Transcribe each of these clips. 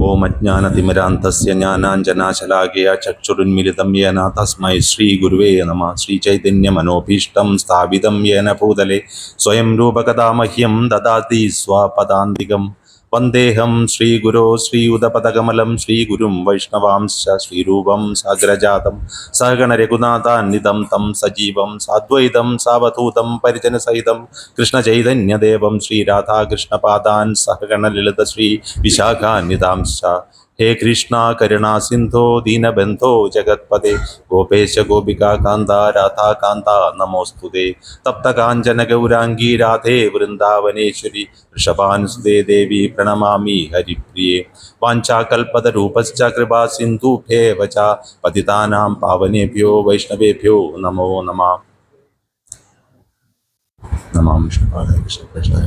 ഓം അജ്ഞാനതിമിരാന്തസ്യ ജ്ഞാനാഞ്ജനാശലാകയ ചക്ഷുരുന്മിലിതം യേന തസ്മൈ ശ്രീ ഗുരുവേ നമഃ. ശ്രീചൈതന്യമനോഭീഷ്ടം സ്ഥാപിതം യേന ഭൂതലേ സ്വയം രൂപകഥാ മഹ്യം ദദാതി സ്വപദാന്തികം. വന്ദേഹം ശ്രീഗുരോ ശ്രീയുതപദകമലം ശ്രീഗുരും വൈഷ്ണവാംശ്ച ശ്രീരൂപം സാഗ്രജാതം സഹഗണ രഘുനാഥാന്വിതം തം സജീവം സാദ്വൈതം സാവധൂതം പരിജനസഹിതം കൃഷ്ണചൈതന്യദേവം ശ്രീരാധാകൃഷ്ണപാദാൻ സഹഗണ ലളിത ശ്രീ വിശാഖാന്വിതാംശ്ച. ഹേ കൃഷ്ണ കരുണാ സിന്ധോ ദീനബന്ധോ ജഗത്പദേ ഗോപേശ ഗോപികാ കാന്ത രാധാകാന്ത നമോസ്തുതേ. തപ്തകാഞ്ചന ഗൗരാംഗീ രാധേ വൃന്ദാവനേശ്വരി ഋഷഭാനുസുതേ ദേവി പ്രണമാമി ഹരിപ്രിയേ. വാഞ്ചാകൽപതരൂപശ്ച കൃപാ സിന്ധുഭ്യേവ ച പതിതാനാം പാവനേഭ്യോ വൈഷ്ണവേഭ്യോ നമോ നമഃ. നമാം വിഷ്ണുപാദായ കൃഷ്ണപ്രേഷ്ഠായ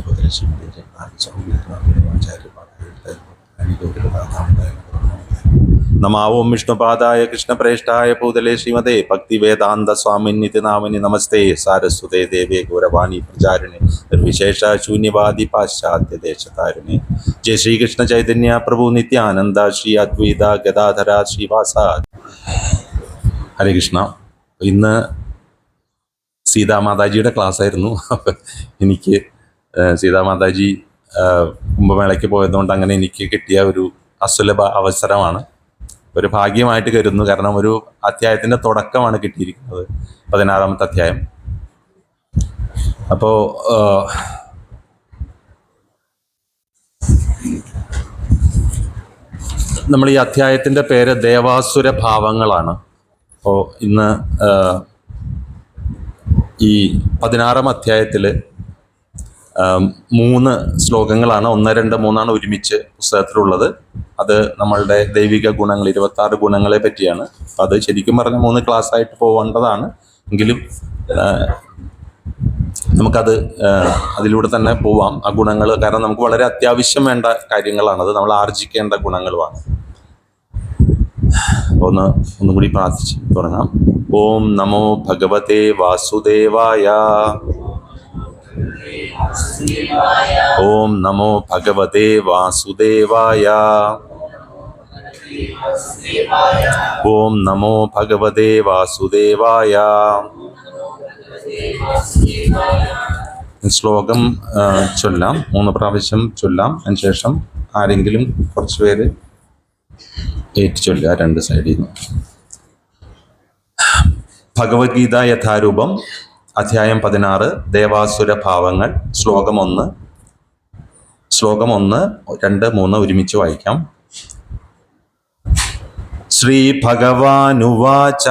നമാവോം വിഷ്ണുപാദായ കൃഷ്ണപ്രേഷ്ഠായ ഭൂതലേ ശ്രീമതേ ഭക്തിവേദാന്ത സ്വാമിനിതി നാമിനി. നമസ്തേ സാരസ്വതേ ദേവേ ഗൗരവാണി പ്രചാരിണേ നിർവിശേഷ ശൂന്യവാദി പാശ്ചാത്യ ദേശതാരിണേ. ജയ ശ്രീകൃഷ്ണ ചൈതന്യ പ്രഭു നിത്യാനന്ദ ശ്രീ അദ്വൈത ഗദാധര ശ്രീവാസാദി. ഹരേ കൃഷ്ണ. ഇന്ന് സീതാമാതാജിയുടെ ക്ലാസ് ആയിരുന്നു. എനിക്ക് സീതാമാതാജി കുംഭമേളയ്ക്ക് പോയതുകൊണ്ട് അങ്ങനെ എനിക്ക് കിട്ടിയ ഒരു അസുലഭ അവസരമാണ്, ഒരു ഭാഗ്യമായിട്ട് കരുതുന്നു. കാരണം ഒരു അധ്യായത്തിൻ്റെ തുടക്കമാണ് കിട്ടിയിരിക്കുന്നത്, 16ാമത്തെ അധ്യായം. അപ്പോൾ നമ്മൾ ഈ അധ്യായത്തിൻ്റെ പേര് ദേവാസുര ഭാവങ്ങളാണ്. അപ്പോൾ ഇന്ന് ഈ 16ാം അധ്യായത്തിൽ 3 ശ്ലോകങ്ങളാണ്, 1, 2, 3 ഒരുമിച്ച് പുസ്തകത്തിലുള്ളത്. അത് നമ്മളുടെ ദൈവിക ഗുണങ്ങൾ, 26 ഗുണങ്ങളെ പറ്റിയാണ്. അപ്പം അത് ശരിക്കും പറഞ്ഞാൽ 3 ക്ലാസ് ആയിട്ട് പോകേണ്ടതാണ്. എങ്കിലും നമുക്കത് അതിലൂടെ തന്നെ പോവാം, ആ ഗുണങ്ങൾ. കാരണം നമുക്ക് വളരെ അത്യാവശ്യം വേണ്ട കാര്യങ്ങളാണത്, നമ്മൾ ആർജിക്കേണ്ട ഗുണങ്ങളുമാണ്. അപ്പോൾ ഒന്നും കൂടി പ്രാർത്ഥിച്ച് തുടങ്ങാം. ഓം നമോ ഭഗവതേ വാസുദേവായ. ഓം നമോ ഭഗവതേ വാസുദേവായ. ഓം നമോ ഭഗവതേ വാസുദേവായ. ശ്ലോകം ചൊല്ലാം, 3 പ്രാവശ്യം ചൊല്ലാം. അതിനുശേഷം ആരെങ്കിലും കുറച്ച് പേര് ഏറ്റു ചൊല്ലുക 2 സൈഡിൽ നിന്ന്. ഭഗവത്ഗീത യഥാരൂപം, അധ്യായം 16, ദേവാസുര ഭാവങ്ങൾ. ശ്ലോകം 1, 2, 3 ഒരുമിച്ച് വായിക്കാം. ശ്രീ ഭഗവാനുവാച.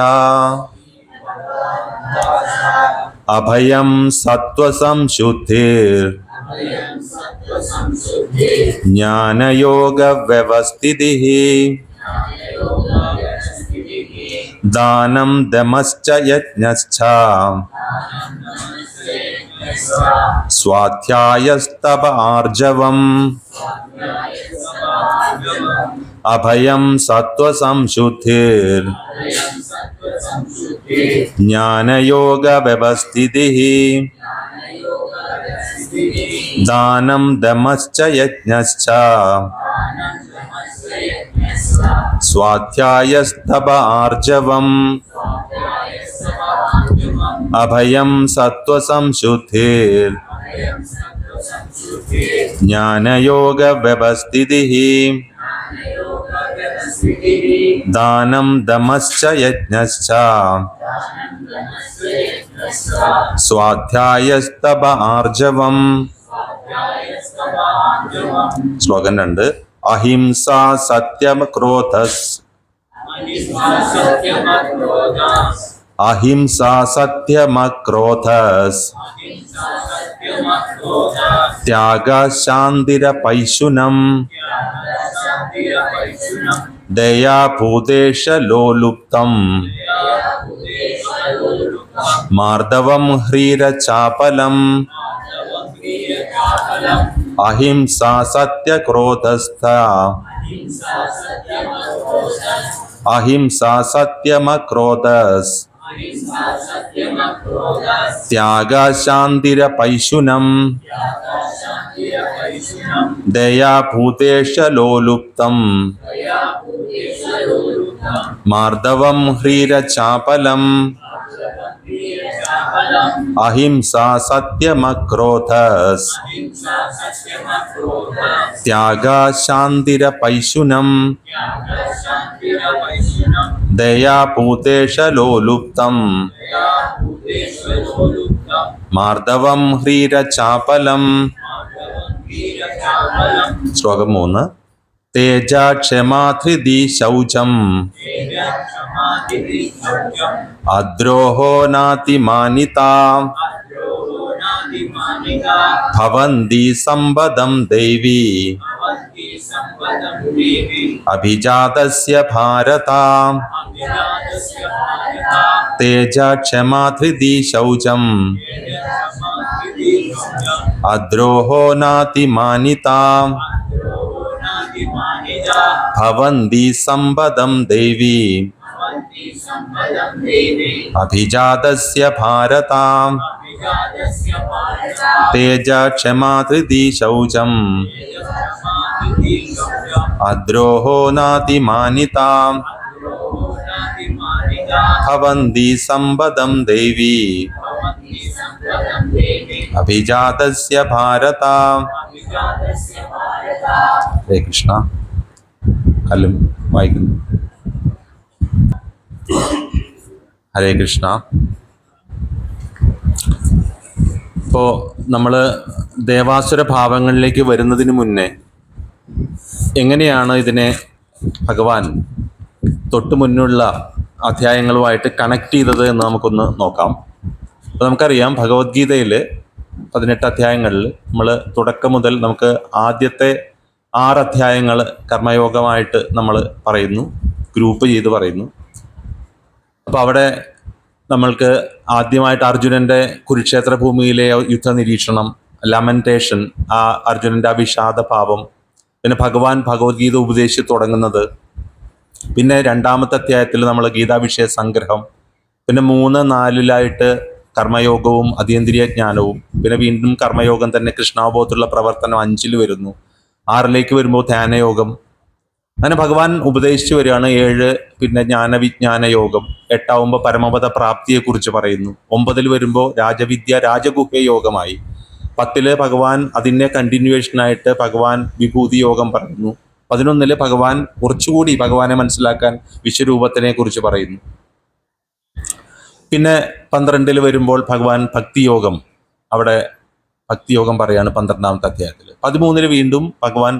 അഭയം സത്വസംശുദ്ധിർ ജ്ഞാനയോഗ വ്യവസ്ഥിതിഃ ദാനം ദമശ്ച യജ്ഞശ്ച സ്വാധ്യായസ്തപ ആർജവം. അഭയം സത്വസംശുദ്ധിർ ജ്ഞാനയോഗ വ്യവസ്ഥിതിഃ ദാനം ദമശ്ച യജ്ഞശ്ച സ്വാധ്യായസ്തപ ആർജവം. അഭയം സത്വസംശുദ്ധിർ ജ്ഞാനയോഗ വ്യവസ്ഥിതിഃ ദാനം ദമശ്ച യജ്ഞശ്ച സ്വാധ്യായസ്തപ ആർജവം. ശ്ലോകം 2. അഹിംസ സത്യമക്രോധസ്. അഹിംസ സത്യമക്രോധസ് ത്യാഗശാന്തിരപൈശുനം ദയാഭൂതേഷലോലുപ്തം മാർദവം ഹ്രീരചാപലം. അഹിംസ സത്യക്രോധസ്ഥ അഹിംസ സത്യമക്രോധസ് ത്യാഗശാന്തിരപൈശുനം ദയാഭൂതേശലോലുപ്തം മാർദവം ഹ്രീരചാപലം അഹിംസാ സത്യമക്രോധസ് ത്യാഗശാന്തിരപൈശുനം ദയാഭൂതേശലോലുപ്തം മാർദവം ഹ്രീരചാപലം. ശ്ലോകം 3. തേജ ക്ഷമാധൃതി ശൗചം അദ്രോഹോ നാതിമാനിത ഭവന്തി സമ്പദം ദൈവീ അഭിജാതസ്യ ഭാരത. തേജ ക്ഷമാധൃതി ശൗചം അദ്രോഹോ നാതിമാനിത ഭവന്തി സമ്പദം ദൈവീ അഭിജാതസ്യ ഭാരത. തേജ ക്ഷമാധൃതി ശൗചം അദ്രോഹോ നാതിമാനിത ഭവന്തി സമ്പദം ദൈവീ അഭിജാതസ്യ ഭാരത. ഹരേ കൃഷ്ണ. ഹലോ വായിക്കുന്നു. ഹരേ കൃഷ്ണ. ഇപ്പോൾ നമ്മൾ ദേവാസുര ഭാവങ്ങളിലേക്ക് വരുന്നതിന് മുന്നേ എങ്ങനെയാണ് ഇതിനെ ഭഗവാൻ തൊട്ട് മുന്നുള്ള അധ്യായങ്ങളുമായിട്ട് കണക്ട് ചെയ്തത് എന്ന് നമുക്കൊന്ന് നോക്കാം. അപ്പോൾ നമുക്കറിയാം, ഭഗവത്ഗീതയിൽ 18 അധ്യായങ്ങളിൽ നമ്മൾ തുടക്കം മുതൽ നമുക്ക് ആദ്യത്തെ 6 അധ്യായങ്ങൾ കർമ്മയോഗമായിട്ട് നമ്മൾ പറയുന്നു, ഗ്രൂപ്പ് ചെയ്ത് പറയുന്നു. അപ്പോൾ അവിടെ നമ്മൾക്ക് ആദ്യമായിട്ട് അർജുനൻ്റെ കുരുക്ഷേത്ര ഭൂമിയിലെ യുദ്ധ നിരീക്ഷണം, ലമൻറ്റേഷൻ, ആ അർജുനൻ്റെ ആ വിഷാദഭാവം, പിന്നെ ഭഗവാൻ ഭഗവത്ഗീത ഉപദേശിച്ച് തുടങ്ങുന്നത്, പിന്നെ 2ാമത്തെ അധ്യായത്തിൽ നമ്മൾ ഗീതാവിഷയ സംഗ്രഹം, പിന്നെ 3, 4 കർമ്മയോഗവും അതീന്ദ്രിയ ജ്ഞാനവും, പിന്നെ വീണ്ടും കർമ്മയോഗം തന്നെ കൃഷ്ണാവബോധത്തിലുള്ള പ്രവർത്തനം 5 വരുന്നു, 6 വരുമ്പോൾ ധ്യാനയോഗം. അങ്ങനെ ഭഗവാൻ ഉപദേശിച്ചു വരികയാണ്. 7 പിന്നെ ജ്ഞാനവിജ്ഞാന യോഗം, 8 പരമപദ പ്രാപ്തിയെക്കുറിച്ച് പറയുന്നു, 9 വരുമ്പോൾ രാജവിദ്യ രാജഗുഹ്യ യോഗമായി, 10 ഭഗവാൻ അതിൻ്റെ കണ്ടിന്യൂവേഷനായിട്ട് ഭഗവാൻ വിഭൂതി യോഗം പറയുന്നു, 11 ഭഗവാൻ കുറച്ചുകൂടി ഭഗവാനെ മനസ്സിലാക്കാൻ വിശ്വരൂപത്തിനെ കുറിച്ച് പറയുന്നു. പിന്നെ 12 വരുമ്പോൾ ഭഗവാൻ ഭക്തിയോഗം, അവിടെ ഭക്തിയോഗം പറയാണ് 12ാമത്തെ അധ്യായത്തിൽ. 13 വീണ്ടും ഭഗവാൻ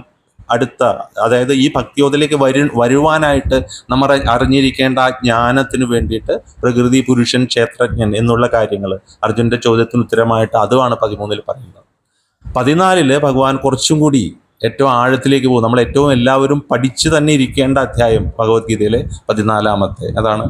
അടുത്ത, അതായത് ഈ ഭക്തിയോഗത്തിലേക്ക് വരുവാനായിട്ട് നമ്മൾ അറിഞ്ഞിരിക്കേണ്ട ആ ജ്ഞാനത്തിന് വേണ്ടിയിട്ട് പ്രകൃതി, പുരുഷൻ, ക്ഷേത്രജ്ഞൻ എന്നുള്ള കാര്യങ്ങൾ അർജുനന്റെ ചോദ്യത്തിന് ഉത്തരമായിട്ട് അതുമാണ് 13 പറയുന്നത്. 14 ഭഗവാൻ കുറച്ചും കൂടി ഏറ്റവും ആഴത്തിലേക്ക് പോകും. നമ്മൾ ഏറ്റവും എല്ലാവരും പഠിച്ചു തന്നെ ഇരിക്കേണ്ട അധ്യായം ഭഗവത്ഗീതയിലെ 14ാമത്തെ, അതാണ്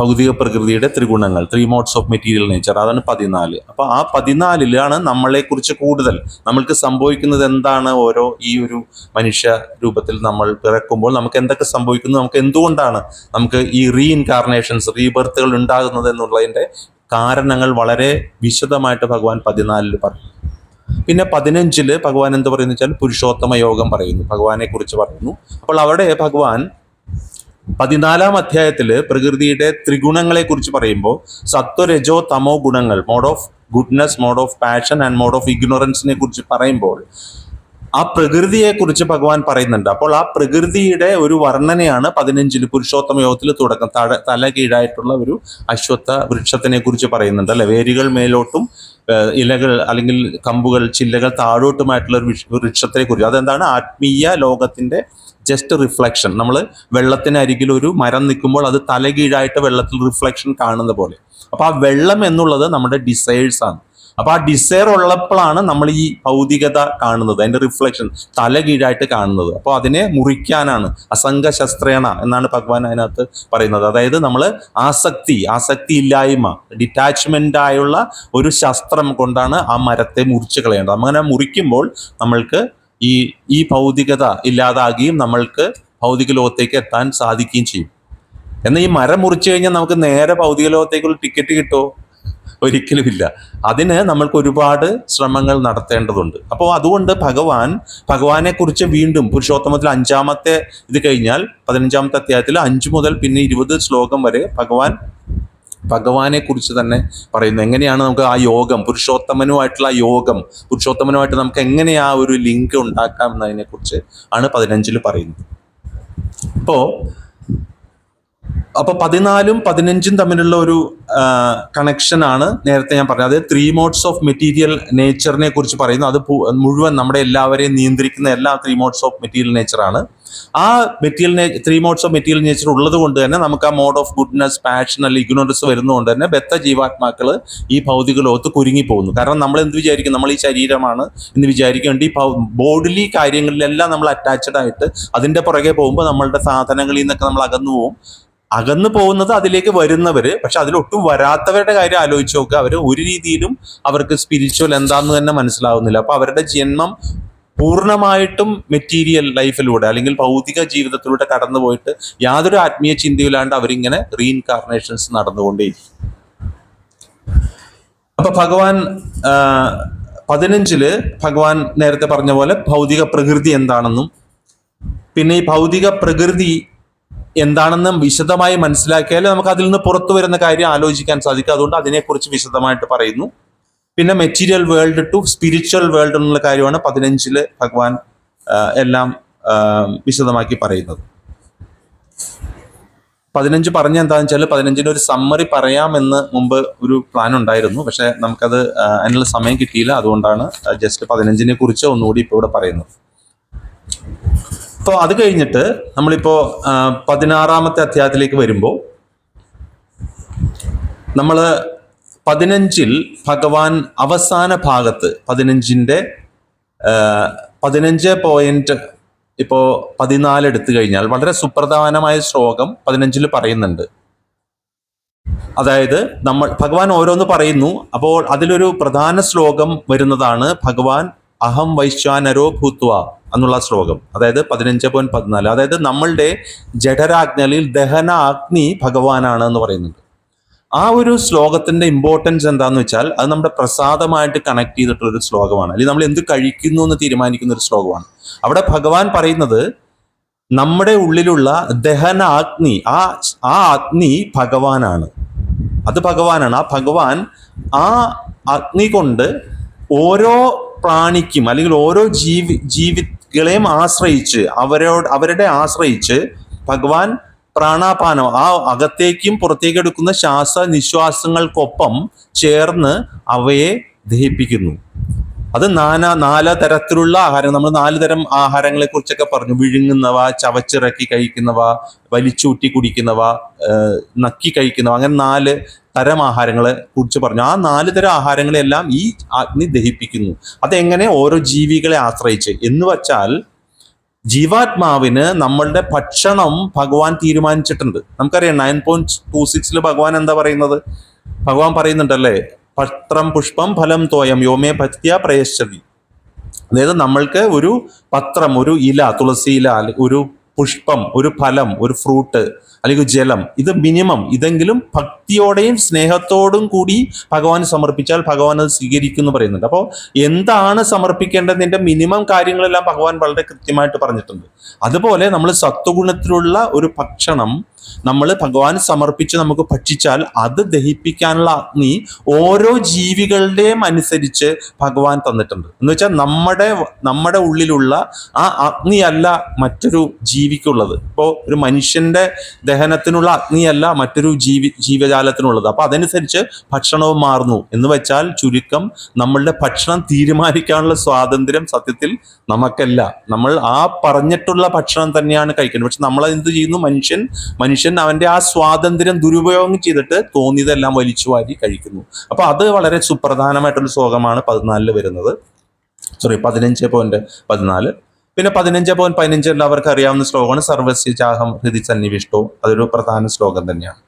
ഭൗതിക പ്രകൃതിയുടെ ത്രിഗുണങ്ങൾ, 3 മോഡ്സ് ഓഫ് മെറ്റീരിയൽ നേച്ചർ, അതാണ് 14. അപ്പോൾ ആ 14ലാണ് നമ്മളെക്കുറിച്ച് കൂടുതൽ, നമ്മൾക്ക് സംഭവിക്കുന്നത് എന്താണ്, ഓരോ ഈ ഒരു മനുഷ്യ രൂപത്തിൽ നമ്മൾ പിറക്കുമ്പോൾ നമുക്ക് എന്തൊക്കെ സംഭവിക്കുന്നു, നമുക്ക് എന്തുകൊണ്ടാണ് നമുക്ക് ഈ റീഇൻകാർണേഷൻസ്, റീബർത്തുകൾ ഉണ്ടാകുന്നത് എന്നുള്ളതിൻ്റെ കാരണങ്ങൾ വളരെ വിശദമായിട്ട് ഭഗവാൻ 14 പറയും. പിന്നെ 15 ഭഗവാൻ എന്ത് പറയുന്നു വെച്ചാൽ പുരുഷോത്തമ യോഗം പറയുന്നു, ഭഗവാനെ കുറിച്ച് പറയുന്നു. അപ്പോൾ അവിടെ ഭഗവാൻ 14ാം അധ്യായത്തിൽ പ്രകൃതിയുടെ ത്രിഗുണങ്ങളെ കുറിച്ച് പറയുമ്പോൾ സത്വരജോ തമോ ഗുണങ്ങൾ, mode of goodness, mode of passion and mode of ഇഗ്നോറൻസിനെ കുറിച്ച് പറയുമ്പോൾ ആ പ്രകൃതിയെക്കുറിച്ച് ഭഗവാൻ പറയുന്നുണ്ട്. അപ്പോൾ ആ പ്രകൃതിയുടെ ഒരു വർണ്ണനയാണ് 15 പുരുഷോത്തമ യോഗത്തിൽ തുടക്കം. തല കീഴായിട്ടുള്ള ഒരു അശ്വത്ഥ വൃക്ഷത്തിനെ കുറിച്ച് പറയുന്നുണ്ട്, അല്ലെ? വേരുകൾ മേലോട്ടും ഇലകൾ അല്ലെങ്കിൽ കമ്പുകൾ, ചില്ലകൾ താഴോട്ടുമായിട്ടുള്ള ഒരു വൃക്ഷത്തെ കുറിച്ച്. അതെന്താണ്? ആത്മീയ ലോകത്തിന്റെ ജസ്റ്റ് റിഫ്ലക്ഷൻ. നമ്മൾ വെള്ളത്തിനരികിൽ ഒരു മരം നിൽക്കുമ്പോൾ അത് തലകീഴായിട്ട് വെള്ളത്തിൽ റിഫ്ലക്ഷൻ കാണുന്ന പോലെ. അപ്പൊ ആ വെള്ളം എന്നുള്ളത് നമ്മുടെ ഡിസയേഴ്സ് ആണ്. അപ്പൊ ആ ഡിസയർ ഉള്ളപ്പോഴാണ് നമ്മൾ ഈ ഭൗതികത കാണുന്നത്, അതിന്റെ റിഫ്ലക്ഷൻ തലകീഴായിട്ട് കാണുന്നത്. അപ്പോൾ അതിനെ മുറിക്കാനാണ് അസംഗശസ്ത്രേണ എന്നാണ് ഭഗവാൻ അതിനകത്ത് പറയുന്നത്. അതായത് നമ്മൾ ആസക്തി ഇല്ലായ്മ, ഡിറ്റാച്ച്മെന്റ് ആയുള്ള ഒരു ശസ്ത്രം കൊണ്ടാണ് ആ മരത്തെ മുറിച്ച് കളയേണ്ടത്. അങ്ങനെ മുറിക്കുമ്പോൾ നമ്മൾക്ക് ഈ ഭൗതികത ഇല്ലാതാകുകയും നമ്മൾക്ക് ഭൗതിക ലോകത്തേക്ക് എത്താൻ സാധിക്കുകയും ചെയ്യും. എന്നാൽ ഈ മരം മുറിച്ചു കഴിഞ്ഞാൽ നമുക്ക് നേരെ ഭൗതിക ലോകത്തേക്കുള്ള ടിക്കറ്റ് കിട്ടുമോ? ഒരിക്കലുമില്ല. അതിന് നമ്മൾക്ക് ഒരുപാട് ശ്രമങ്ങൾ നടത്തേണ്ടതുണ്ട്. അപ്പോൾ അതുകൊണ്ട് ഭഗവാനെ കുറിച്ച് വീണ്ടും പുരുഷോത്തമത്തിൽ 5-ാമത്തെ ഇത് കഴിഞ്ഞാൽ 15-ാമത്തെ അധ്യായത്തിൽ 5 മുതൽ പിന്നെ 20 ശ്ലോകം വരെ ഭഗവാനെ കുറിച്ച് തന്നെ പറയുന്നു. എങ്ങനെയാണ് നമുക്ക് ആ യോഗം, പുരുഷോത്തമനുമായിട്ടുള്ള യോഗം, പുരുഷോത്തമനുമായിട്ട് നമുക്ക് എങ്ങനെ ആ ഒരു ലിങ്ക് ഉണ്ടാക്കാം എന്നതിനെ കുറിച്ച് ആണ് 15-ൽ പറയുന്നത്. അപ്പൊ 14-ഉം 15-ഉം തമ്മിലുള്ള ഒരു കണക്ഷനാണ് നേരത്തെ ഞാൻ പറഞ്ഞത്. അത് 3 മോഡ്സ് ഓഫ് മെറ്റീരിയൽ നേച്ചറിനെ കുറിച്ച് പറയുന്നു. അത് മുഴുവൻ നമ്മുടെ എല്ലാവരെയും നിയന്ത്രിക്കുന്ന എല്ലാ 3 മോഡ്സ് ഓഫ് മെറ്റീരിയൽ നേച്ചറാണ്. ആ 3 മോഡ്സ് ഓഫ് മെറ്റീരിയൽ നേച്ചർ ഉള്ളത് കൊണ്ട് തന്നെ നമുക്ക് ആ മോഡ് ഓഫ് ഗുഡ്നെസ്, പാഷൻ അല്ലെങ്കിൽ ഇഗ്നോറൻസ് വരുന്നതുകൊണ്ട് തന്നെ ജീവാത്മാക്കൾ ഈ ഭൗതിക ലോകത്ത് കുരുങ്ങി പോകുന്നു. കാരണം നമ്മൾ എന്ത് വിചാരിക്കും, നമ്മൾ ഈ ശരീരമാണ് എന്ന് വിചാരിക്കേണ്ട ഈ ബോഡിലി കാര്യങ്ങളിലെല്ലാം നമ്മൾ അറ്റാച്ച്ഡ് ആയിട്ട് അതിന്റെ പുറകെ പോകുമ്പോൾ നമ്മളുടെ സാധനങ്ങളിൽ നിന്നൊക്കെ നമ്മൾ അകന്നു പോകുന്നത് അതിലേക്ക് വരുന്നവര്. പക്ഷെ അതിലൊട്ടും വരാത്തവരുടെ കാര്യം ആലോചിച്ച് നോക്കുക. അവർ ഒരു രീതിയിലും അവർക്ക് സ്പിരിച്വൽ എന്താന്ന് തന്നെ മനസ്സിലാവുന്നില്ല. അപ്പൊ അവരുടെ ജന്മം പൂർണ്ണമായിട്ടും മെറ്റീരിയൽ ലൈഫിലൂടെ അല്ലെങ്കിൽ ഭൗതിക ജീവിതത്തിലൂടെ കടന്നു പോയിട്ട് യാതൊരു ആത്മീയ ചിന്തയില്ലാണ്ട് അവരിങ്ങനെ റീഇൻകാർണേഷൻസ് നടന്നുകൊണ്ടേയിരിക്കും. അപ്പൊ ഭഗവാൻ 15-ല് ഭഗവാൻ നേരത്തെ പറഞ്ഞ പോലെ ഭൗതിക പ്രകൃതി എന്താണെന്നും പിന്നെ ഈ ഭൗതിക പ്രകൃതി എന്താണെന്ന് വിശദമായി മനസ്സിലാക്കിയാൽ നമുക്ക് അതിൽ നിന്ന് പുറത്തു വരുന്ന കാര്യം ആലോചിക്കാൻ സാധിക്കും. അതുകൊണ്ട് അതിനെക്കുറിച്ച് വിശദമായിട്ട് പറയുന്നു. പിന്നെ material world to spiritual world എന്നുള്ള കാര്യമാണ് 15-ല് ഭഗവാൻ എല്ലാം വിശദമാക്കി പറയുന്നത്. 15 പറഞ്ഞ എന്താണെന്ന് വെച്ചാൽ 15-ന് ഒരു സമ്മറി പറയാമെന്ന് മുമ്പ് ഒരു പ്ലാൻ ഉണ്ടായിരുന്നു. പക്ഷെ നമുക്കത് അതിനുള്ള സമയം കിട്ടിയില്ല. അതുകൊണ്ടാണ് ജസ്റ്റ് 15-നെ കുറിച്ച് ഒന്നുകൂടി ഇപ്പോൾ ഇവിടെ പറയുന്നത്. അപ്പോൾ അത് കഴിഞ്ഞിട്ട് നമ്മളിപ്പോ 16-ാമത്തെ അധ്യായത്തിലേക്ക് വരുമ്പോൾ നമ്മൾ 15-ൽ ഭഗവാൻ അവസാന ഭാഗത്ത് 15-ന്റെ 15 പോയിന്റ് ഇപ്പോ 14 എടുത്തു കഴിഞ്ഞാൽ വളരെ സുപ്രധാനമായ ശ്ലോകം 15-ൽ പറയുന്നുണ്ട്. അതായത് ഭഗവാൻ ഓരോന്ന് പറയുന്നു. അപ്പോൾ അതിലൊരു പ്രധാന ശ്ലോകം വരുന്നതാണ് ഭഗവാൻ അഹം വൈശ്വാനരോ ഭൂത്വ എന്നുള്ള ശ്ലോകം. അതായത് 15.14. അതായത് നമ്മളുടെ ജഠരാഗ്നി അല്ലെങ്കിൽ ദഹന അഗ്നി ഭഗവാനാണ് എന്ന് പറയുന്നുണ്ട്. ആ ഒരു ശ്ലോകത്തിന്റെ ഇമ്പോർട്ടൻസ് എന്താന്ന് വെച്ചാൽ അത് നമ്മുടെ പ്രസാദമായിട്ട് കണക്ട് ചെയ്തിട്ടുള്ള ഒരു ശ്ലോകമാണ്. അല്ലെങ്കിൽ നമ്മൾ എന്ത് കഴിക്കുന്നു എന്ന് തീരുമാനിക്കുന്ന ഒരു ശ്ലോകമാണ്. അവിടെ ഭഗവാൻ പറയുന്നത് നമ്മുടെ ഉള്ളിലുള്ള ദഹന അഗ്നി, ആ അഗ്നി ഭഗവാനാണ്. അത് ഭഗവാനാണ്. ആ ഭഗവാൻ ആ അഗ്നി കൊണ്ട് ഓരോ പ്രാണിക്കും അല്ലെങ്കിൽ ഓരോ ജീവികളെയും ആശ്രയിച്ച് അവരുടെ ആശ്രയിച്ച് ഭഗവാൻ പ്രാണാപാനം, ആ അകത്തേക്കും പുറത്തേക്കും എടുക്കുന്ന നിശ്വാസങ്ങൾക്കൊപ്പം ചേർന്ന് അവയെ ദഹിപ്പിക്കുന്നു. അത് നാല് തരത്തിലുള്ള ആഹാരം, നമ്മൾ 4 തരം ആഹാരങ്ങളെ കുറിച്ചൊക്കെ പറഞ്ഞു. വിഴുങ്ങുന്നവ, ചവച്ചിറക്കി കഴിക്കുന്നവ, വലിച്ചൂറ്റി കുടിക്കുന്നവ, നക്കി കഴിക്കുന്നവ, അങ്ങനെ 4 തരം ആഹാരങ്ങളെ കുറിച്ച് പറഞ്ഞു. ആ 4 തരം ആഹാരങ്ങളെല്ലാം ഈ അഗ്നി ദഹിപ്പിക്കുന്നു. അതെങ്ങനെ? ഓരോ ജീവികളെ ആശ്രയിച്ച്. എന്ന് വച്ചാൽ ജീവാത്മാവിന് നമ്മളുടെ ഭക്ഷണം ഭഗവാൻ തീരുമാനിച്ചിട്ടുണ്ട്. നമുക്കറിയാം 9.26 ഭഗവാൻ എന്താ പറയുന്നത്? ഭഗവാൻ പറയുന്നുണ്ടല്ലേ, പത്രം പുഷ്പം ഫലം തോയം യോമേ ഭക്തിയ പ്രയശ്ചതി. അതായത് നമ്മൾക്ക് ഒരു പത്രം, ഒരു ഇല, തുളസി ഇല, ഒരു പുഷ്പം, ഒരു ഫലം, ഒരു ഫ്രൂട്ട് അല്ലെങ്കിൽ ജലം, ഇത് മിനിമം ഇതെങ്കിലും ഭക്തിയോടെയും സ്നേഹത്തോടും കൂടി ഭഗവാൻ സമർപ്പിച്ചാൽ ഭഗവാൻ അത് സ്വീകരിക്കും എന്ന് പറയുന്നുണ്ട്. അപ്പോൾ എന്താണ് സമർപ്പിക്കേണ്ടതിന്റെ മിനിമം കാര്യങ്ങളെല്ലാം ഭഗവാൻ വളരെ കൃത്യമായിട്ട് പറഞ്ഞിട്ടുണ്ട്. അതുപോലെ നമ്മൾ സത്വഗുണത്തിലുള്ള ഒരു ഭക്ഷണം നമ്മൾ ഭഗവാൻ സമർപ്പിച്ച് നമുക്ക് ഭക്ഷിച്ചാൽ അത് ദഹിപ്പിക്കാനുള്ള അഗ്നി ഓരോ ജീവികളുടെയും അനുസരിച്ച് ഭഗവാൻ തന്നിട്ടുണ്ട്. എന്ന് വെച്ചാൽ നമ്മുടെ ഉള്ളിലുള്ള ആ അഗ്നിയല്ല മറ്റൊരു ജീവിക്കുള്ളത്. ഇപ്പോൾ ഒരു മനുഷ്യന്റെ ദഹനത്തിനുള്ള അഗ്നിയല്ല മറ്റൊരു ജീവജാലത്തിനുള്ളത്. അപ്പൊ അതനുസരിച്ച് ഭക്ഷണവും മാറുന്നു. എന്ന് വെച്ചാൽ ചുരുക്കം നമ്മളുടെ ഭക്ഷണം തീരുമാനിക്കാനുള്ള സ്വാതന്ത്ര്യം സത്യത്തിൽ നമുക്കല്ല. നമ്മൾ ആ പറഞ്ഞിട്ടുള്ള ഭക്ഷണം തന്നെയാണ് കഴിക്കുന്നത്. പക്ഷെ നമ്മൾ എന്ത് ചെയ്യുന്നു? മനുഷ്യൻ അവന്റെ ആ സ്വാതന്ത്ര്യം ദുരുപയോഗം ചെയ്തിട്ട് തോന്നിയതെല്ലാം വലിച്ചു വാരി കഴിക്കുന്നു. അപ്പൊ അത് വളരെ സുപ്രധാനമായിട്ടുള്ള ശ്ലോകമാണ് 14 വരുന്നത്. 15.14. പിന്നെ 15.15 എല്ലാവർക്കും അറിയാവുന്ന ശ്ലോകമാണ് സർവസ്യ ചാഹം ഹൃദി സന്നിവിഷ്ടോ. അതൊരു പ്രധാന ശ്ലോകം തന്നെയാണ്.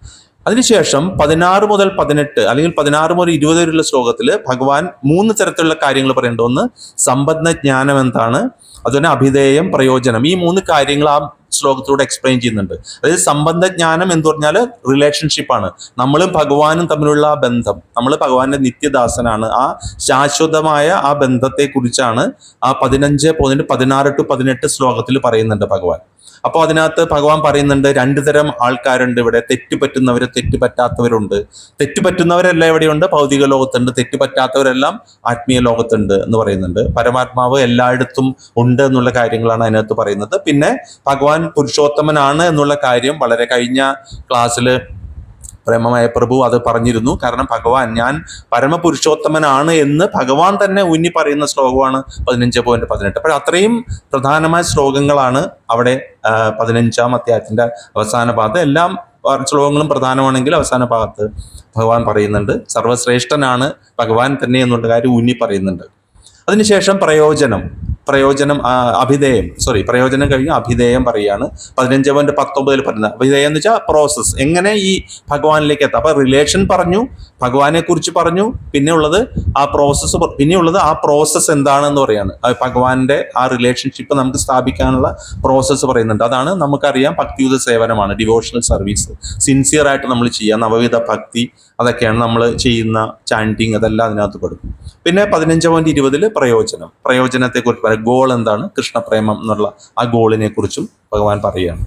അതിനുശേഷം 16 മുതൽ 18 അല്ലെങ്കിൽ 16 മുതൽ 20 വരെയുള്ള ശ്ലോകത്തിൽ ഭഗവാൻ 3 തരത്തിലുള്ള കാര്യങ്ങൾ പറയുന്നുണ്ട്. ഒന്ന്, സമ്പന്ന ജ്ഞാനം എന്താണ്, അതുപോലെ അഭിധേയം, പ്രയോജനം, ഈ 3 കാര്യങ്ങൾ ആ ശ്ലോകത്തിലൂടെ എക്സ്പ്ലെയിൻ ചെയ്യുന്നുണ്ട്. അതായത് സംബന്ധജ്ഞാനം എന്ന് പറഞ്ഞാൽ റിലേഷൻഷിപ്പാണ്, നമ്മളും ഭഗവാനും തമ്മിലുള്ള ആ ബന്ധം. നമ്മൾ ഭഗവാന്റെ നിത്യദാസനാണ്. ആ ശാശ്വതമായ ആ ബന്ധത്തെ കുറിച്ചാണ് ആ 15:16-18 ശ്ലോകത്തിൽ പറയുന്നുണ്ട് ഭഗവാൻ. അപ്പോൾ അതിനകത്ത് ഭഗവാൻ പറയുന്നുണ്ട് 2 തരം ആൾക്കാരുണ്ട് ഇവിടെ. തെറ്റുപറ്റുന്നവര്, തെറ്റുപറ്റാത്തവരുണ്ട്. തെറ്റുപറ്റുന്നവരെല്ലാം എവിടെയുണ്ട്? ഭൗതിക ലോകത്തുണ്ട്. തെറ്റുപറ്റാത്തവരെല്ലാം ആത്മീയ ലോകത്തുണ്ട് എന്ന് പറയുന്നുണ്ട്. പരമാത്മാവ് എല്ലായിടത്തും ഉണ്ട് എന്നുള്ള കാര്യങ്ങളാണ് അതിനകത്ത് പറയുന്നത്. പിന്നെ ഭഗവാൻ പുരുഷോത്തമനാണ് എന്നുള്ള കാര്യം വളരെ കഴിഞ്ഞ ക്ലാസ്സിൽ പ്രേമമായ പ്രഭു അത് പറഞ്ഞിരുന്നു. കാരണം ഭഗവാൻ ഞാൻ പരമപുരുഷോത്തമനാണ് എന്ന് ഭഗവാൻ തന്നെ ഊന്നി പറയുന്ന ശ്ലോകമാണ് 15:18. അപ്പോൾ അത്രയും പ്രധാനമായ ശ്ലോകങ്ങളാണ് അവിടെ 15-ാം അധ്യായത്തിന്റെ അവസാന ഭാഗത്ത്. എല്ലാം ശ്ലോകങ്ങളും പ്രധാനമാണെങ്കിൽ അവസാന ഭാഗത്ത് ഭഗവാൻ പറയുന്നുണ്ട് സർവശ്രേഷ്ഠനാണ് ഭഗവാൻ തന്നെ എന്നുള്ള കാര്യം ഊന്നി പറയുന്നുണ്ട്. അതിനുശേഷം പ്രയോജനം പ്രയോജനം കഴിഞ്ഞ് അഭിധേയം പറയുകയാണ്. 15:19 പറയുന്നത് അഭിധേയം എന്ന് വെച്ചാൽ പ്രോസസ്, എങ്ങനെ ഈ ഭഗവാനിലേക്ക് എത്താം. അപ്പൊ റിലേഷൻ പറഞ്ഞു, ഭഗവാനെ കുറിച്ച് പറഞ്ഞു, പിന്നെയുള്ളത് ആ പ്രോസസ്സ് എന്താണെന്ന് പറയാണ്. ഭഗവാന്റെ ആ റിലേഷൻഷിപ്പ് നമുക്ക് സ്ഥാപിക്കാനുള്ള പ്രോസസ്സ് പറയുന്നുണ്ട്. അതാണ് നമുക്കറിയാം ഭക്തിയുത സേവനമാണ്, ഡിവോഷണൽ സർവീസ്. സിൻസിയർ ആയിട്ട് നമ്മൾ ചെയ്യുക, നവവിധ ഭക്തി, അതൊക്കെയാണ് നമ്മൾ ചെയ്യുന്ന ചാൻറ്റിങ്, അതെല്ലാം അതിനകത്ത് കൊടുക്കും. പിന്നെ 15:20 പ്രയോജനത്തെ കുറിച്ച് പറയാം. ഗോൾ എന്താണ്? കൃഷ്ണപ്രേമം എന്നുള്ള ആ ഗോളിനെ കുറിച്ചും ഭഗവാൻ പറയുകയാണ്.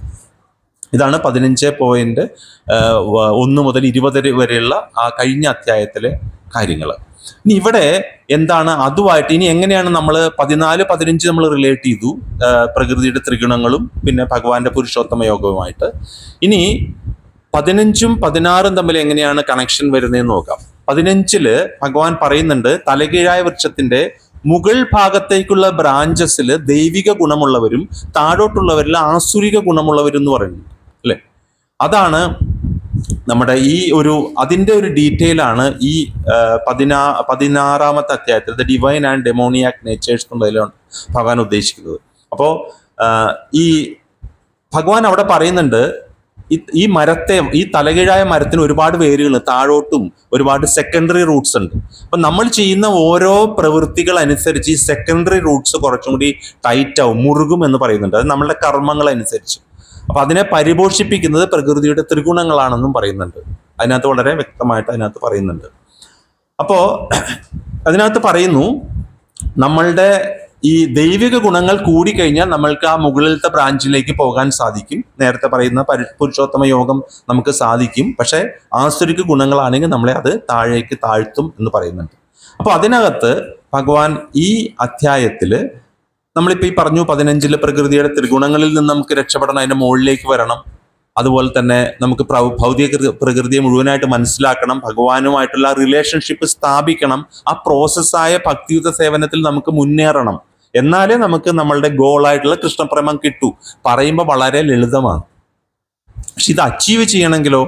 ഇതാണ് 15:1 മുതൽ 20 വരെയുള്ള ആ കഴിഞ്ഞ അധ്യായത്തിലെ കാര്യങ്ങൾ. ഇനി ഇവിടെ എന്താണ് അതുമായിട്ട് ഇനി എങ്ങനെയാണ് നമ്മൾ 14-15 നമ്മൾ റിലേറ്റ് ചെയ്തു, പ്രകൃതിയുടെ ത്രിഗുണങ്ങളും പിന്നെ ഭഗവാന്റെ പുരുഷോത്തമ യോഗവുമായിട്ട്. ഇനി 15-ഉം 16-ഉം തമ്മിൽ എങ്ങനെയാണ് കണക്ഷൻ വരുന്നതെന്ന് നോക്കാം. 15-ല് ഭഗവാൻ പറയുന്നുണ്ട് തലകീഴായ വൃക്ഷത്തിന്റെ മുകൾ ഭാഗത്തേക്കുള്ള ബ്രാഞ്ചസിൽ ദൈവിക ഗുണമുള്ളവരും താഴോട്ടുള്ളവരിൽ ആസുരിക ഗുണമുള്ളവരും എന്ന് പറയുന്നു അല്ലെ. അതാണ് നമ്മുടെ ഈ അതിന്റെ ഒരു ഡീറ്റെയിൽ ആണ് ഈ 16-ാമത്തെ അധ്യായത്തിൽ ദ ഡിവൈൻ ആൻഡ് ഡെമോണിയാക് നേച്ചേഴ്സ് എന്നുള്ളതിലാണ് ഭഗവാൻ ഉദ്ദേശിക്കുന്നത്. അപ്പോ ഈ ഭഗവാൻ അവിടെ പറയുന്നുണ്ട് ഈ തലകീഴായ മരത്തിന് ഒരുപാട് വേരുകൾ, താഴോട്ടും ഒരുപാട് സെക്കൻഡറി റൂട്ട്സ് ഉണ്ട്. അപ്പൊ നമ്മൾ ചെയ്യുന്ന ഓരോ പ്രവൃത്തികൾ അനുസരിച്ച് ഈ സെക്കൻഡറി റൂട്ട്സ് കുറച്ചും കൂടി ടൈറ്റ് ആവും, മുറുകും എന്ന് പറയുന്നുണ്ട്. അത് നമ്മളുടെ കർമ്മങ്ങൾ അനുസരിച്ച്. അപ്പൊ അതിനെ പരിപോഷിപ്പിക്കുന്നത് പ്രകൃതിയുടെ ത്രിഗുണങ്ങളാണെന്നും പറയുന്നുണ്ട്. അതിനകത്ത് വളരെ വ്യക്തമായിട്ട് അതിനകത്ത് പറയുന്നുണ്ട്. അപ്പോ അതിനകത്ത് പറയുന്നു നമ്മളുടെ ഈ ദൈവിക ഗുണങ്ങൾ കൂടിക്കഴിഞ്ഞാൽ നമ്മൾക്ക് ആ മുകളിലത്തെ ബ്രാഞ്ചിലേക്ക് പോകാൻ സാധിക്കും. നേരത്തെ പറയുന്ന പുരുഷോത്തമ യോഗം നമുക്ക് സാധിക്കും. പക്ഷെ ആസുരിക ഗുണങ്ങളാണെങ്കിൽ നമ്മളെ അത് താഴേക്ക് താഴ്ത്തും എന്ന് പറയുന്നുണ്ട്. അപ്പൊ അതിനകത്ത് ഭഗവാൻ ഈ അധ്യായത്തില് നമ്മളിപ്പോ ഈ പറഞ്ഞു 15-ല് പ്രകൃതിയുടെ ത്രിഗുണങ്ങളിൽ നിന്ന് നമുക്ക് രക്ഷപ്പെടണം, അതിന്റെ മുകളിലേക്ക് വരണം. അതുപോലെ തന്നെ നമുക്ക് ഭൗതിക പ്രകൃതിയെ മുഴുവനായിട്ട് മനസ്സിലാക്കണം, ഭഗവാനുമായിട്ടുള്ള റിലേഷൻഷിപ്പ് സ്ഥാപിക്കണം. ആ പ്രോസസ്സായ ഭക്തിയുത സേവനത്തിൽ നമുക്ക് മുന്നേറണം. എന്നാലേ നമുക്ക് നമ്മളുടെ ഗോളായിട്ടുള്ള കൃഷ്ണപ്രേമം കിട്ടൂ. പറയുമ്പോൾ വളരെ ലളിതമാണ്, പക്ഷെ ഇത് അച്ചീവ് ചെയ്യണമെങ്കിലോ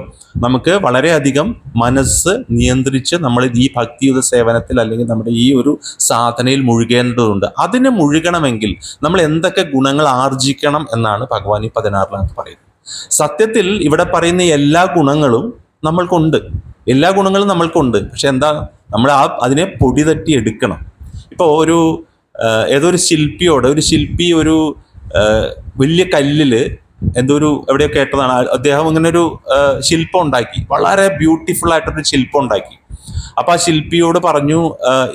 നമുക്ക് വളരെയധികം മനസ്സ് നിയന്ത്രിച്ച് നമ്മൾ ഈ ഭക്തിയുത സേവനത്തിൽ അല്ലെങ്കിൽ നമ്മുടെ ഈ ഒരു സാധനയിൽ മുഴുകേണ്ടതുണ്ട്. അതിന് മുഴുകണമെങ്കിൽ നമ്മൾ എന്തൊക്കെ ഗുണങ്ങൾ ആർജിക്കണം എന്നാണ് ഭഗവാൻ ഈ 16-ാമത് പറയുന്നത്. സത്യത്തിൽ ഇവിടെ പറയുന്ന എല്ലാ ഗുണങ്ങളും നമ്മൾക്കുണ്ട്. പക്ഷെ എന്താ, നമ്മൾ അതിനെ പൊടി തട്ടി എടുക്കണം. ഇപ്പോൾ ഏതൊരു ശില്പി ഒരു വലിയ കല്ലില് എവിടെയോ കേട്ടതാണ്, അദ്ദേഹം ഇങ്ങനെ ഒരു ശില്പം ഉണ്ടാക്കി, വളരെ ബ്യൂട്ടിഫുൾ ആയിട്ടൊരു ശില്പം ഉണ്ടാക്കി. അപ്പൊ ആ ശില്പിയോട് പറഞ്ഞു,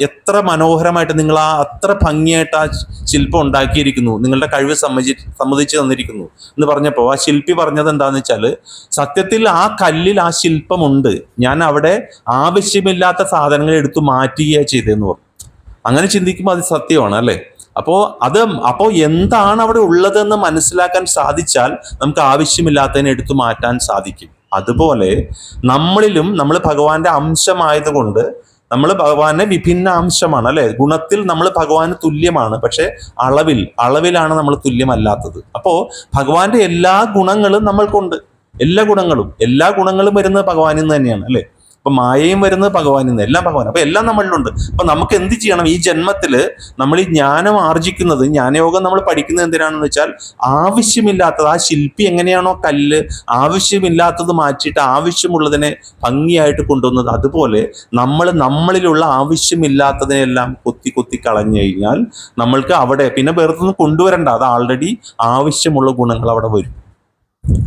എത്ര മനോഹരമായിട്ട് നിങ്ങൾ അത്ര ഭംഗിയായിട്ട് ആ ശില്പം ഉണ്ടാക്കിയിരിക്കുന്നു, നിങ്ങളുടെ കഴിവ് സമ്മതിച്ചു തന്നിരിക്കുന്നു എന്ന് പറഞ്ഞപ്പോൾ ആ ശില്പി പറഞ്ഞത് എന്താന്ന് വെച്ചാല്, സത്യത്തിൽ ആ കല്ലിൽ ആ ശില്പമുണ്ട്, ഞാൻ അവിടെ ആവശ്യമില്ലാത്ത സാധനങ്ങൾ എടുത്തു മാറ്റുകയാണ് ചെയ്തതെന്ന് പറഞ്ഞു. അങ്ങനെ ചിന്തിക്കുമ്പോൾ അത് സത്യമാണ് അല്ലെ. അപ്പോൾ എന്താണ് അവിടെ ഉള്ളതെന്ന് മനസ്സിലാക്കാൻ സാധിച്ചാൽ നമുക്ക് ആവശ്യമില്ലാത്തതിനെ എടുത്തു മാറ്റാൻ സാധിക്കും. അതുപോലെ നമ്മളിലും നമ്മൾ ഭഗവാന്റെ അംശമായതുകൊണ്ട് നമ്മൾ ഭഗവാന്റെ വിഭിന്ന അംശമാണ് അല്ലെ. ഗുണത്തിൽ നമ്മൾ ഭഗവാന് തുല്യമാണ്, പക്ഷെ അളവിലാണ് നമ്മൾ തുല്യമല്ലാത്തത്. അപ്പോ ഭഗവാന്റെ എല്ലാ ഗുണങ്ങളും നമ്മൾക്കുണ്ട്. എല്ലാ ഗുണങ്ങളും വരുന്നത് ഭഗവാനിൽ നിന്ന് തന്നെയാണ് അല്ലെ. അപ്പൊ മായയും വരുന്നത് ഭഗവാനിൽ നിന്ന്, എല്ലാം ഭഗവാൻ. അപ്പൊ എല്ലാം നമ്മളിലുണ്ട്. അപ്പൊ നമുക്ക് എന്ത് ചെയ്യണം? ഈ ജന്മത്തില് നമ്മൾ ഈ ജ്ഞാനം ആർജിക്കുന്നത്, ജ്ഞാനയോഗം നമ്മൾ പഠിക്കുന്നത് എന്തിനാണെന്ന് വെച്ചാൽ, ആവശ്യമില്ലാത്തത്, ആ ശില്പി എങ്ങനെയാണോ കല്ല് ആവശ്യമില്ലാത്തത് മാറ്റിയിട്ട് ആവശ്യമുള്ളതിനെ ഭംഗിയായിട്ട് കൊണ്ടുവന്നത്, അതുപോലെ നമ്മളിലുള്ള ആവശ്യമില്ലാത്തതിനെല്ലാം കൊത്തി കൊത്തി കളഞ്ഞു കഴിഞ്ഞാൽ നമ്മൾക്ക് അവിടെ പിന്നെ വേറൊന്നും കൊണ്ടുവരണ്ട, അത് ആൾറെഡി ആവശ്യമുള്ള ഗുണങ്ങൾ അവിടെ വരും.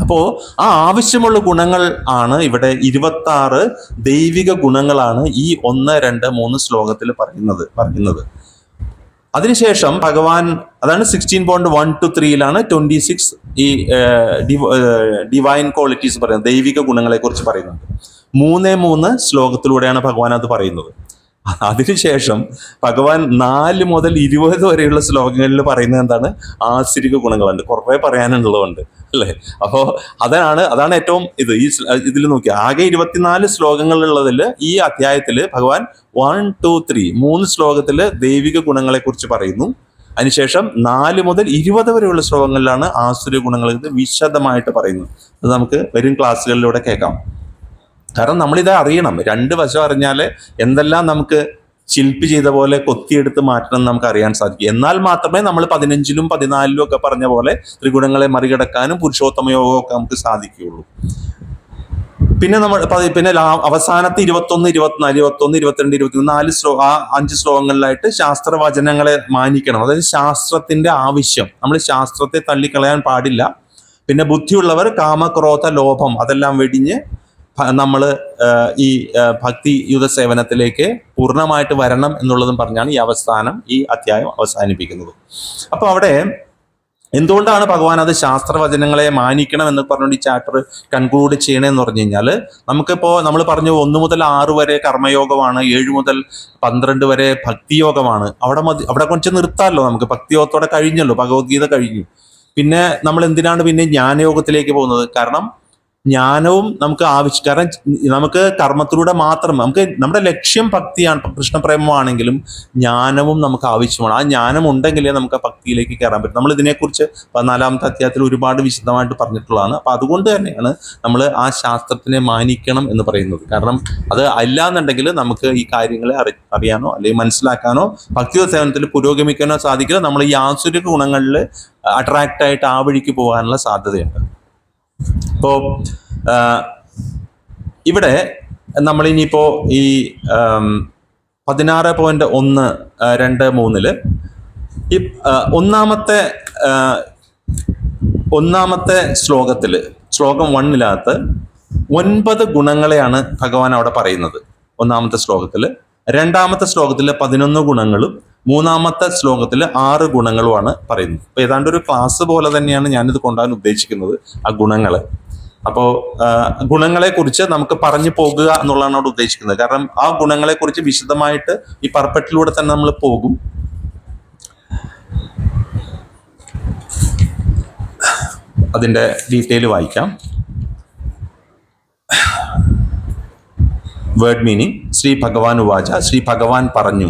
അപ്പോ ആ ആവശ്യമുള്ള ഗുണങ്ങൾ ആണ് ഇവിടെ 26 ദൈവിക ഗുണങ്ങളാണ് ഈ 1, 2, 3 ശ്ലോകത്തിൽ പറയുന്നത്. അതിനുശേഷം ഭഗവാൻ, അതാണ് 16.1 to 3 26 ഈ ഡിവൈൻ ക്വാളിറ്റീസ് പറയുന്നത്, ദൈവിക ഗുണങ്ങളെ കുറിച്ച് പറയുന്നുണ്ട്. 3 ശ്ലോകത്തിലൂടെയാണ് ഭഗവാൻ അത് പറയുന്നത്. അതിനുശേഷം ഭഗവാൻ 4 മുതൽ 20 വരെയുള്ള ശ്ലോകങ്ങളിൽ പറയുന്നത് എന്താണ്? ആസുരിക ഗുണങ്ങളുണ്ട്. കുറെ പറയാനുള്ളതുണ്ട് അല്ലേ? അപ്പോ അതാണ് ഏറ്റവും ഇതിൽ നോക്കിയാൽ ആകെ 24 ശ്ലോകങ്ങളുള്ളതിൽ ഈ അധ്യായത്തിൽ ഭഗവാൻ 1, 2, 3 3 ശ്ലോകത്തില് ദൈവിക ഗുണങ്ങളെ കുറിച്ച് പറയുന്നു. അതിനുശേഷം 4 മുതൽ 20 വരെയുള്ള ശ്ലോകങ്ങളിലാണ് ആസുര ഗുണങ്ങൾ വിശദമായിട്ട് പറയുന്നത്. അത് നമുക്ക് വരും ക്ലാസ്സുകളിലൂടെ കേൾക്കാം. കാരണം നമ്മളിത് അറിയണം, 2 വശം അറിഞ്ഞാല് എന്തെല്ലാം നമുക്ക് ശില്പി ചെയ്ത പോലെ കൊത്തിയെടുത്ത് മാറ്റണം നമുക്ക് അറിയാൻ സാധിക്കും. എന്നാൽ മാത്രമേ നമ്മൾ 15ലും 14ലും ഒക്കെ പറഞ്ഞ പോലെ ത്രിഗുണങ്ങളെ മറികടക്കാനും പുരുഷോത്തമ യോഗവും ഒക്കെ നമുക്ക് സാധിക്കുകയുള്ളൂ. പിന്നെ അവസാനത്തെ 21, 24, 21, 22, 24 5 ശ്ലോകങ്ങളിലായിട്ട് ശാസ്ത്രവചനങ്ങളെ മാനിക്കണം. അതായത് ശാസ്ത്രത്തിന്റെ ആവശ്യം, നമ്മൾ ശാസ്ത്രത്തെ തള്ളിക്കളയാൻ പാടില്ല. പിന്നെ ബുദ്ധിയുള്ളവർ കാമക്രോധ ലോഭം അതെല്ലാം വെടിഞ്ഞ് നമ്മൾ ഈ ഭക്തിയുത സേവനത്തിലേക്ക് പൂർണ്ണമായിട്ട് വരണം എന്നുള്ളതും പറഞ്ഞാണ് ഈ അധ്യായം അവസാനിപ്പിക്കുന്നത്. അപ്പൊ അവിടെ എന്തുകൊണ്ടാണ് ഭഗവാൻ അത് ശാസ്ത്രവചനങ്ങളെ മാനിക്കണം എന്ന് പറഞ്ഞുകൊണ്ട് ഈ ചാപ്റ്റർ കൺക്ലൂഡ് ചെയ്യണമെന്ന് പറഞ്ഞു കഴിഞ്ഞാൽ, നമ്മൾ പറഞ്ഞു 1 മുതൽ 6 വരെ കർമ്മയോഗമാണ്, 7 മുതൽ 12 വരെ ഭക്തിയോഗമാണ്. അവിടെ കുറച്ച് നിർത്താമല്ലോ, നമുക്ക് ഭക്തിയോഗത്തോടെ കഴിഞ്ഞല്ലോ, ഭഗവത്ഗീത കഴിഞ്ഞു. പിന്നെ നമ്മൾ എന്തിനാണ് പിന്നെ ജ്ഞാനയോഗത്തിലേക്ക് പോകുന്നത്? കാരണം ജ്ഞാനവും നമുക്ക് ആവശ്യം, കാരണം നമുക്ക് കർമ്മത്തിലൂടെ മാത്രം, നമ്മുടെ ലക്ഷ്യം ഭക്തിയാണ്, കൃഷ്ണപ്രേമമാണെങ്കിലും ജ്ഞാനവും നമുക്ക് ആവശ്യമാണ്. ആ ജ്ഞാനം ഉണ്ടെങ്കിലേ നമുക്ക് ആ ഭക്തിയിലേക്ക് കയറാൻ പറ്റും. നമ്മൾ ഇതിനെക്കുറിച്ച് 14ാമത്തെ അധ്യായത്തിൽ ഒരുപാട് വിശദമായിട്ട് പറഞ്ഞിട്ടുള്ളതാണ്. അപ്പൊ അതുകൊണ്ട് തന്നെയാണ് നമ്മൾ ആ ശാസ്ത്രത്തിനെ മാനിക്കണം എന്ന് പറയുന്നത്. കാരണം അത് അല്ലാന്നുണ്ടെങ്കിൽ നമുക്ക് ഈ കാര്യങ്ങളെ അറിയാനോ അല്ലെങ്കിൽ മനസ്സിലാക്കാനോ ഭക്തിയുത സേവനത്തിൽ പുരോഗമിക്കാനോ സാധിക്കില്ല. നമ്മൾ ഈ ആസുരിക ഗുണങ്ങളിൽ അട്രാക്റ്റ് ആയിട്ട് ആ വഴിക്ക് പോകാനുള്ള സാധ്യതയുണ്ട്. ഇപ്പോൾ ഇവിടെ നമ്മളിനിയിപ്പോ ഈ 16.1, 2, 3 ഈ ഒന്നാമത്തെ ശ്ലോകത്തില്, ശ്ലോകം 1 9 ഗുണങ്ങളെയാണ് ഭഗവാൻ അവിടെ പറയുന്നത്. 1ാമത്തെ ശ്ലോകത്തില്. 2ാമത്തെ ശ്ലോകത്തില് 11 ഗുണങ്ങളും 3ാമത്തെ ശ്ലോകത്തില് 6 ഗുണങ്ങളുമാണ് പറയുന്നത്. അപ്പൊ ഏതാണ്ട് ഒരു ക്ലാസ് പോലെ തന്നെയാണ് ഞാനിത് കൊണ്ടുപോകാൻ ഉദ്ദേശിക്കുന്നത്, ആ ഗുണങ്ങള്. അപ്പോൾ ഗുണങ്ങളെ കുറിച്ച് നമുക്ക് പറഞ്ഞു പോകുക എന്നുള്ളതാണ് അവിടെ ഉദ്ദേശിക്കുന്നത്. കാരണം ആ ഗുണങ്ങളെ കുറിച്ച് വിശദമായിട്ട് ഈ പർപ്പറ്റിലൂടെ തന്നെ നമ്മൾ പോകും. അതിന്റെ ഡീറ്റെയിൽ വായിക്കാം. Word meaning. ശ്രീ ഭഗവാൻ ഉവാച, ശ്രീ ഭഗവാൻ പറഞ്ഞു,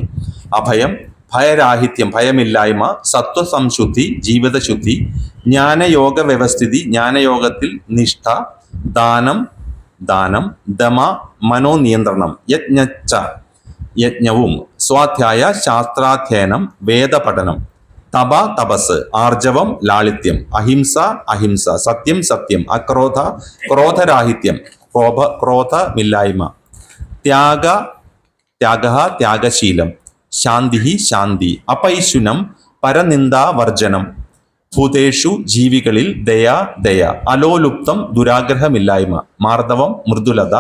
അഭയം, ഭയരാഹിത്യം, ഭയമില്ലായ്മ, സത്വസംശുദ്ധി, ജീവിതശുദ്ധി, ജ്ഞാനയോഗ വ്യവസ്ഥിതി, ജ്ഞാനയോഗത്തിൽ നിഷ്ഠ, ദാനം, ദമ, മനോനിയന്ത്രണം, യജ്ഞവും, സ്വാധ്യായ, ശാസ്ത്രാധ്യയനം, വേദപഠനം, തപസ്, ആർജവം, ലാളിത്യം, അഹിംസ, സത്യം, അക്രോധ, ക്രോധരാഹിത്യം, ക്രോധമില്ലായ്മ, ത്യാഗശീലം, ശാന്തി, അപൈശുനം, പരനിന്ദാവർജനം, ഭൂതേഷു ജീവികളിൽ ദയ, അലോലുപ്തം, ദുരാഗ്രഹമില്ലായ്മ, മാർദ്ദവം, മൃദുലത,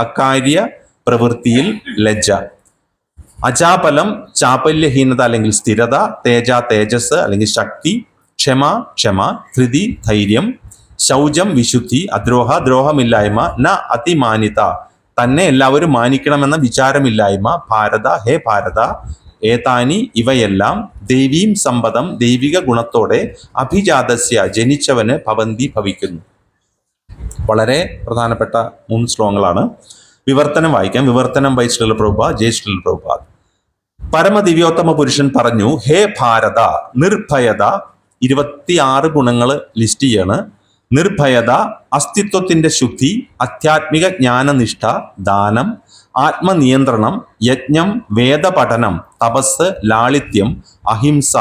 അകാര്യ പ്രവൃത്തിയിൽ ലജ്ജ, അചാപലം, ചാപല്യഹീനത അല്ലെങ്കിൽ സ്ഥിരത, തേജസ് അല്ലെങ്കിൽ ശക്തി, ക്ഷമ, ധൃതി, ധൈര്യം, ശൗചം, വിശുദ്ധി, ദ്രോഹമില്ലായ്മ, അതിമാനിത, തന്നെ എല്ലാവരും മാനിക്കണമെന്ന വിചാരമില്ലായ്മ, ഹേ ഭാരത, ഏതാനി ഇവയെല്ലാം ദൈവീം സമ്പദം, ദൈവിക ഗുണത്തോടെ അഭിജാതസ്യ, ജനിച്ചവന് ഭവിക്കുന്നു. വളരെ പ്രധാനപ്പെട്ട 3 ശ്ലോകങ്ങളാണ്. വിവർത്തനം വായിക്കാം. വിവർത്തനം ബൈ ശ്രീല പ്രഭുപാദ്, ജയ് ശ്രീല പ്രഭുപാദ്. പരമദിവ്യോത്തമ പുരുഷൻ പറഞ്ഞു, ഹേ ഭാരത, നിർഭയത, 26 ഗുണങ്ങൾ ലിസ്റ്റ് ചെയ്യാണ്. നിർഭയത, അസ്തിത്വത്തിന്റെ ശുദ്ധി, ആധ്യാത്മിക ജ്ഞാനനിഷ്ഠ, ദാനം, ആത്മനിയന്ത്രണം, യജ്ഞം, വേദപഠനം, തപസ്, ലാളിത്യം, അഹിംസ,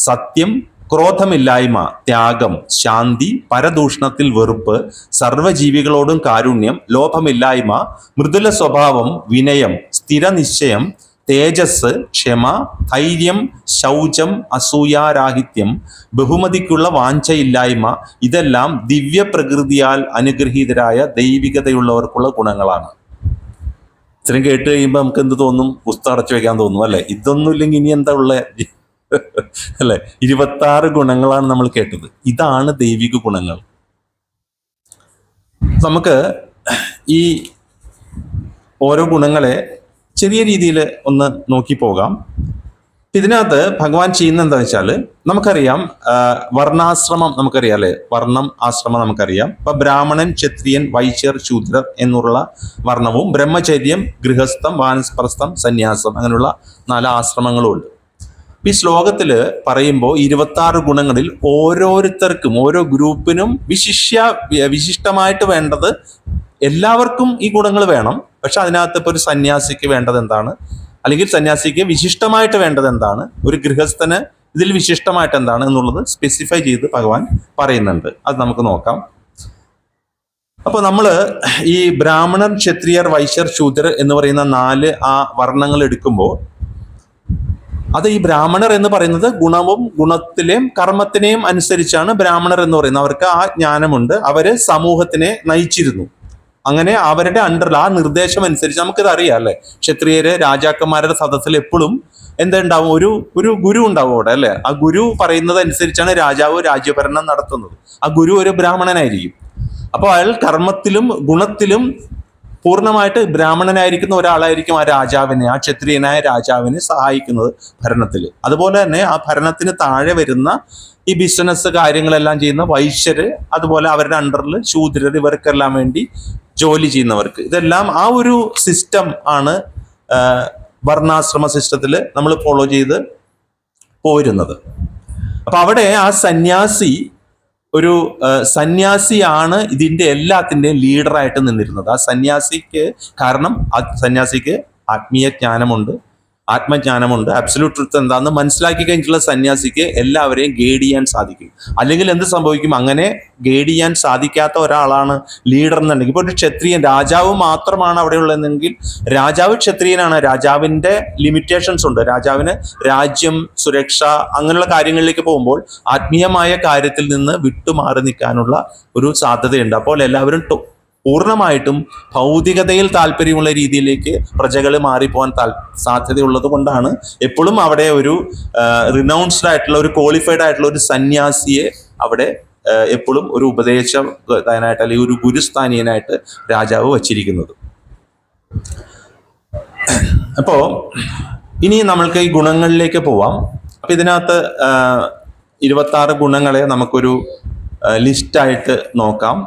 സത്യം, ക്രോധമില്ലായ്മ, ത്യാഗം, ശാന്തി, പരദൂഷണത്തിൽ വെറുപ്പ്, സർവ്വജീവികളോടും കാരുണ്യം, ലോഭമില്ലായ്മ, മൃദുല സ്വഭാവം, വിനയം, സ്ഥിരനിശ്ചയം, തേജസ്, ക്ഷമ, ധൈര്യം, ശൗചം, അസൂയാരാഹിത്യം, ബഹുമതിക്കുള്ള വാഞ്ചയില്ലായ്മ, ഇതെല്ലാം ദിവ്യപ്രകൃതിയാൽ അനുഗ്രഹീതരായ ദൈവികതയുള്ളവർക്കുള്ള ഗുണങ്ങളാണ്. ഇത്രയും കേട്ട് കഴിയുമ്പോൾ നമുക്ക് എന്ത് തോന്നും? പുസ്തകം അടച്ചു വെക്കാൻ തോന്നും അല്ലെ? ഇതൊന്നും ഇല്ലെങ്കിൽ ഇനി എന്താ ഉള്ളത് അല്ലെ? 26 ഗുണങ്ങളാണ് നമ്മൾ കേട്ടത്. ഇതാണ് ദൈവിക ഗുണങ്ങൾ. നമുക്ക് ഈ ഓരോ ഗുണങ്ങളെ ചെറിയ രീതിയിൽ ഒന്ന് നോക്കി പോകാം. ഇതിനകത്ത് ഭഗവാൻ ചെയ്യുന്ന എന്താ വെച്ചാൽ, നമുക്കറിയാം വർണ്ണാശ്രമം നമുക്കറിയാം അല്ലെ? വർണ്ണം, ആശ്രമം നമുക്കറിയാം. ഇപ്പൊ ബ്രാഹ്മണൻ, ക്ഷത്രിയൻ, വൈശ്യർ, ശൂദ്രർ എന്നുള്ള വർണ്ണവും, ബ്രഹ്മചര്യം, ഗൃഹസ്ഥം, വാനപ്രസ്ഥം, സന്യാസം, അങ്ങനെയുള്ള 4 ആശ്രമങ്ങളും ഉണ്ട്. ഈ ശ്ലോകത്തിൽ പറയുമ്പോൾ 26 ഗുണങ്ങളിൽ ഓരോരുത്തർക്കും, ഓരോ ഗ്രൂപ്പിനും വിശിഷ്ടമായിട്ട് വേണ്ടത്, എല്ലാവർക്കും ഈ ഗുണങ്ങൾ വേണം. പക്ഷെ അതിനകത്ത് ഇപ്പോൾ ഒരു സന്യാസിക്ക് വേണ്ടത് എന്താണ്, അല്ലെങ്കിൽ സന്യാസിക്ക് വിശിഷ്ടമായിട്ട് വേണ്ടത് എന്താണ്, ഒരു ഗൃഹസ്ഥന് ഇതിൽ വിശിഷ്ടമായിട്ട് എന്താണ് എന്നുള്ളത് സ്പെസിഫൈ ചെയ്ത് ഭഗവാൻ പറയുന്നുണ്ട്. അത് നമുക്ക് നോക്കാം. അപ്പൊ നമ്മള് ഈ ബ്രാഹ്മണർ, ക്ഷത്രിയർ, വൈശ്യർ, ശൂദ്രർ എന്ന് പറയുന്ന 4 ആ വർണ്ണങ്ങൾ എടുക്കുമ്പോൾ, അത് ഈ ബ്രാഹ്മണർ എന്ന് പറയുന്നത് ഗുണവും ഗുണത്തിലെയും കർമ്മത്തിനെയും അനുസരിച്ചാണ് ബ്രാഹ്മണർ എന്ന് പറയുന്നത്. അവർക്ക് ആ ജ്ഞാനമുണ്ട്, അവര് സമൂഹത്തിനെ നയിച്ചിരുന്നു. അങ്ങനെ അവരുടെ അണ്ടറിൽ ആ നിർദ്ദേശം അനുസരിച്ച്, നമുക്കിത് അറിയാം അല്ലെ? ക്ഷത്രിയര് രാജാക്കന്മാരുടെ സദസ്സിൽ എപ്പോഴും എന്തുണ്ടാവും? ഒരു ഗുരു ഉണ്ടാവും അവിടെ അല്ലെ? ആ ഗുരു പറയുന്നത് അനുസരിച്ചാണ് രാജാവ് രാജ്യഭരണം നടത്തുന്നത്. ആ ഗുരു ഒരു ബ്രാഹ്മണനായിരിക്കും. അപ്പോൾ അയാൾ കർമ്മത്തിലും ഗുണത്തിലും പൂർണ്ണമായിട്ട് ബ്രാഹ്മണനായിരിക്കുന്ന ഒരാളായിരിക്കും ആ രാജാവിനെ, ആ ക്ഷത്രിയനായ രാജാവിനെ സഹായിക്കുന്നത് ഭരണത്തിൽ. അതുപോലെ തന്നെ ആ ഭരണത്തിന് താഴെ വരുന്ന ഈ ബിസിനസ് കാര്യങ്ങളെല്ലാം ചെയ്യുന്ന വൈശ്യര്, അതുപോലെ അവരുടെ അണ്ടറിൽ ശൂദ്രർ, ഇവർക്കെല്ലാം വേണ്ടി ജോലി ചെയ്യുന്നവർക്ക്, ഇതെല്ലാം ആ ഒരു സിസ്റ്റം ആണ് വർണ്ണാശ്രമ സിസ്റ്റത്തിൽ നമ്മൾ ഫോളോ ചെയ്ത് പോരുന്നത്. അപ്പൊ അവിടെ ആ സന്യാസിയാണ് ഇതിന്റെ എല്ലാത്തിൻ്റെയും ലീഡറായിട്ട് നിന്നിരുന്നത്. ആ സന്യാസിക്ക് കാരണം ആ സന്യാസിക്ക് ആത്മീയ ജ്ഞാനമുണ്ട്, ആത്മജ്ഞാനമുണ്ട്. അബ്സല്യൂട്ട് ട്രുത്ത് എന്താണെന്ന് മനസ്സിലാക്കി കഴിഞ്ഞിട്ടുള്ള സന്യാസിക്ക് എല്ലാവരെയും ഗൈഡ് ചെയ്യാൻ സാധിക്കും. അല്ലെങ്കിൽ എന്ത് സംഭവിക്കും? അങ്ങനെ ഗൈഡ് ചെയ്യാൻ സാധിക്കാത്ത ഒരാളാണ് ലീഡർ എന്നുണ്ടെങ്കിൽ, ഇപ്പോൾ ഒരു ക്ഷത്രിയൻ, രാജാവ് മാത്രമാണ് അവിടെ ഉള്ളതെങ്കിൽ രാജാവ് ക്ഷത്രിയനാണ്, രാജാവിന്റെ ലിമിറ്റേഷൻസ് ഉണ്ട്. രാജാവിന് രാജ്യം, സുരക്ഷ, അങ്ങനെയുള്ള കാര്യങ്ങളിലേക്ക് പോകുമ്പോൾ ആത്മീയമായ കാര്യത്തിൽ നിന്ന് വിട്ടുമാറി നിൽക്കാനുള്ള ഒരു സാധ്യതയുണ്ട്. അപ്പോൾ എല്ലാവരും പൂർണ്ണമായിട്ടും ഭൗതികതയിൽ താല്പര്യമുള്ള രീതിയിലേക്ക് പ്രജകൾ മാറിപ്പോകാൻ സാധ്യതയുള്ളത് കൊണ്ടാണ് എപ്പോഴും അവിടെ ഒരു റിനൗൺസ്ഡ് ആയിട്ടുള്ള, ഒരു ക്വാളിഫൈഡ് ആയിട്ടുള്ള ഒരു സന്യാസിയെ അവിടെ എപ്പോഴും ഒരു ഉപദേശനായിട്ട് അല്ലെങ്കിൽ ഒരു ഗുരുസ്ഥാനീയനായിട്ട് രാജാവ് വച്ചിരിക്കുന്നത്. അപ്പോ ഇനി നമ്മൾക്ക് ഈ ഗുണങ്ങളിലേക്ക് പോവാം. അപ്പൊ ഇതിനകത്ത് 26 ഗുണങ്ങളെ നമുക്കൊരു ലിസ്റ്റായിട്ട് നോക്കാം.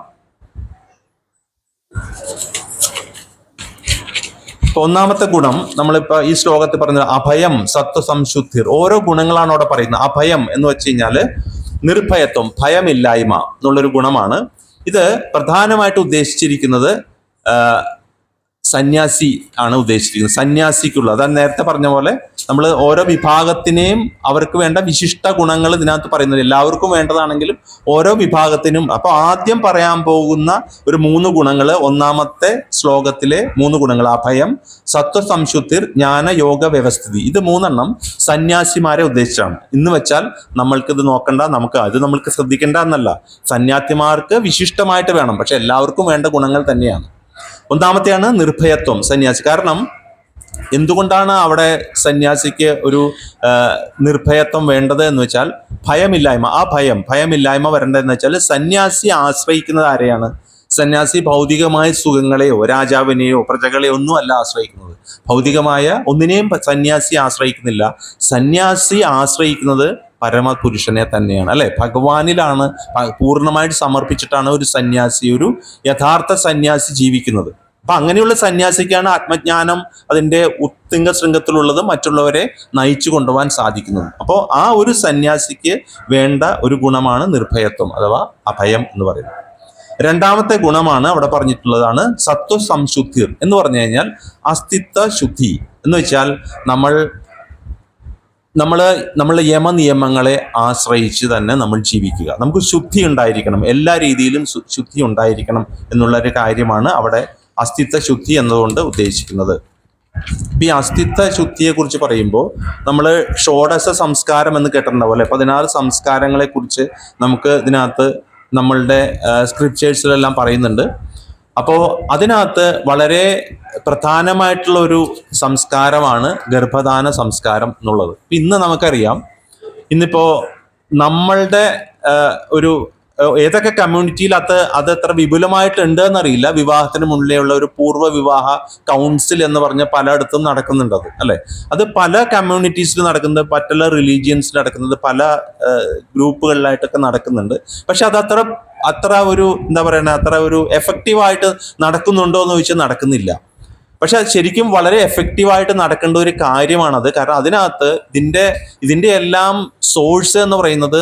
ഒന്നാമത്തെ ഗുണം നമ്മളിപ്പോ ഈ ശ്ലോകത്തിൽ പറഞ്ഞത് അഭയം, സത്വസംശുദ്ധിർ. ഓരോ ഗുണങ്ങളാണ് അവിടെ പറയുന്നത്. അഭയം എന്ന് വെച്ച് കഴിഞ്ഞാല് നിർഭയത്വം, ഭയമില്ലായ്മ എന്നുള്ളൊരു ഗുണമാണ്. ഇത് പ്രധാനമായിട്ട് ഉദ്ദേശിച്ചിരിക്കുന്നത് സന്യാസി ആണ് ഉദ്ദേശിച്ചിരിക്കുന്നത്. സന്യാസിക്കുള്ള, അതായത് നേരത്തെ പറഞ്ഞ പോലെ നമ്മൾ ഓരോ വിഭാഗത്തിനെയും അവർക്ക് വേണ്ട വിശിഷ്ട ഗുണങ്ങൾ ഇതിനകത്ത് പറയുന്നത്. എല്ലാവർക്കും വേണ്ടതാണെങ്കിലും ഓരോ വിഭാഗത്തിനും. അപ്പൊ ആദ്യം പറയാൻ പോകുന്ന ഒരു 3 ഗുണങ്ങൾ, ഒന്നാമത്തെ ശ്ലോകത്തിലെ 3 ഗുണങ്ങൾ, അഭയം, സത്വസംശുദ്ധിർ, ജ്ഞാന, യോഗ, വ്യവസ്ഥിതി. ഇത് 3 സന്യാസിമാരെ ഉദ്ദേശിച്ചാണ്. ഇന്ന് വെച്ചാൽ നമ്മൾക്കിത് നോക്കണ്ട, നമ്മൾക്ക് ശ്രദ്ധിക്കേണ്ട എന്നല്ല. സന്യാസിമാർക്ക് വിശിഷ്ടമായിട്ട് വേണം, പക്ഷെ എല്ലാവർക്കും വേണ്ട ഗുണങ്ങൾ തന്നെയാണ്. ഒന്നാമത്തെയാണ് നിർഭയത്വം, സന്യാസി. കാരണം എന്തുകൊണ്ടാണ് അവിടെ സന്യാസിക്ക് ഒരു നിർഭയത്വം വേണ്ടത് എന്ന് വെച്ചാൽ ഭയമില്ലായ്മ. ആ ഭയമില്ലായ്മ വരേണ്ടതെന്ന് വെച്ചാൽ സന്യാസി ആശ്രയിക്കുന്നത് ആരെയാണ്? സന്യാസി ഭൗതികമായ സുഖങ്ങളെയോ രാജാവിനെയോ പ്രജകളെയോ ഒന്നും അല്ല ആശ്രയിക്കുന്നത്. ഭൗതികമായ ഒന്നിനെയും സന്യാസി ആശ്രയിക്കുന്നില്ല. സന്യാസി ആശ്രയിക്കുന്നത് പരമപുരുഷനെ തന്നെയാണ് അല്ലെ? ഭഗവാനിലാണ് പൂർണ്ണമായിട്ട് സമർപ്പിച്ചിട്ടാണ് ഒരു സന്യാസി, ഒരു യഥാർത്ഥ സന്യാസി ജീവിക്കുന്നത്. അപ്പൊ അങ്ങനെയുള്ള സന്യാസിക്കാണ് ആത്മജ്ഞാനം അതിന്റെ ഉത്തുംഗ ശൃംഗത്തിലുള്ളത് മറ്റുള്ളവരെ നയിച്ചു കൊണ്ടുപോകാൻ സാധിക്കുന്നത്. അപ്പോൾ ആ ഒരു സന്യാസിക്ക് വേണ്ട ഒരു ഗുണമാണ് നിർഭയത്വം അഥവാ അഭയം എന്ന് പറയുന്നത്. രണ്ടാമത്തെ ഗുണമാണ് അവിടെ പറഞ്ഞിട്ടുള്ളതാണ് സത്വ സംശുദ്ധിർ എന്ന് പറഞ്ഞു കഴിഞ്ഞാൽ അസ്തിത്വ ശുദ്ധി എന്ന് വെച്ചാൽ നമ്മൾ യമനിയമങ്ങളെ ആശ്രയിച്ച് തന്നെ നമ്മൾ ജീവിക്കുക. നമുക്ക് ശുദ്ധി ഉണ്ടായിരിക്കണം, എല്ലാ രീതിയിലും ശുദ്ധി ഉണ്ടായിരിക്കണം എന്നുള്ള ഒരു കാര്യമാണ് അവിടെ അസ്തിത്വ ശുദ്ധി എന്നതുകൊണ്ട് ഉദ്ദേശിക്കുന്നത്. ഈ അസ്തിത്വ ശുദ്ധിയെ കുറിച്ച് പറയുമ്പോൾ നമ്മൾ ഷോഡശ സംസ്കാരം എന്ന് കേട്ടിട്ടുണ്ടാവും അല്ലെ. 16 സംസ്കാരങ്ങളെ കുറിച്ച് നമുക്ക് ഇതിനകത്ത് നമ്മളുടെ സ്ക്രിപ്റ്റേഴ്സിലെല്ലാം പറയുന്നുണ്ട്. അപ്പോൾ അതിനകത്ത് വളരെ പ്രധാനമായിട്ടുള്ള ഒരു സംസ്കാരമാണ് ഗർഭധാന സംസ്കാരം എന്നുള്ളത്. ഇന്ന് നമുക്കറിയാം, ഇന്നിപ്പോൾ നമ്മളുടെ ഒരു ഏതൊക്കെ കമ്മ്യൂണിറ്റിയിൽ അത് എത്ര വിപുലമായിട്ടുണ്ട് എന്നറിയില്ല. വിവാഹത്തിന് മുന്നേ ഉള്ള ഒരു പൂർവ്വ വിവാഹ കൗൺസിൽ എന്ന് പറഞ്ഞ പലയിടത്തും നടക്കുന്നുണ്ട് അത് അല്ലെ. അത് പല കമ്മ്യൂണിറ്റീസിൽ നടക്കുന്നത്, പല റിലീജിയൻസിൽ നടക്കുന്നത്, പല ഗ്രൂപ്പുകളിലായിട്ടൊക്കെ നടക്കുന്നുണ്ട്. പക്ഷെ അത് അത്ര ഒരു എന്താ പറയുക, അത്ര ഒരു എഫക്റ്റീവായിട്ട് നടക്കുന്നുണ്ടോ എന്ന് ചോദിച്ചാൽ നടക്കുന്നില്ല. പക്ഷെ ശരിക്കും വളരെ എഫക്റ്റീവായിട്ട് നടക്കേണ്ട ഒരു കാര്യമാണത്. കാരണം അതിനകത്ത് ഇതിൻ്റെ എല്ലാം സോഴ്സ് എന്ന് പറയുന്നത്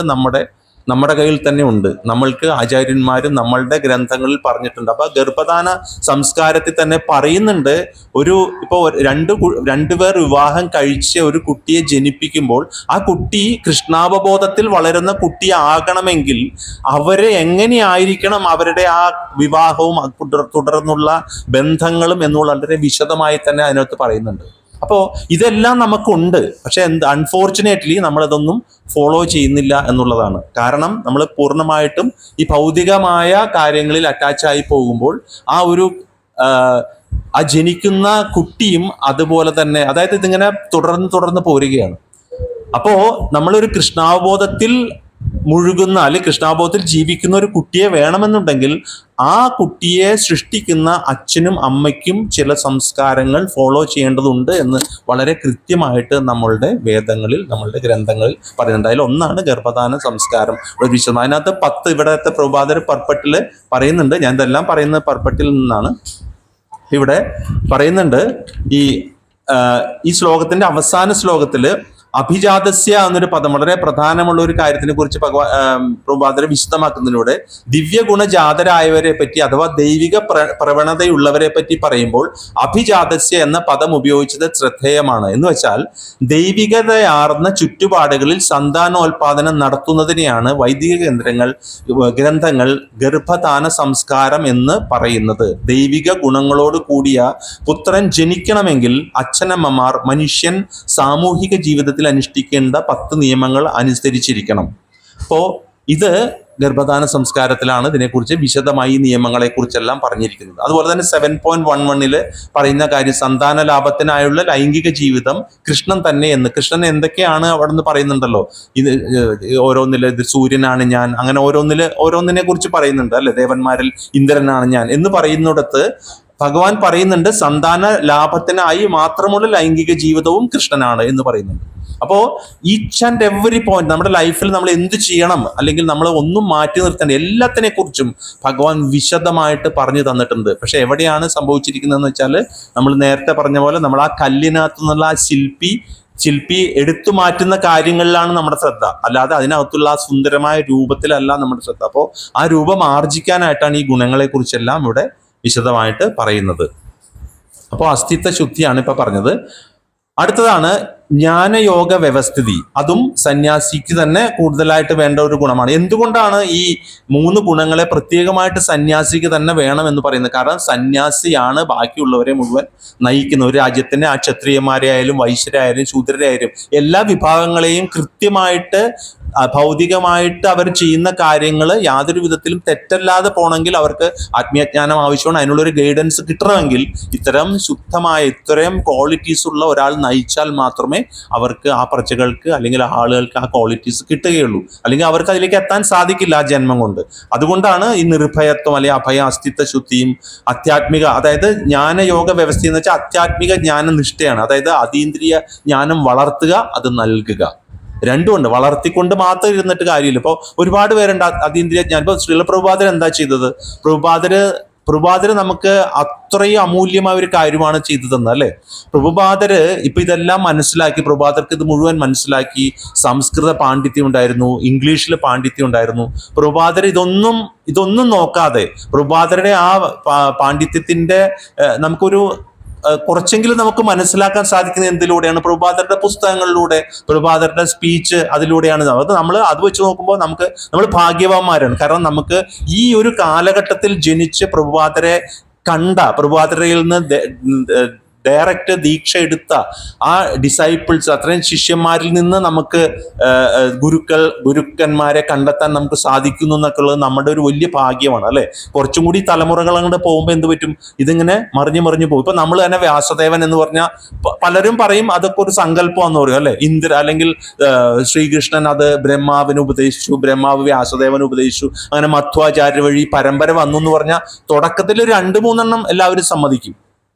നമ്മുടെ കയ്യിൽ തന്നെ ഉണ്ട്. നമ്മൾക്ക് ആചാര്യന്മാരും നമ്മളുടെ ഗ്രന്ഥങ്ങളിൽ പറഞ്ഞിട്ടുണ്ട്. അപ്പൊ ഗർഭധാന സംസ്കാരത്തിൽ തന്നെ പറയുന്നുണ്ട്, ഇപ്പോൾ രണ്ടുപേർ വിവാഹം കഴിച്ച് ഒരു കുട്ടിയെ ജനിപ്പിക്കുമ്പോൾ ആ കുട്ടി കൃഷ്ണാവബോധത്തിൽ വളരുന്ന കുട്ടി ആകണമെങ്കിൽ അവരെ എങ്ങനെയായിരിക്കണം അവരുടെ ആ വിവാഹവും തുടർന്നുള്ള ബന്ധങ്ങളും എന്നുള്ള വളരെ വിശദമായി തന്നെ അതിനകത്ത് പറയുന്നുണ്ട്. അപ്പോൾ ഇതെല്ലാം നമുക്കുണ്ട്. പക്ഷെ അൺഫോർച്ചുനേറ്റ്ലി നമ്മളതൊന്നും ഫോളോ ചെയ്യുന്നില്ല എന്നുള്ളതാണ്. കാരണം നമ്മൾ പൂർണ്ണമായിട്ടും ഈ ഭൗതികമായ കാര്യങ്ങളിൽ അറ്റാച്ചായി പോകുമ്പോൾ ആ ജനിക്കുന്ന കുട്ടിയും അതുപോലെ തന്നെ, അതായത് ഇതിങ്ങനെ തുടർന്ന് പോരുകയാണ്. അപ്പോൾ നമ്മളൊരു കൃഷ്ണാവബോധത്തിൽ മുഴുകുന്ന അല്ലെങ്കിൽ കൃഷ്ണാബോധത്തിൽ ജീവിക്കുന്ന ഒരു കുട്ടിയെ വേണമെന്നുണ്ടെങ്കിൽ ആ കുട്ടിയെ സൃഷ്ടിക്കുന്ന അച്ഛനും അമ്മയ്ക്കും ചില സംസ്കാരങ്ങൾ ഫോളോ ചെയ്യേണ്ടതുണ്ട് എന്ന് വളരെ കൃത്യമായിട്ട് നമ്മളുടെ വേദങ്ങളിൽ, നമ്മളുടെ ഗ്രന്ഥങ്ങളിൽ പറയുന്നുണ്ട്. അതിൽ ഒന്നാണ് ഗർഭധാന സംസ്കാരം. ഒരു വിശദം അതിനകത്ത് 10 ഇവിടത്തെ പ്രഭാതർ പർപ്പട്ടിൽ പറയുന്നുണ്ട്. ഞാൻ ഇതെല്ലാം പറയുന്നത് പർപ്പട്ടിൽ നിന്നാണ്. ഇവിടെ പറയുന്നുണ്ട്, ഈ ശ്ലോകത്തിന്റെ അവസാന ശ്ലോകത്തില് അഭിജാതസ്യ എന്നൊരു പദം വളരെ പ്രധാനമുള്ള ഒരു കാര്യത്തിനെ കുറിച്ച് പ്രഭാതരെ വിശദമാക്കുന്നതിലൂടെ ദിവ്യഗുണജാതരായവരെ പറ്റി അഥവാ ദൈവിക പ്രവണതയുള്ളവരെ പറ്റി പറയുമ്പോൾ അഭിജാതസ്യ എന്ന പദം ഉപയോഗിച്ചത് ശ്രദ്ധേയമാണ്. എന്ന് വെച്ചാൽ ദൈവികതയാർന്ന ചുറ്റുപാടുകളിൽ സന്താനോൽപാദനം നടത്തുന്നതിനെയാണ് വൈദിക ഗ്രന്ഥങ്ങൾ ഗർഭധാന സംസ്കാരം എന്ന് പറയുന്നത്. ദൈവിക ഗുണങ്ങളോട് കൂടിയ പുത്രൻ ജനിക്കണമെങ്കിൽ അച്ഛനമ്മമാർ മനുഷ്യൻ സാമൂഹിക ജീവിതത്തിൽ അനുഷ്ഠിക്കേണ്ട 10 നിയമങ്ങൾ അനുസരിച്ചിരിക്കണം. അപ്പോൾ ഇത് ഗർഭധാന സംസ്കാരത്തിലാണ് ഇതിനെക്കുറിച്ച് വിശദമായി നിയമങ്ങളെ കുറിച്ചെല്ലാം പറഞ്ഞിരിക്കുന്നത്. അതുപോലെ തന്നെ 7.11 പറയുന്ന കാര്യം സന്താന ലാഭത്തിനായുള്ള ലൈംഗിക ജീവിതം കൃഷ്ണൻ തന്നെ എന്ന്. കൃഷ്ണൻ എന്തൊക്കെയാണ് അവിടെ നിന്ന് പറയുന്നുണ്ടല്ലോ, ഇത് ഇത് സൂര്യനാണ് ഞാൻ, അങ്ങനെ ഓരോന്നിനെ കുറിച്ച് പറയുന്നുണ്ട് അല്ലെ. ദേവന്മാരിൽ ഇന്ദ്രനാണ് ഞാൻ എന്ന് പറയുന്നിടത്ത് ഭഗവാൻ പറയുന്നുണ്ട് സന്താന ലാഭത്തിനായി മാത്രമുള്ള ലൈംഗിക ജീവിതവും കൃഷ്ണനാണ് എന്ന് പറയുന്നുണ്ട്. അപ്പോൾ ഈച്ച് ആൻഡ് എവറി പോയിന്റ് നമ്മുടെ ലൈഫിൽ നമ്മൾ എന്ത് ചെയ്യണം, അല്ലെങ്കിൽ നമ്മൾ ഒന്നും മാറ്റി നിർത്തേണ്ട എല്ലാത്തിനെ കുറിച്ചും ഭഗവാൻ വിശദമായിട്ട് പറഞ്ഞു തന്നിട്ടുണ്ട്. പക്ഷെ എവിടെയാണ് സംഭവിച്ചിരിക്കുന്നതെന്ന് വെച്ചാൽ, നമ്മൾ നേരത്തെ പറഞ്ഞ പോലെ നമ്മൾ ആ കല്ലിനകത്തു നിന്നുള്ള ആ ശില്പി എടുത്തു മാറ്റുന്ന കാര്യങ്ങളിലാണ് നമ്മുടെ ശ്രദ്ധ, അല്ലാതെ അതിനകത്തുള്ള ആ സുന്ദരമായ രൂപത്തിലല്ല നമ്മുടെ ശ്രദ്ധ. അപ്പോൾ ആ രൂപം ആർജിക്കാനായിട്ടാണ് ഈ ഗുണങ്ങളെ കുറിച്ചെല്ലാം ഇവിടെ വിശദമായിട്ട് പറയുന്നത്. അപ്പോൾ അസ്തിത്വ ശുദ്ധിയാണ് ഇപ്പൊ പറഞ്ഞത്. അടുത്തതാണ് ജ്ഞാനയോഗ വ്യവസ്ഥിതി. അതും സന്യാസിക്ക് തന്നെ കൂടുതലായിട്ട് വേണ്ട ഒരു ഗുണമാണ്. എന്തുകൊണ്ടാണ് ഈ 3 ഗുണങ്ങളെ പ്രത്യേകമായിട്ട് സന്യാസിക്ക് തന്നെ വേണം എന്ന് പറയുന്നത്? കാരണം സന്യാസിയാണ് ബാക്കിയുള്ളവരെ മുഴുവൻ നയിക്കുന്ന ഒരു രാജ്യത്തിന്റെ ആ ക്ഷത്രിയന്മാരെ ആയാലും വൈശ്യരായാലും ശൂദ്രരായാലും എല്ലാ വിഭാഗങ്ങളെയും കൃത്യമായിട്ട് ഭൗതികമായിട്ട് അവർ ചെയ്യുന്ന കാര്യങ്ങൾ യാതൊരു വിധത്തിലും തെറ്റല്ലാതെ പോകണമെങ്കിൽ അവർക്ക് ആത്മീയജ്ഞാനം ആവശ്യമാണ്. അതിനുള്ളൊരു ഗൈഡൻസ് കിട്ടണമെങ്കിൽ ഇത്തരം ക്വാളിറ്റീസ് ഉള്ള ഒരാൾ നയിച്ചാൽ മാത്രമേ അവർക്ക് ആ പ്രജകൾക്ക് അല്ലെങ്കിൽ ആളുകൾക്ക് ആ ക്വാളിറ്റീസ് കിട്ടുകയുള്ളൂ. അല്ലെങ്കിൽ അവർക്ക് അതിലേക്ക് എത്താൻ സാധിക്കില്ല ആ ജന്മം കൊണ്ട്. അതുകൊണ്ടാണ് ഈ നിർഭയത്വം അല്ലെങ്കിൽ അഭയ അസ്തിത്വ ശുദ്ധിയും ആധ്യാത്മിക, അതായത് ജ്ഞാനയോഗ വ്യവസ്ഥ എന്ന് വെച്ചാൽ ആധ്യാത്മിക ജ്ഞാനനിഷ്ഠയാണ്. അതായത് അതീന്ദ്രിയ ജ്ഞാനം വളർത്തുക, അത് നൽകുക. രണ്ടുമുണ്ട്. വളർത്തിക്കൊണ്ട് മാത്രം ഇരുന്നിട്ട് കാര്യമില്ല. ഇപ്പോൾ ഒരുപാട് പേരുണ്ട് അതീന്ദ്രിയ ജ്ഞാനം. ഇപ്പോൾ ശ്രീല പ്രഭുപാദർ എന്താ ചെയ്തത്? പ്രഭുപാദര് പ്രഭുപാദര് നമുക്ക് അത്രയും അമൂല്യമായ ഒരു കാര്യമാണ് ചെയ്തു തന്നത് അല്ലെ. പ്രഭുപാദര് ഇപ്പൊ ഇതെല്ലാം മനസ്സിലാക്കി, പ്രഭുപാദർക്ക് ഇത് മുഴുവൻ മനസ്സിലാക്കി. സംസ്കൃത പാണ്ഡിത്യം ഉണ്ടായിരുന്നു, ഇംഗ്ലീഷിൽ പാണ്ഡിത്യം ഉണ്ടായിരുന്നു. പ്രഭുപാദർ ഇതൊന്നും നോക്കാതെ പ്രഭുപാദരുടെ ആ പാണ്ഡിത്യത്തിന്റെ നമുക്കൊരു കുറച്ചെങ്കിലും നമുക്ക് മനസ്സിലാക്കാൻ സാധിക്കുന്നത് എന്തിലൂടെയാണ്? പ്രഭുപാദരുടെ പുസ്തകങ്ങളിലൂടെ, പ്രഭുപാദരുടെ സ്പീച്ച്, അതിലൂടെയാണ്. അത് അത് വെച്ച് നോക്കുമ്പോൾ നമ്മൾ ഭാഗ്യവാന്മാരാണ്. കാരണം നമുക്ക് ഈ ഒരു കാലഘട്ടത്തിൽ ജനിച്ച് പ്രഭുപാദരെ കണ്ട, പ്രഭുപാദരയിൽ നിന്ന് ഡയറക്റ്റ് ദീക്ഷ എടുത്ത ആ ഡിസൈപ്പിൾസ്, അത്രയും ശിഷ്യന്മാരിൽ നിന്ന് നമുക്ക് ഗുരുക്കന്മാരെ കണ്ടെത്താൻ നമുക്ക് സാധിക്കുന്നു എന്നൊക്കെ ഉള്ളത് നമ്മുടെ ഒരു വലിയ ഭാഗ്യമാണ് അല്ലെ. കുറച്ചും കൂടി തലമുറകൾ അങ്ങോട്ട് പോകുമ്പോൾ എന്ത് പറ്റും? ഇതിങ്ങനെ മറിഞ്ഞു പോകും. ഇപ്പൊ നമ്മൾ തന്നെ വ്യാസദേവൻ എന്ന് പറഞ്ഞാൽ പലരും പറയും അതൊക്കെ ഒരു സങ്കല്പമാണെന്ന് പറയും അല്ലെ. അല്ലെങ്കിൽ ശ്രീകൃഷ്ണൻ അത് ബ്രഹ്മാവിന് ഉപദേശിച്ചു, ബ്രഹ്മാവ് വ്യാസദേവന് ഉപദേശിച്ചു, അങ്ങനെ മധ്വാചാര്യ വഴി പരമ്പര വന്നു എന്ന് പറഞ്ഞാൽ തുടക്കത്തിൽ 2-3 എല്ലാവരും സമ്മതിക്കും.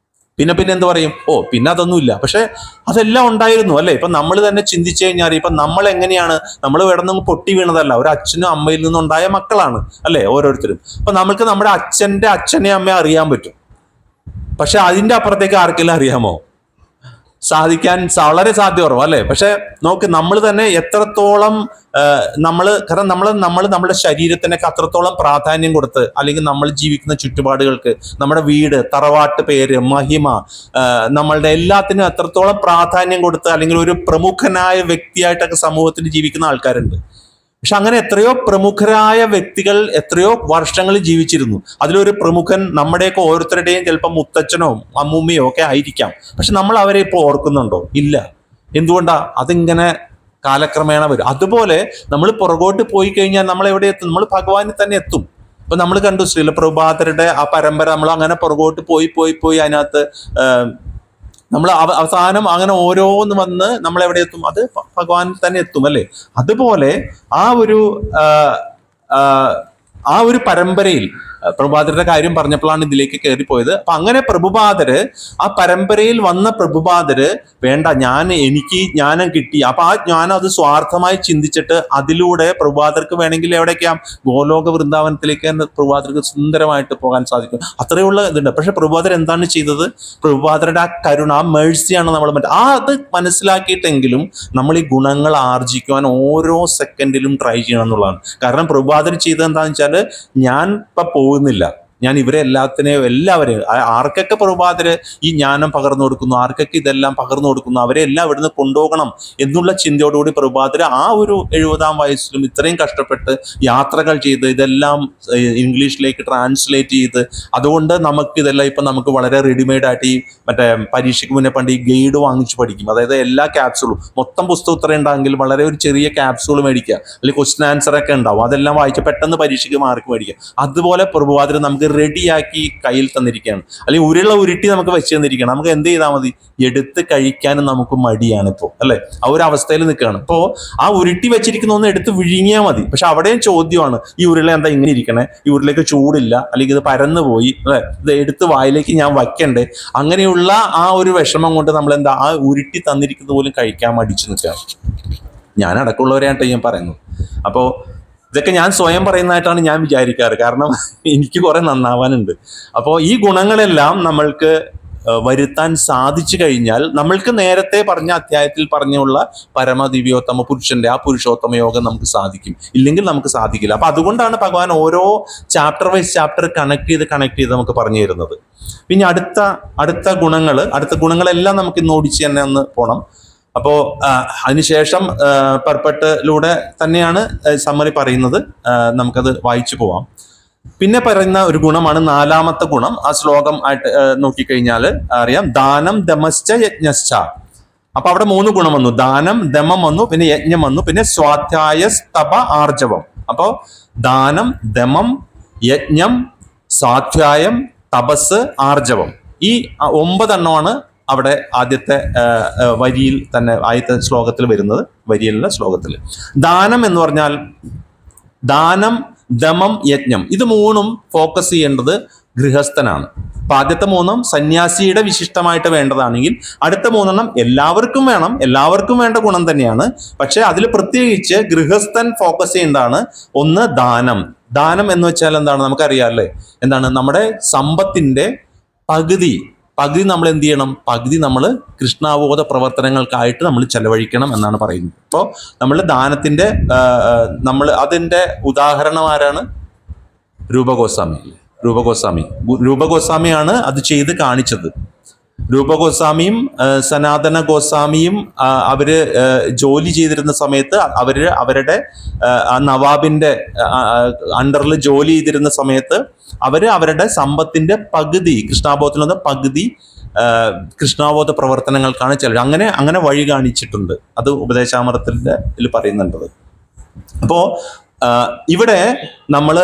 പിന്നെ എന്ത് പറയും? പിന്നെ അതൊന്നുമില്ല. പക്ഷെ അതെല്ലാം ഉണ്ടായിരുന്നു അല്ലെ. ഇപ്പൊ നമ്മൾ തന്നെ ചിന്തിച്ചു കഴിഞ്ഞാൽ ഇപ്പൊ നമ്മൾ എങ്ങനെയാണ്, നമ്മൾ കിടന്ന് പൊട്ടി വീണതല്ല, ഒരു അച്ഛനും അമ്മയിൽ നിന്നുണ്ടായ മക്കളാണ് അല്ലെ ഓരോരുത്തരും. അപ്പൊ നമുക്ക് നമ്മുടെ അച്ഛന്റെ അച്ഛനെ അമ്മയെ അറിയാൻ പറ്റും. പക്ഷെ അതിന്റെ അപ്പുറത്തേക്ക് ആർക്കെങ്കിലും അറിയാമോ? സാധിക്കാൻ വളരെ സാധ്യത കുറവ് അല്ലെ. പക്ഷെ നോക്ക്, നമ്മൾ തന്നെ എത്രത്തോളം കാരണം നമ്മൾ നമ്മുടെ ശരീരത്തിനൊക്കെ അത്രത്തോളം പ്രാധാന്യം കൊടുത്ത്, അല്ലെങ്കിൽ നമ്മൾ ജീവിക്കുന്ന ചുറ്റുപാടുകൾക്ക്, നമ്മുടെ വീട്, തറവാട്ട് പേര്, മഹിമ, നമ്മളുടെ എല്ലാത്തിനും എത്രത്തോളം പ്രാധാന്യം കൊടുത്ത്, അല്ലെങ്കിൽ ഒരു പ്രമുഖനായ വ്യക്തിയായിട്ടൊക്കെ സമൂഹത്തിൽ ജീവിക്കുന്ന ആൾക്കാരുണ്ട്. പക്ഷെ അങ്ങനെ എത്രയോ പ്രമുഖരായ വ്യക്തികൾ എത്രയോ വർഷങ്ങൾ ജീവിച്ചിരുന്നു. അതിലൊരു പ്രമുഖൻ നമ്മുടെയൊക്കെ ഓരോരുത്തരുടെയും ചിലപ്പോൾ മുത്തച്ഛനോ അമ്മൂമ്മയോ ഒക്കെ ആയിരിക്കാം. പക്ഷെ നമ്മൾ അവരെ ഇപ്പോൾ ഓർക്കുന്നുണ്ടോ? ഇല്ല. എന്തുകൊണ്ടാ? അതിങ്ങനെ കാലക്രമേണ വരും. അതുപോലെ നമ്മൾ പുറകോട്ട് പോയി കഴിഞ്ഞാൽ നമ്മൾ എവിടെ എത്തും? നമ്മൾ ഭഗവാനിൽ തന്നെ എത്തും. ഇപ്പൊ നമ്മൾ കണ്ടു ശ്രീല പ്രഭുപാദരുടെ ആ പരമ്പര, നമ്മൾ അങ്ങനെ പുറകോട്ട് പോയി അതിനകത്ത് നമ്മൾ അവസാനം അങ്ങനെ ഓരോന്ന് വന്ന് നമ്മൾ എവിടെ എത്തും? അത് ഭഗവാൻ തന്നെ എത്തും അല്ലെ. അതുപോലെ ആ ഒരു പരമ്പരയിൽ പ്രഭുപാദരുടെ കാര്യം പറഞ്ഞപ്പോഴാണ് ഇതിലേക്ക് കയറിപ്പോയത്. അപ്പൊ അങ്ങനെ പ്രഭുപാദര്, ആ പരമ്പരയിൽ വന്ന പ്രഭുപാദര് വേണ്ട, എനിക്ക് ജ്ഞാനം കിട്ടി, അപ്പൊ ആ ജ്ഞാനം അത് സ്വാർത്ഥമായി ചിന്തിച്ചിട്ട് അതിലൂടെ പ്രഭുപാദർക്ക് വേണമെങ്കിൽ എവിടേക്കാം? ഗോലോക വൃന്ദാവനത്തിലേക്ക് പ്രഭുപാദർക്ക് സുന്ദരമായിട്ട് പോകാൻ സാധിക്കും. അത്രയുള്ള ഇതുണ്ട്. പക്ഷെ പ്രഭുപാദർ എന്താണ് ചെയ്തത്? പ്രഭുപാദരുടെ ആ കരുണ, ആ മേഴ്സിയാണ് നമ്മൾ അത് മനസ്സിലാക്കിയിട്ടെങ്കിലും നമ്മൾ ഈ ഗുണങ്ങൾ ആർജിക്കുവാൻ ഓരോ സെക്കൻഡിലും ട്രൈ ചെയ്യണം എന്നുള്ളതാണ്. കാരണം പ്രഭുപാദർ ചെയ്തത് എന്താണെന്ന് വെച്ചാൽ, ഞാൻ ഇപ്പൊ പോകുന്നില്ല, ഞാൻ ഇവരെ എല്ലാവരെയും ആർക്കൊക്കെ പ്രഭുപാദര് ഈ ജ്ഞാനം പകർന്നു കൊടുക്കുന്നു, ആർക്കൊക്കെ ഇതെല്ലാം പകർന്നു കൊടുക്കുന്നു, അവരെ എല്ലാം ഇവിടുന്ന് കൊണ്ടുപോകണം എന്നുള്ള ചിന്തയോടുകൂടി പ്രഭുപാദര് ആ ഒരു 70-ാം വയസ്സിലും ഇത്രയും കഷ്ടപ്പെട്ട് യാത്രകൾ ചെയ്ത് ഇതെല്ലാം ഇംഗ്ലീഷിലേക്ക് ട്രാൻസ്ലേറ്റ് ചെയ്ത്, അതുകൊണ്ട് നമുക്കിതെല്ലാം ഇപ്പം നമുക്ക് വളരെ റെഡിമെയ്ഡ് ആയിട്ട് ഈ മറ്റേ പരീക്ഷയ്ക്ക് മുന്നേ പണ്ട് ഈ ഗൈഡ് വാങ്ങിച്ച് പഠിക്കും. അതായത് എല്ലാ ക്യാപ്സൂളും, മൊത്തം പുസ്തകം ഇത്ര ഉണ്ടെങ്കിൽ വളരെ ഒരു ചെറിയ ക്യാപ്സൂൾ മേടിക്കുക, അല്ലെങ്കിൽ ക്വസ്റ്റ്യൻ ആൻസർ ഒക്കെ ഉണ്ടാവും, അതെല്ലാം വായിച്ച് പെട്ടെന്ന് പരീക്ഷയ്ക്ക് മാർക്ക് മേടിക്കുക. അതുപോലെ പ്രഭുപാദര് നമുക്ക് റെഡിയാക്കി കയ്യിൽ തന്നിരിക്കുകയാണ്, അല്ലെങ്കിൽ ഉരുട്ടി നമുക്ക് വെച്ച് തന്നിരിക്കുകയാണ്. നമുക്ക് എന്ത് ചെയ്താൽ മതി? എടുത്ത് കഴിക്കാനും നമുക്ക് മടിയാണ് ഇപ്പോൾ അല്ലെ. ആ ഒരു അവസ്ഥയിൽ നിൽക്കുകയാണ്. ഇപ്പോൾ ആ ഉരുട്ടി വെച്ചിരിക്കുന്ന ഒന്ന് എടുത്ത് വിഴുങ്ങിയാൽ മതി. പക്ഷെ അവിടെയും ചോദ്യമാണ്, ഈ ഉരുള എന്താ ഇങ്ങനെ ഇരിക്കണേ? ഈ ഉരുളയ്ക്ക് ചൂടില്ല, അല്ലെങ്കിൽ ഇത് പരന്നു പോയി അല്ലെ, ഇത് എടുത്ത് വായിലേക്ക് ഞാൻ വയ്ക്കണ്ടേ? അങ്ങനെയുള്ള ആ ഒരു വിഷമം കൊണ്ട് നമ്മൾ എന്താ, ആ ഉരുട്ടി തന്നിരിക്കുന്നത് പോലും കഴിക്കാൻ മടിച്ചു നിൽക്കുകയാണ്. ഞാൻ അടക്കമുള്ളവരെയായിട്ട് ഞാൻ പറയുന്നത്. അപ്പോൾ ഇതൊക്കെ ഞാൻ സ്വയം പറയുന്നതായിട്ടാണ് ഞാൻ വിചാരിക്കാറ്. കാരണം എനിക്ക് കുറെ നന്നാവാനുണ്ട്. അപ്പോൾ ഈ ഗുണങ്ങളെല്ലാം നമ്മൾക്ക് വരുത്താൻ സാധിച്ചു കഴിഞ്ഞാൽ നമ്മൾക്ക് നേരത്തെ പറഞ്ഞ അധ്യായത്തിൽ പറഞ്ഞുള്ള പരമദിവ്യോത്തമ പുരുഷന്റെ ആ പുരുഷോത്തമ യോഗം നമുക്ക് സാധിക്കും. ഇല്ലെങ്കിൽ നമുക്ക് സാധിക്കില്ല. അപ്പൊ അതുകൊണ്ടാണ് ഭഗവാൻ ഓരോ ചാപ്റ്റർ വൈസ് ചാപ്റ്റർ കണക്ട് ചെയ്ത് നമുക്ക് പറഞ്ഞു തരുന്നത്. പിന്നെ അടുത്ത ഗുണങ്ങളെല്ലാം നമുക്ക് ഇന്ന് ഓടിച്ച് തന്നെ ഒന്ന് പോണം. അപ്പോൾ അതിനുശേഷം പർപ്പട്ടിലൂടെ തന്നെയാണ് സമ്മറി പറയുന്നത്. നമുക്കത് വായിച്ചു പോവാം. പിന്നെ പറയുന്ന ഒരു ഗുണമാണ് 4ാമത്തെ ഗുണം. ആ ശ്ലോകം ആയിട്ട് നോക്കിക്കഴിഞ്ഞാൽ അറിയാം, ദാനം ദമശ്ച യജ്ഞശ്ച. അപ്പൊ അവിടെ 3 ഗുണം വന്നു. ദാനം, ദമം വന്നു, പിന്നെ യജ്ഞം വന്നു, പിന്നെ സ്വാധ്യായ സ്തപ ആർജവം. അപ്പോ ദാനം, ദമം, യജ്ഞം, സ്വാധ്യായം, തപസ്, ആർജവം, ഈ 9 എണ്ണമാണ് അവിടെ ആദ്യത്തെ വരിയിൽ തന്നെ, ആദ്യത്തെ ശ്ലോകത്തിൽ വരുന്നത്. വരിയിലുള്ള ശ്ലോകത്തിൽ ദാനം എന്ന് പറഞ്ഞാൽ ദാനം, ദമം, യജ്ഞം, ഇത് 3ഉം ഫോക്കസ് ചെയ്യേണ്ടത് ഗൃഹസ്ഥനാണ്. അപ്പൊ ആദ്യത്തെ 3 സന്യാസിയുടെ വിശിഷ്ടമായിട്ട് വേണ്ടതാണെങ്കിൽ അടുത്ത 3 എല്ലാവർക്കും വേണം, എല്ലാവർക്കും വേണ്ട ഗുണം തന്നെയാണ്. പക്ഷെ അതിൽ പ്രത്യേകിച്ച് ഗൃഹസ്ഥൻ ഫോക്കസ് ചെയ്യേണ്ടതാണ്. ഒന്ന് ദാനം, ദാനം എന്ന് വെച്ചാൽ എന്താണ് നമുക്കറിയാം അല്ലേ? എന്താണ് നമ്മുടെ സമ്പത്തിന്റെ പകുതി പകുതി നമ്മൾ എന്ത് ചെയ്യണം? പകുതി നമ്മൾ കൃഷ്ണാവബോധ പ്രവർത്തനങ്ങൾക്കായിട്ട് നമ്മൾ ചെലവഴിക്കണം എന്നാണ് പറയുന്നത്. അപ്പോൾ നമ്മൾ ദാനത്തിന്റെ നമ്മൾ അതിന്റെ ഉദാഹരണം ആരാണ്? രൂപഗോസ്വാമി. രൂപഗോസ്വാമിയാണ് അത് ചെയ്ത് കാണിച്ചത്. രൂപഗോസ്വാമിയും സനാതന ഗോസ്വാമിയും അവര് ജോലി ചെയ്തിരുന്ന സമയത്ത് അവരുടെ നവാബിന്റെ അണ്ടറിൽ ജോലി ചെയ്തിരുന്ന സമയത്ത് അവരുടെ സമ്പത്തിന്റെ പകുതി കൃഷ്ണാബോധത്തിലുള്ള പകുതി കൃഷ്ണാബോധ പ്രവർത്തനങ്ങൾക്കാണ് ചെലവ്. അങ്ങനെ വഴി കാണിച്ചിട്ടുണ്ട്. അത് ഉപദേശാമൃതത്തിൽ പറയുന്നുണ്ടത്. അപ്പോ ഇവിടെ നമ്മൾ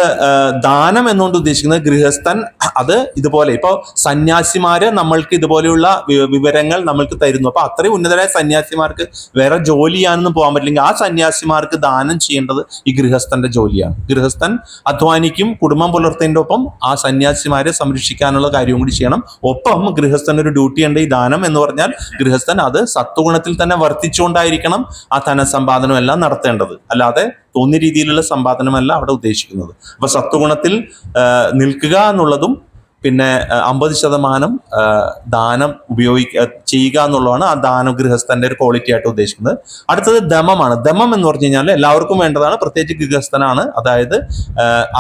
ദാനം എന്നുകൊണ്ട് ഉദ്ദേശിക്കുന്നത് ഗൃഹസ്ഥൻ അത് ഇതുപോലെ ഇപ്പൊ സന്യാസിമാര് നമ്മൾക്ക് ഇതുപോലെയുള്ള വിവരങ്ങൾ നമ്മൾക്ക് തരുന്നു. അപ്പൊ അത്രയും ഉന്നതരായ സന്യാസിമാർക്ക് വേറെ ജോലി ചെയ്യാനൊന്നും പോകാൻ പറ്റില്ലെങ്കിൽ ആ സന്യാസിമാർക്ക് ദാനം ചെയ്യേണ്ടത് ഈ ഗൃഹസ്ഥന്റെ ജോലിയാണ്. ഗൃഹസ്ഥൻ അധ്വാനിക്കും, കുടുംബം പുലർത്തേണ്ട ഒപ്പം ആ സന്യാസിമാരെ സംരക്ഷിക്കാനുള്ള കാര്യവും കൂടി ചെയ്യണം. ഒപ്പം ഗൃഹസ്ഥൻ ഒരു ഡ്യൂട്ടി ഉണ്ട്. ഈ ദാനം എന്ന് പറഞ്ഞാൽ ഗൃഹസ്ഥൻ അത് സത്വഗുണത്തിൽ തന്നെ വർത്തിച്ചുകൊണ്ടായിരിക്കണം ആ ധനസമ്പാദനം എല്ലാം നടത്തേണ്ടത്. അല്ലാതെ തോന്നിയ രീതിയിലുള്ള സമ്പാദനമല്ല അവിടെ ഉദ്ദേശിക്കുന്നത്. അപ്പൊ സത്വഗുണത്തിൽ നിൽക്കുക എന്നുള്ളതും പിന്നെ 50% ദാനം ചെയ്യുക എന്നുള്ളതാണ് ആ ദാനഗൃഹസ്ഥന്റെ ഒരു ക്വാളിറ്റി ആയിട്ട് ഉദ്ദേശിക്കുന്നത്. അടുത്തത് ദമമാണ്. ദമം എന്ന് പറഞ്ഞു കഴിഞ്ഞാൽ എല്ലാവർക്കും വേണ്ടതാണ്, പ്രത്യേകിച്ച് ഗൃഹസ്ഥനാണ്. അതായത്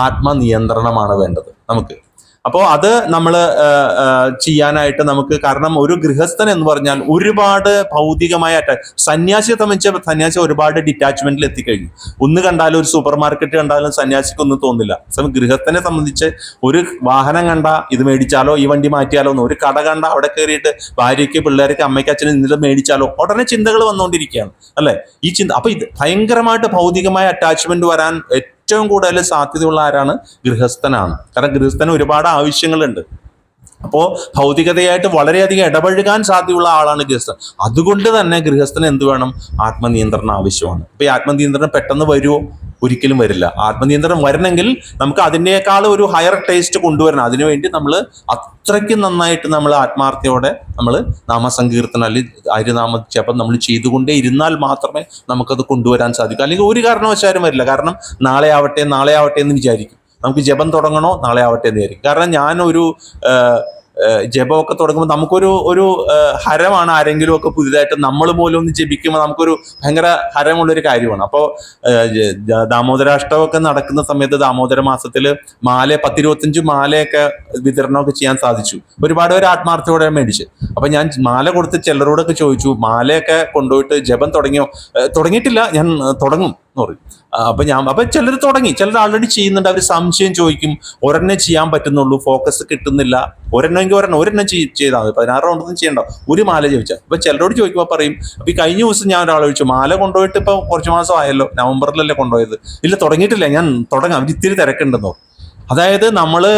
ആത്മനിയന്ത്രണമാണ് വേണ്ടത് നമുക്ക്. അപ്പോൾ അത് നമ്മൾ ചെയ്യാനായിട്ട് നമുക്ക്, കാരണം ഒരു ഗൃഹസ്ഥൻ എന്ന് പറഞ്ഞാൽ ഒരുപാട് ഭൗതികമായ സന്യാസിയെ സംബന്ധിച്ച് സന്യാസി ഒരുപാട് ഡിറ്റാച്ച്മെന്റിൽ എത്തിക്കഴിഞ്ഞു. ഒന്ന് കണ്ടാലും ഒരു സൂപ്പർ മാർക്കറ്റ് കണ്ടാലും സന്യാസിക്കൊന്നും തോന്നില്ല. ഗൃഹസ്ഥനെ സംബന്ധിച്ച് ഒരു വാഹനം കണ്ട ഇത് മേടിച്ചാലോ, ഈ വണ്ടി മാറ്റിയാലോ, ഒരു കട കണ്ട അവിടെ കയറിയിട്ട് ഭാര്യയ്ക്ക് പിള്ളേർക്ക് അമ്മയ്ക്ക് അച്ഛനും ഇന്നിട്ട് മേടിച്ചാലോ ഉടനെ ചിന്തകൾ വന്നുകൊണ്ടിരിക്കുകയാണ് അല്ലെ? ഈ ചിന്ത അപ്പൊ ഇത് ഭയങ്കരമായിട്ട് ഭൗതികമായ അറ്റാച്ച്മെന്റ് വരാൻ ഏറ്റവും കൂടുതൽ സാധ്യതയുള്ള ആരാണ്? ഗൃഹസ്ഥനാണ്. കാരണം ഗൃഹസ്ഥന് ഒരുപാട് ആവശ്യങ്ങളുണ്ട്. അപ്പോൾ ഭൗതികതയായിട്ട് വളരെയധികം ഇടപഴകാൻ സാധ്യതയുള്ള ആളാണ് ഗൃഹസ്ഥൻ. അതുകൊണ്ട് തന്നെ ഗൃഹസ്ഥന് എന്ത് വേണം? ആത്മനിയന്ത്രണം ആവശ്യമാണ്. ഇപ്പൊ ഈ ആത്മനിയന്ത്രണം പെട്ടെന്ന് വരുമോ? ഒരിക്കലും വരില്ല. ആത്മനിയന്ത്രണം വരണമെങ്കിൽ നമുക്ക് അതിനേക്കാൾ ഒരു ഹയർ ടേസ്റ്റ് കൊണ്ടുവരണം. അതിനുവേണ്ടി നമ്മൾ അത്രയ്ക്ക് നന്നായിട്ട് നമ്മൾ ആത്മാർത്ഥയോടെ നമ്മൾ നാമസങ്കീർത്തനം അല്ലെങ്കിൽ ഹരിനാമ ജപം നമ്മൾ ചെയ്തുകൊണ്ടേ ഇരുന്നാൽ മാത്രമേ നമുക്കത് കൊണ്ടുവരാൻ സാധിക്കൂ. അല്ലെങ്കിൽ ഒരു കാരണവശാലും വരില്ല. കാരണം നാളെ ആവട്ടെ എന്ന് വിചാരിക്കും. നമുക്ക് ജപം തുടങ്ങണോ? നാളെ ആവട്ടെ എന്ന് വിചാരിക്കും. കാരണം ഞാനൊരു ജപമൊക്കെ തുടങ്ങുമ്പോൾ നമുക്കൊരു ഹരമാണ്. ആരെങ്കിലും ഒക്കെ പുതിയതായിട്ട് നമ്മൾ പോലും ഒന്ന് ജപിക്കുമ്പോൾ നമുക്കൊരു ഭയങ്കര ഹരമുള്ളൊരു കാര്യമാണ്. അപ്പോൾ ദാമോദരാഷ്ടമൊക്കെ നടക്കുന്ന സമയത്ത് ദാമോദര മാസത്തിൽ 10-25 മാലയൊക്കെ വിതരണമൊക്കെ ചെയ്യാൻ സാധിച്ചു. ഒരുപാട് പേര് ആത്മാർത്ഥയോടെ മേടിച്ച്. അപ്പൊ ഞാൻ മാല കൊടുത്ത് ചിലരോടൊക്കെ ചോദിച്ചു, മാലയൊക്കെ കൊണ്ടുപോയിട്ട് ജപം തുടങ്ങിയോ? തുടങ്ങിയിട്ടില്ല, ഞാൻ തുടങ്ങും എന്ന് പറയും. അപ്പൊ ചിലർ തുടങ്ങി, ചിലർ ആൾറെഡി ചെയ്യുന്നുണ്ട്. അവർ സംശയം ചോദിക്കും, ഒരെണ്ണം ചെയ്യാൻ പറ്റുന്നുള്ളൂ, ഫോക്കസ് കിട്ടുന്നില്ല, ഒരെണ്ണമെങ്കിൽ ഒരെണ്ണം ചെയ്താൽ മതി, 16 റൗണ്ടൊന്നും ചെയ്യണ്ട, ഒരു മാല ചോദിച്ചാൽ. അപ്പൊ ചിലരോട് ചോദിക്കുമ്പോൾ പറയും, അപ്പൊ ഈ കഴിഞ്ഞ ദിവസം ഞാൻ ഒരാൾ ചോദിച്ചു, മാല കൊണ്ടുപോയിട്ട് ഇപ്പൊ കുറച്ച് മാസം ആയല്ലോ, നവംബറിലല്ലേ കൊണ്ടുപോയത്, ഇല്ല തുടങ്ങിയിട്ടില്ല, ഞാൻ തുടങ്ങാം, അവർ ഇത്തിരി തിരക്കുണ്ടെന്നോ. അതായത് നമ്മള്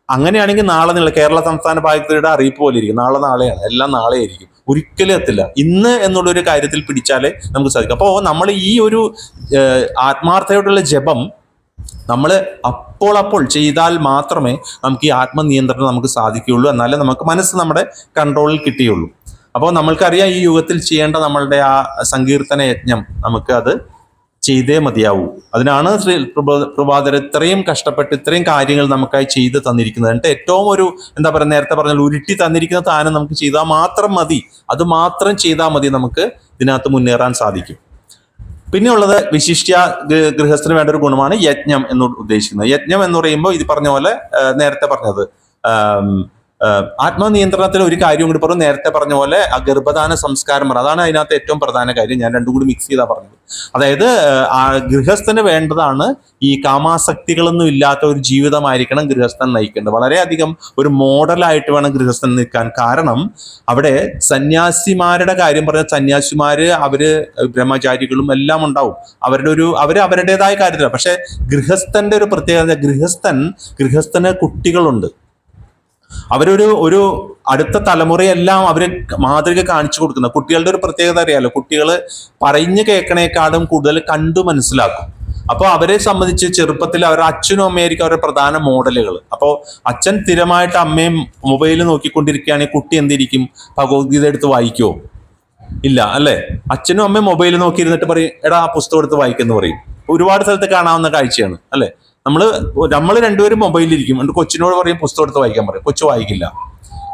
അങ്ങനെയാണെങ്കിൽ നാളെ കേരള സംസ്ഥാന ഭാഗത്തിയുടെ അറിയിപ്പ് പോലെ ഇരിക്കും. നാളെയാണ്, എല്ലാം നാളെ ആയിരിക്കും, ഒരിക്കലും എത്തില്ല. ഇന്ന് എന്നുള്ളൊരു കാര്യത്തിൽ പിടിച്ചാലേ നമുക്ക് സാധിക്കും. അപ്പോൾ നമ്മൾ ഈ ഒരു ആത്മാർത്ഥയോടുള്ള ജപം നമ്മൾ അപ്പോൾ ചെയ്താൽ മാത്രമേ നമുക്ക് ഈ ആത്മനിയന്ത്രണം നമുക്ക് സാധിക്കുകയുള്ളൂ. എന്നാലേ നമുക്ക് മനസ്സ് നമ്മുടെ കൺട്രോളിൽ കിട്ടിയുള്ളൂ. അപ്പോൾ നമ്മൾക്കറിയാം ഈ യുഗത്തിൽ ചെയ്യേണ്ട നമ്മളുടെ ആ സങ്കീർത്തന യജ്ഞം നമുക്ക് അത് ചെയ്തേ മതിയാവൂ. അതിനാണ് ശ്രീ പ്രഭാതർ ഇത്രയും കഷ്ടപ്പെട്ട് ഇത്രയും കാര്യങ്ങൾ നമുക്കായി ചെയ്ത് തന്നിരിക്കുന്നത്. എന്നിട്ട് ഏറ്റവും ഒരു എന്താ പറയുക, നേരത്തെ പറഞ്ഞാൽ ഉരുട്ടി തന്നിരിക്കുന്ന താനം നമുക്ക് ചെയ്താൽ മാത്രം മതി. അത് മാത്രം ചെയ്താൽ മതി, നമുക്ക് ഇതിനകത്ത് മുന്നേറാൻ സാധിക്കും. പിന്നെ ഉള്ളത് വിശിഷ്യ ഗൃഹസ്ഥന് വേണ്ട ഒരു ഗുണമാണ് യജ്ഞം എന്ന് ഉദ്ദേശിക്കുന്നത്. യജ്ഞം എന്ന് പറയുമ്പോൾ ഇത് പറഞ്ഞ പോലെ നേരത്തെ പറഞ്ഞത് ആത്മനിയന്ത്രണത്തിൽ ഒരു കാര്യം കൂടി പറഞ്ഞു. നേരത്തെ പറഞ്ഞ പോലെ ആ ഗർഭധാന സംസ്കാരം പറഞ്ഞു, അതാണ് അതിനകത്ത് ഏറ്റവും പ്രധാന കാര്യം. ഞാൻ രണ്ടും കൂടി മിക്സ് ചെയ്താ പറഞ്ഞത്. അതായത് ആ ഗൃഹസ്ഥന് വേണ്ടതാണ് ഈ കാമാസക്തികളൊന്നും ഇല്ലാത്ത ഒരു ജീവിതമായിരിക്കണം ഗൃഹസ്ഥൻ നയിക്കേണ്ടത്. വളരെയധികം ഒരു മോഡലായിട്ട് വേണം ഗൃഹസ്ഥൻ നിൽക്കാൻ. കാരണം അവിടെ സന്യാസിമാരുടെ കാര്യം പറഞ്ഞ സന്യാസിമാര് അവര് ബ്രഹ്മചാരികളും എല്ലാം ഉണ്ടാവും, അവരുടേതായ കാര്യത്തിലാണ്. പക്ഷെ ഗൃഹസ്ഥന്റെ ഒരു പ്രത്യേകത, ഗൃഹസ്ഥന് കുട്ടികളുണ്ട്. ഒരു അടുത്ത തലമുറയെല്ലാം അവര് മാതൃക കാണിച്ചു കൊടുക്കുന്ന കുട്ടികളുടെ ഒരു പ്രത്യേകത അറിയാലോ. കുട്ടികൾ പറഞ്ഞു കേൾക്കണേക്കാളും കൂടുതൽ കണ്ടു മനസ്സിലാക്കും. അപ്പോൾ അവരെ സംബന്ധിച്ച് ചെറുപ്പത്തിൽ അവരുടെ അച്ഛനും അമ്മയായിരിക്കും അവരുടെ പ്രധാന മോഡലുകൾ. അപ്പോൾ അച്ഛൻ സ്ഥിരമായിട്ട് അമ്മയും മൊബൈൽ നോക്കിക്കൊണ്ടിരിക്കുകയാണെങ്കിൽ കുട്ടി എന്തിരിക്കും? ഭഗവത്ഗീത എടുത്ത് വായിക്കുമോ? ഇല്ല അല്ലെ? അച്ഛനും അമ്മയും മൊബൈൽ നോക്കിയിരുന്നിട്ട് പറയും, എടാ ആ പുസ്തകം എടുത്ത് വായിക്കെന്ന് പറയും. ഒരുപാട് സ്ഥലത്ത് കാണാവുന്ന കാഴ്ചയാണ് അല്ലെ? നമ്മൾ രണ്ടുപേരും മൊബൈലിരിക്കും, എന്നിട്ട് കൊച്ചിനോട് പറയും പുസ്തകം എടുത്ത് വായിക്കാൻ പറയും, കൊച്ചു വായിക്കില്ല.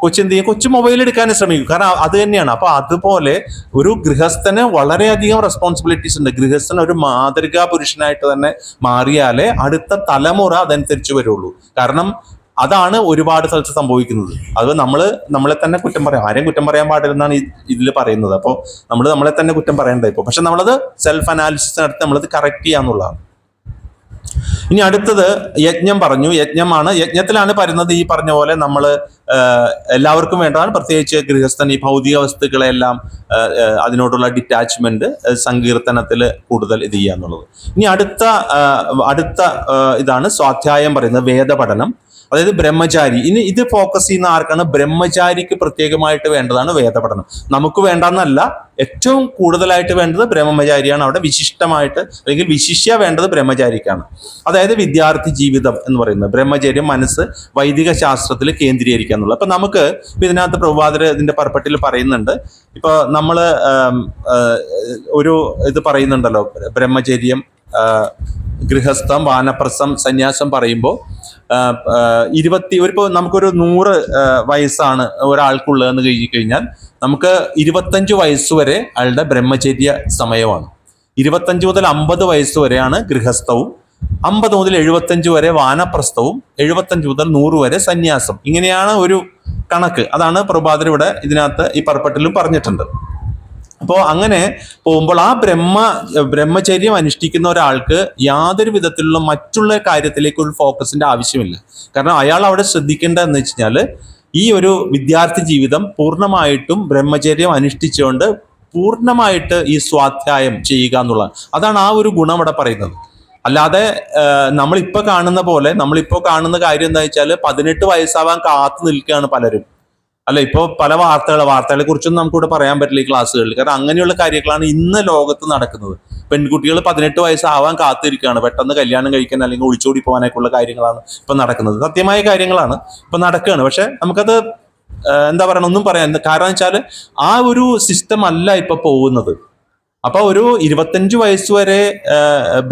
കൊച്ചെന്ത് ചെയ്യും? കൊച്ചു മൊബൈൽ എടുക്കാൻ ശ്രമിക്കും. കാരണം അത് തന്നെയാണ്. അപ്പൊ അതുപോലെ ഒരു ഗൃഹസ്ഥന് വളരെയധികം റെസ്പോൺസിബിലിറ്റീസ് ഉണ്ട്. ഗൃഹസ്ഥൻ ഒരു മാതൃകാ പുരുഷനായിട്ട് തന്നെ മാറിയാലേ അടുത്ത തലമുറ അതനുസരിച്ച് വരുള്ളൂ. കാരണം അതാണ് ഒരുപാട് സ്ഥലത്ത് സംഭവിക്കുന്നത്. അത് നമ്മളെ തന്നെ കുറ്റം പറയാം, ആരെയും കുറ്റം പറയാൻ പാടില്ലെന്നാണ് ഇതിൽ പറയുന്നത്. അപ്പോൾ നമ്മളെ തന്നെ കുറ്റം പറയേണ്ടത് ഇപ്പോൾ. പക്ഷെ നമ്മളത് സെൽഫ് അനാലിസിസ് നടത്തി നമ്മളത് കറക്റ്റ് ചെയ്യാന്നുള്ളതാണ്. ഇനി അടുത്തത് യജ്ഞം പറഞ്ഞു. യജ്ഞത്തിലാണ് പറയുന്നത് ഈ പറഞ്ഞ പോലെ നമ്മൾ എല്ലാവർക്കും വേണ്ടതാണ്. പ്രത്യേകിച്ച് ഗൃഹസ്ഥൻ ഈ ഭൗതിക വസ്തുക്കളെല്ലാം അതിനോടുള്ള ഡിറ്റാച്ച്മെന്റ് സങ്കീർത്തനത്തിൽ കൂടുതൽ ഇത് ചെയ്യാന്നുള്ളത്. ഇനി അടുത്ത ഇതാണ് സ്വാധ്യായം പറയുന്നത്, വേദപഠനം. അതായത് ബ്രഹ്മചാരി. ഇനി ഇത് ഫോക്കസ് ചെയ്യുന്ന ആർക്കാണ്? ബ്രഹ്മചാരിക്ക് പ്രത്യേകമായിട്ട് വേണ്ടതാണ് വേദപഠനം. നമുക്ക് വേണ്ടെന്നല്ല, ഏറ്റവും കൂടുതലായിട്ട് വേണ്ടത് ബ്രഹ്മചാരിയാണ്. അവിടെ വിശിഷ്ടമായിട്ട് അല്ലെങ്കിൽ വിശിഷ്യ വേണ്ടത് ബ്രഹ്മചാരിക്കാണ്. അതായത് വിദ്യാർത്ഥി ജീവിതം എന്ന് പറയുന്നത് ബ്രഹ്മചര്യം, മനസ്സ് വൈദിക ശാസ്ത്രത്തിൽ കേന്ദ്രീകരിക്കുക എന്നുള്ളത്. അപ്പൊ നമുക്ക് ഇതിനകത്ത് പ്രഭാതർ ഇതിന്റെ പർപ്പറ്റിൽ പറയുന്നുണ്ട്. ഇപ്പൊ നമ്മള് ഒരു ഇത് പറയുന്നുണ്ടല്ലോ, ബ്രഹ്മചര്യം, ഗൃഹസ്ഥം, വാനപ്രസ്ഥം, സന്യാസം പറയുമ്പോൾ ഇപ്പോൾ നമുക്കൊരു 100 വയസ്സാണ് ഒരാൾക്കുള്ളതെന്ന് കഴിഞ്ഞാൽ നമുക്ക് 25 വയസ്സ് വരെ അയാളുടെ ബ്രഹ്മചര്യ സമയമാണ്. 25 മുതൽ 50 വയസ്സ് വരെയാണ് ഗൃഹസ്ഥവും, 50 മുതൽ 75 വരെ വാനപ്രസ്ഥവും, 75 മുതൽ 100 വരെ സന്യാസം. ഇങ്ങനെയാണ് ഒരു കണക്ക്. അതാണ് പ്രഭാതർ ഇവിടെ ഇതിനകത്ത് ഈ പർപ്പട്ടിലും പറഞ്ഞിട്ടുണ്ട്. അപ്പോൾ അങ്ങനെ പോകുമ്പോൾ ആ ബ്രഹ്മചര്യം അനുഷ്ഠിക്കുന്ന ഒരാൾക്ക് യാതൊരു വിധത്തിലുള്ള മറ്റുള്ള കാര്യത്തിലേക്ക് ഒരു ഫോക്കസിന്റെ ആവശ്യമില്ല. കാരണം അയാൾ അവിടെ ശ്രദ്ധിക്കേണ്ടതെന്ന് വെച്ച് കഴിഞ്ഞാൽ ഈ ഒരു വിദ്യാർത്ഥി ജീവിതം പൂർണ്ണമായിട്ടും ബ്രഹ്മചര്യം അനുഷ്ഠിച്ചുകൊണ്ട് പൂർണ്ണമായിട്ട് ഈ സ്വാധ്യായം ചെയ്യുക എന്നുള്ളത്. അതാണ് ആ ഒരു ഗുണം ഇവിടെ പറയുന്നത്. അല്ലാതെ നമ്മളിപ്പോൾ കാണുന്ന കാര്യം എന്താ വെച്ചാൽ 18 വയസ്സാവാൻ കാത്തു നിൽക്കുകയാണ് പലരും. അല്ല, ഇപ്പോൾ പല വാർത്തകളെ കുറിച്ചൊന്നും നമുക്കിവിടെ പറയാൻ പറ്റില്ല ഈ ക്ലാസ്സുകളിൽ. കാരണം അങ്ങനെയുള്ള കാര്യങ്ങളാണ് ഇന്ന് ലോകത്ത് നടക്കുന്നത്. പെൺകുട്ടികൾ 18 വയസ്സാവാൻ കാത്തിരിക്കുകയാണ് പെട്ടെന്ന് കല്യാണം കഴിക്കാൻ അല്ലെങ്കിൽ ഒളിച്ചോടി പോകാനൊക്കെയുള്ള കാര്യങ്ങളാണ് ഇപ്പൊ നടക്കുന്നത്. സത്യമായ കാര്യങ്ങളാണ് ഇപ്പൊ നടക്കുകയാണ്. പക്ഷെ നമുക്കത് എന്താ പറയണം, ഒന്നും പറയാൻ. കാരണം വെച്ചാൽ ആ ഒരു സിസ്റ്റം അല്ല ഇപ്പൊ പോകുന്നത്. അപ്പൊ ഒരു 25 വയസ്സ് വരെ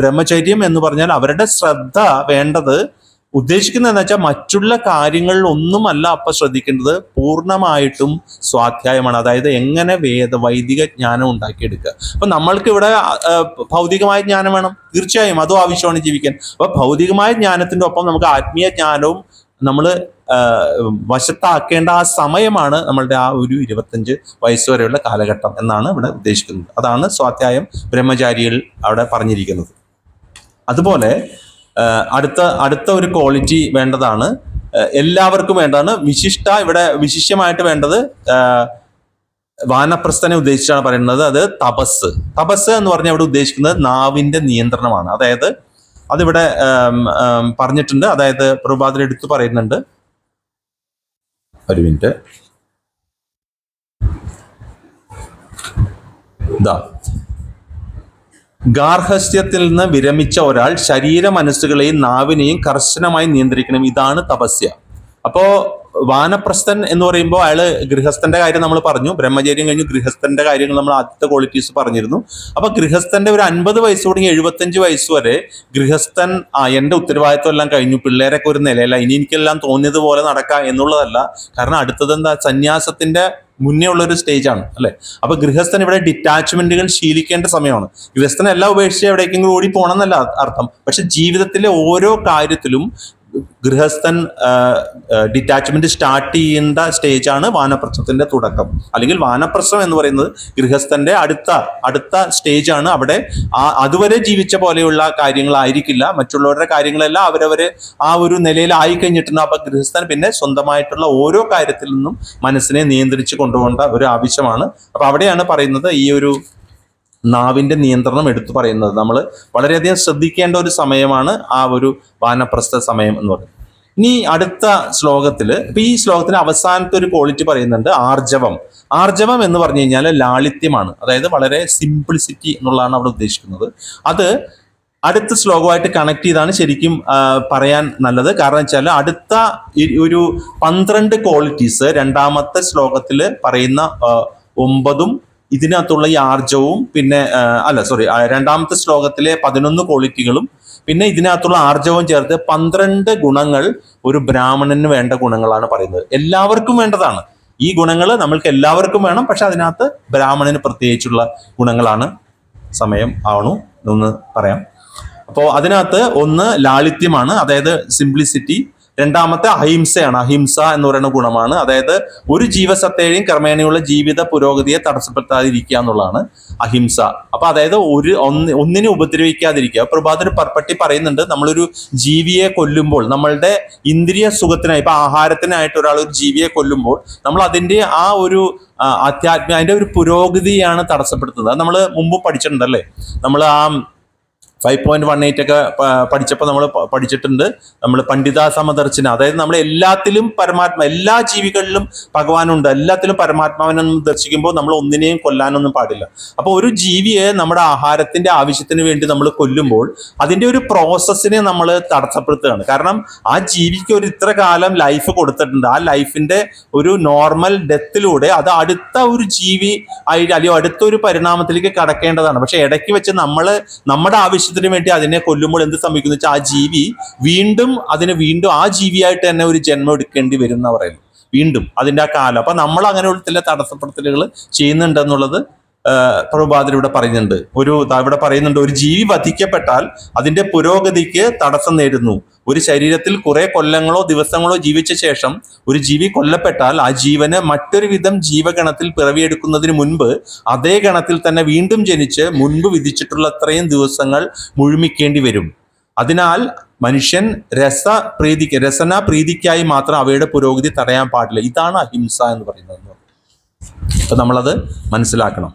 ബ്രഹ്മചര്യം എന്ന് പറഞ്ഞാൽ അവരുടെ ശ്രദ്ധ വേണ്ടത്, ഉദ്ദേശിക്കുന്നത് എന്താ വെച്ചാൽ മറ്റുള്ള കാര്യങ്ങളിൽ ഒന്നുമല്ല അപ്പൊ ശ്രദ്ധിക്കേണ്ടത്, പൂർണ്ണമായിട്ടും സ്വാധ്യായമാണ്. അതായത് എങ്ങനെ വൈദിക ജ്ഞാനം ഉണ്ടാക്കിയെടുക്കുക. അപ്പൊ നമ്മൾക്ക് ഇവിടെ ഭൗതികമായ ജ്ഞാനം വേണം, തീർച്ചയായും അതും ആവശ്യമാണ് ജീവിക്കാൻ. അപ്പൊ ഭൗതികമായ ജ്ഞാനത്തിന്റെ ഒപ്പം നമുക്ക് ആത്മീയ ജ്ഞാനവും നമ്മൾ വശത്താക്കേണ്ട ആ സമയമാണ് നമ്മളുടെ ആ ഒരു 25 വയസ്സ് വരെയുള്ള കാലഘട്ടം എന്നാണ് ഇവിടെ ഉദ്ദേശിക്കുന്നത്. അതാണ് സ്വാധ്യായം ബ്രഹ്മചാരികൾ അവിടെ പറഞ്ഞിരിക്കുന്നത്. അതുപോലെ അടുത്ത ഒരു ക്വാളിറ്റി വേണ്ടതാണ്, എല്ലാവർക്കും വേണ്ടതാണ്, ഇവിടെ വിശിഷ്യമായിട്ട് വേണ്ടത് വാനപ്രസ്ഥനെ ഉദ്ദേശിച്ചാണ് പറയുന്നത്. അത് തപസ് എന്ന് പറഞ്ഞാൽ ഇവിടെ ഉദ്ദേശിക്കുന്നത് നാവിന്റെ നിയന്ത്രണമാണ്. അതായത് അതിവിടെ പറഞ്ഞിട്ടുണ്ട്. അതായത് പ്രഭാതർ എടുത്തു പറയുന്നുണ്ട്. ഒരു മിനിറ്റ്. ഗാർഹസ്ഥ്യത്തിൽ നിന്ന് വിരമിച്ച ഒരാൾ ശരീര മനസ്സുകളെയും നാവിനെയും കർശനമായി നിയന്ത്രിക്കണം. ഇതാണ് തപസ്യ. അപ്പോ വാനപ്രസ്ഥൻ എന്ന് പറയുമ്പോൾ അയാള് ഗൃഹസ്ഥന്റെ കാര്യം നമ്മൾ പറഞ്ഞു, ബ്രഹ്മചര്യം കഴിഞ്ഞ് ഗൃഹസ്ഥന്റെ കാര്യങ്ങൾ നമ്മൾ ആദ്യത്തെ ക്വാളിറ്റീസ് പറഞ്ഞിരുന്നു. അപ്പൊ ഗൃഹസ്ഥന്റെ ഒരു 50 വയസ്സ് തുടങ്ങി 75 വയസ്സ് വരെ ഗൃഹസ്ഥൻ എന്റെ ഉത്തരവാദിത്വം എല്ലാം കഴിഞ്ഞു, പിള്ളേരൊക്കെ ഒരു നിലയില്ല, ഇനി എനിക്കെല്ലാം തോന്നിയതുപോലെ നടക്കാം എന്നുള്ളതല്ല. കാരണം അടുത്തത് എന്താ, സന്യാസത്തിന്റെ മുന്നേ ഉള്ള ഒരു സ്റ്റേജ് ആണ് അല്ലെ. അപ്പൊ ഗൃഹസ്ഥൻ ഇവിടെ ഡിറ്റാച്ച്മെന്റുകൾ ശീലിക്കേണ്ട സമയമാണ്. ഗൃഹസ്ഥൻ എല്ലാം ഉപേക്ഷിച്ച് എവിടേക്കെങ്കിലും ഓടി പോകണം എന്നല്ല അർത്ഥം. പക്ഷെ ജീവിതത്തിലെ ഓരോ കാര്യത്തിലും ഗൃഹസ്ഥൻ ഡിറ്റാച്ച്മെന്റ് സ്റ്റാർട്ട് ചെയ്യേണ്ട സ്റ്റേജാണ് വാനപ്രസ്ഥത്തിന്റെ തുടക്കം. അല്ലെങ്കിൽ വാനപ്രസ്ഥം എന്ന് പറയുന്നത് ഗൃഹസ്ഥന്റെ അടുത്ത സ്റ്റേജാണ്. അവിടെ അതുവരെ ജീവിച്ച പോലെയുള്ള കാര്യങ്ങളായിരിക്കില്ല, മറ്റുള്ളവരുടെ കാര്യങ്ങളെല്ലാം അവരവര് ആ ഒരു നിലയിൽ ആയിക്കഴിഞ്ഞിട്ടുണ്ട്. അപ്പൊ ഗൃഹസ്ഥൻ പിന്നെ സ്വന്തമായിട്ടുള്ള ഓരോ കാര്യത്തിൽ നിന്നും മനസ്സിനെ നിയന്ത്രിച്ച് കൊണ്ടുപോകേണ്ട ഒരു ആവശ്യമാണ്. അപ്പൊ അവിടെയാണ് പറയുന്നത് ഈ ഒരു നാവിന്റെ നിയന്ത്രണം എടുത്തു പറയുന്നത്. നമ്മൾ വളരെയധികം ശ്രദ്ധിക്കേണ്ട ഒരു സമയമാണ് ആ ഒരു വാനപ്രസ്ഥ സമയം എന്ന് പറയുന്നത്. ഇനി അടുത്ത ശ്ലോകത്തില്, ഇപ്പൊ ഈ ശ്ലോകത്തിന് അവസാനത്തെ ഒരു ക്വാളിറ്റി പറയുന്നുണ്ട്, ആർജവം എന്ന് പറഞ്ഞു കഴിഞ്ഞാൽ ലാളിത്യമാണ്. അതായത് വളരെ സിംപ്ലിസിറ്റി എന്നുള്ളതാണ് അവിടെ ഉദ്ദേശിക്കുന്നത്. അത് അടുത്ത ശ്ലോകമായിട്ട് കണക്ട് ചെയ്താണ് ശരിക്കും പറയാൻ നല്ലത്. കാരണം വെച്ചാൽ അടുത്ത ഒരു 12 ക്വാളിറ്റീസ് രണ്ടാമത്തെ ശ്ലോകത്തിൽ പറയുന്ന 9 ഇതിനകത്തുള്ള ഈ ആർജവും, പിന്നെ രണ്ടാമത്തെ ശ്ലോകത്തിലെ 11 ക്വാളിറ്റികളും പിന്നെ ഇതിനകത്തുള്ള ആർജവം ചേർത്ത് 12 ഗുണങ്ങൾ ഒരു ബ്രാഹ്മണന് വേണ്ട ഗുണങ്ങളാണ് പറയുന്നത്. എല്ലാവർക്കും വേണ്ടതാണ് ഈ ഗുണങ്ങൾ, നമ്മൾക്ക് എല്ലാവർക്കും വേണം. പക്ഷെ അതിനകത്ത് ബ്രാഹ്മണന് പ്രത്യേകിച്ചുള്ള ഗുണങ്ങളാണ്. സമയം ആവണു എന്ന് പറയാം. അപ്പോൾ അതിനകത്ത് ഒന്ന് ലാളിത്യമാണ്, അതായത് സിംപ്ലിസിറ്റി. രണ്ടാമത്തെ അഹിംസയാണ്. അഹിംസ എന്ന് പറയുന്ന ഗുണമാണ്, അതായത് ഒരു ജീവസത്തയുടെയും ക്രമേണയുള്ള ജീവിത പുരോഗതിയെ തടസ്സപ്പെടുത്താതിരിക്കുക എന്നുള്ളതാണ് അഹിംസ. അപ്പൊ അതായത് ഒന്നിനെ ഉപദ്രവിക്കാതിരിക്കുക. പ്രഭാതൊരു പർപ്പട്ടി പറയുന്നുണ്ട്, നമ്മളൊരു ജീവിയെ കൊല്ലുമ്പോൾ നമ്മളുടെ ഇന്ദ്രിയ സുഖത്തിനായി, ഇപ്പൊ ആഹാരത്തിനായിട്ട് ഒരാൾ ഒരു ജീവിയെ കൊല്ലുമ്പോൾ നമ്മൾ അതിന്റെ ആ ഒരു അതിന്റെ ഒരു പുരോഗതിയാണ് തടസ്സപ്പെടുത്തുന്നത്. അത് നമ്മൾ മുമ്പ് പഠിച്ചിട്ടുണ്ടല്ലേ. നമ്മൾ ആ 5.18 ഒക്കെ പഠിച്ചപ്പോൾ നമ്മൾ പഠിച്ചിട്ടുണ്ട്. നമ്മൾ പണ്ഡിത സമദർശന, അതായത് നമ്മൾ എല്ലാത്തിലും എല്ലാ ജീവികളിലും ഭഗവാനുണ്ട്, എല്ലാത്തിലും പരമാത്മാവിനെ ദർശിക്കുമ്പോൾ നമ്മൾ ഒന്നിനെയും കൊല്ലാനൊന്നും പാടില്ല. അപ്പോൾ ഒരു ജീവിയെ നമ്മുടെ ആഹാരത്തിന്റെ ആവശ്യത്തിന് വേണ്ടി നമ്മൾ കൊല്ലുമ്പോൾ അതിന്റെ ഒരു പ്രോസസ്സിനെ നമ്മൾ തടസ്സപ്പെടുത്തുകയാണ്. കാരണം ആ ജീവിക്ക് ഒരു ഇത്ര കാലം ലൈഫ് കൊടുത്തിട്ടുണ്ട്. ആ ലൈഫിന്റെ ഒരു നോർമൽ ഡെത്തിലൂടെ അത് അടുത്ത ഒരു ജീവി അല്ലെങ്കിൽ അടുത്തൊരു പരിണാമത്തിലേക്ക് കടക്കേണ്ടതാണ്. പക്ഷെ ഇടയ്ക്ക് വെച്ച് നമ്മുടെ ആവശ്യത്തിന് വേണ്ടി അതിനെ കൊല്ലുമ്പോൾ എന്ത് സംഭവിക്കുന്നു വെച്ചാൽ ആ ജീവി വീണ്ടും ആ ജീവിയായിട്ട് തന്നെ ഒരു ജന്മം എടുക്കേണ്ടി വരും എന്ന് പറയുന്നു. വീണ്ടും അതിന്റെ ആ കാലം. അപ്പൊ നമ്മൾ അങ്ങനെയുള്ള ചില തടസ്സപ്പെടുത്തലുകൾ ചെയ്യുന്നുണ്ടെന്നുള്ളത് പ്രഭുപാദർ ഇവിടെ പറയുന്നുണ്ട്. ഇവിടെ പറയുന്നുണ്ട്, ഒരു ജീവി വധിക്കപ്പെട്ടാൽ അതിന്റെ പുരോഗതിക്ക് തടസ്സം നേരുന്നു. ഒരു ശരീരത്തിൽ കുറെ കൊല്ലങ്ങളോ ദിവസങ്ങളോ ജീവിച്ച ശേഷം ഒരു ജീവി കൊല്ലപ്പെട്ടാൽ ആ ജീവന് മറ്റൊരു വിധം ജീവഗണത്തിൽ പിറവിയെടുക്കുന്നതിന് മുൻപ് അതേ ഗണത്തിൽ തന്നെ വീണ്ടും ജനിച്ച് മുൻപ് വിധിച്ചിട്ടുള്ള അത്രയും ദിവസങ്ങൾ മുഴുമിക്കേണ്ടി വരും. അതിനാൽ മനുഷ്യൻ രസന പ്രീതിക്കായി മാത്രം അവയുടെ പുരോഗതി തടയാൻ പാടില്ല. ഇതാണ് അഹിംസ എന്ന് പറയുന്നത്. അപ്പൊ നമ്മളത് മനസ്സിലാക്കണം.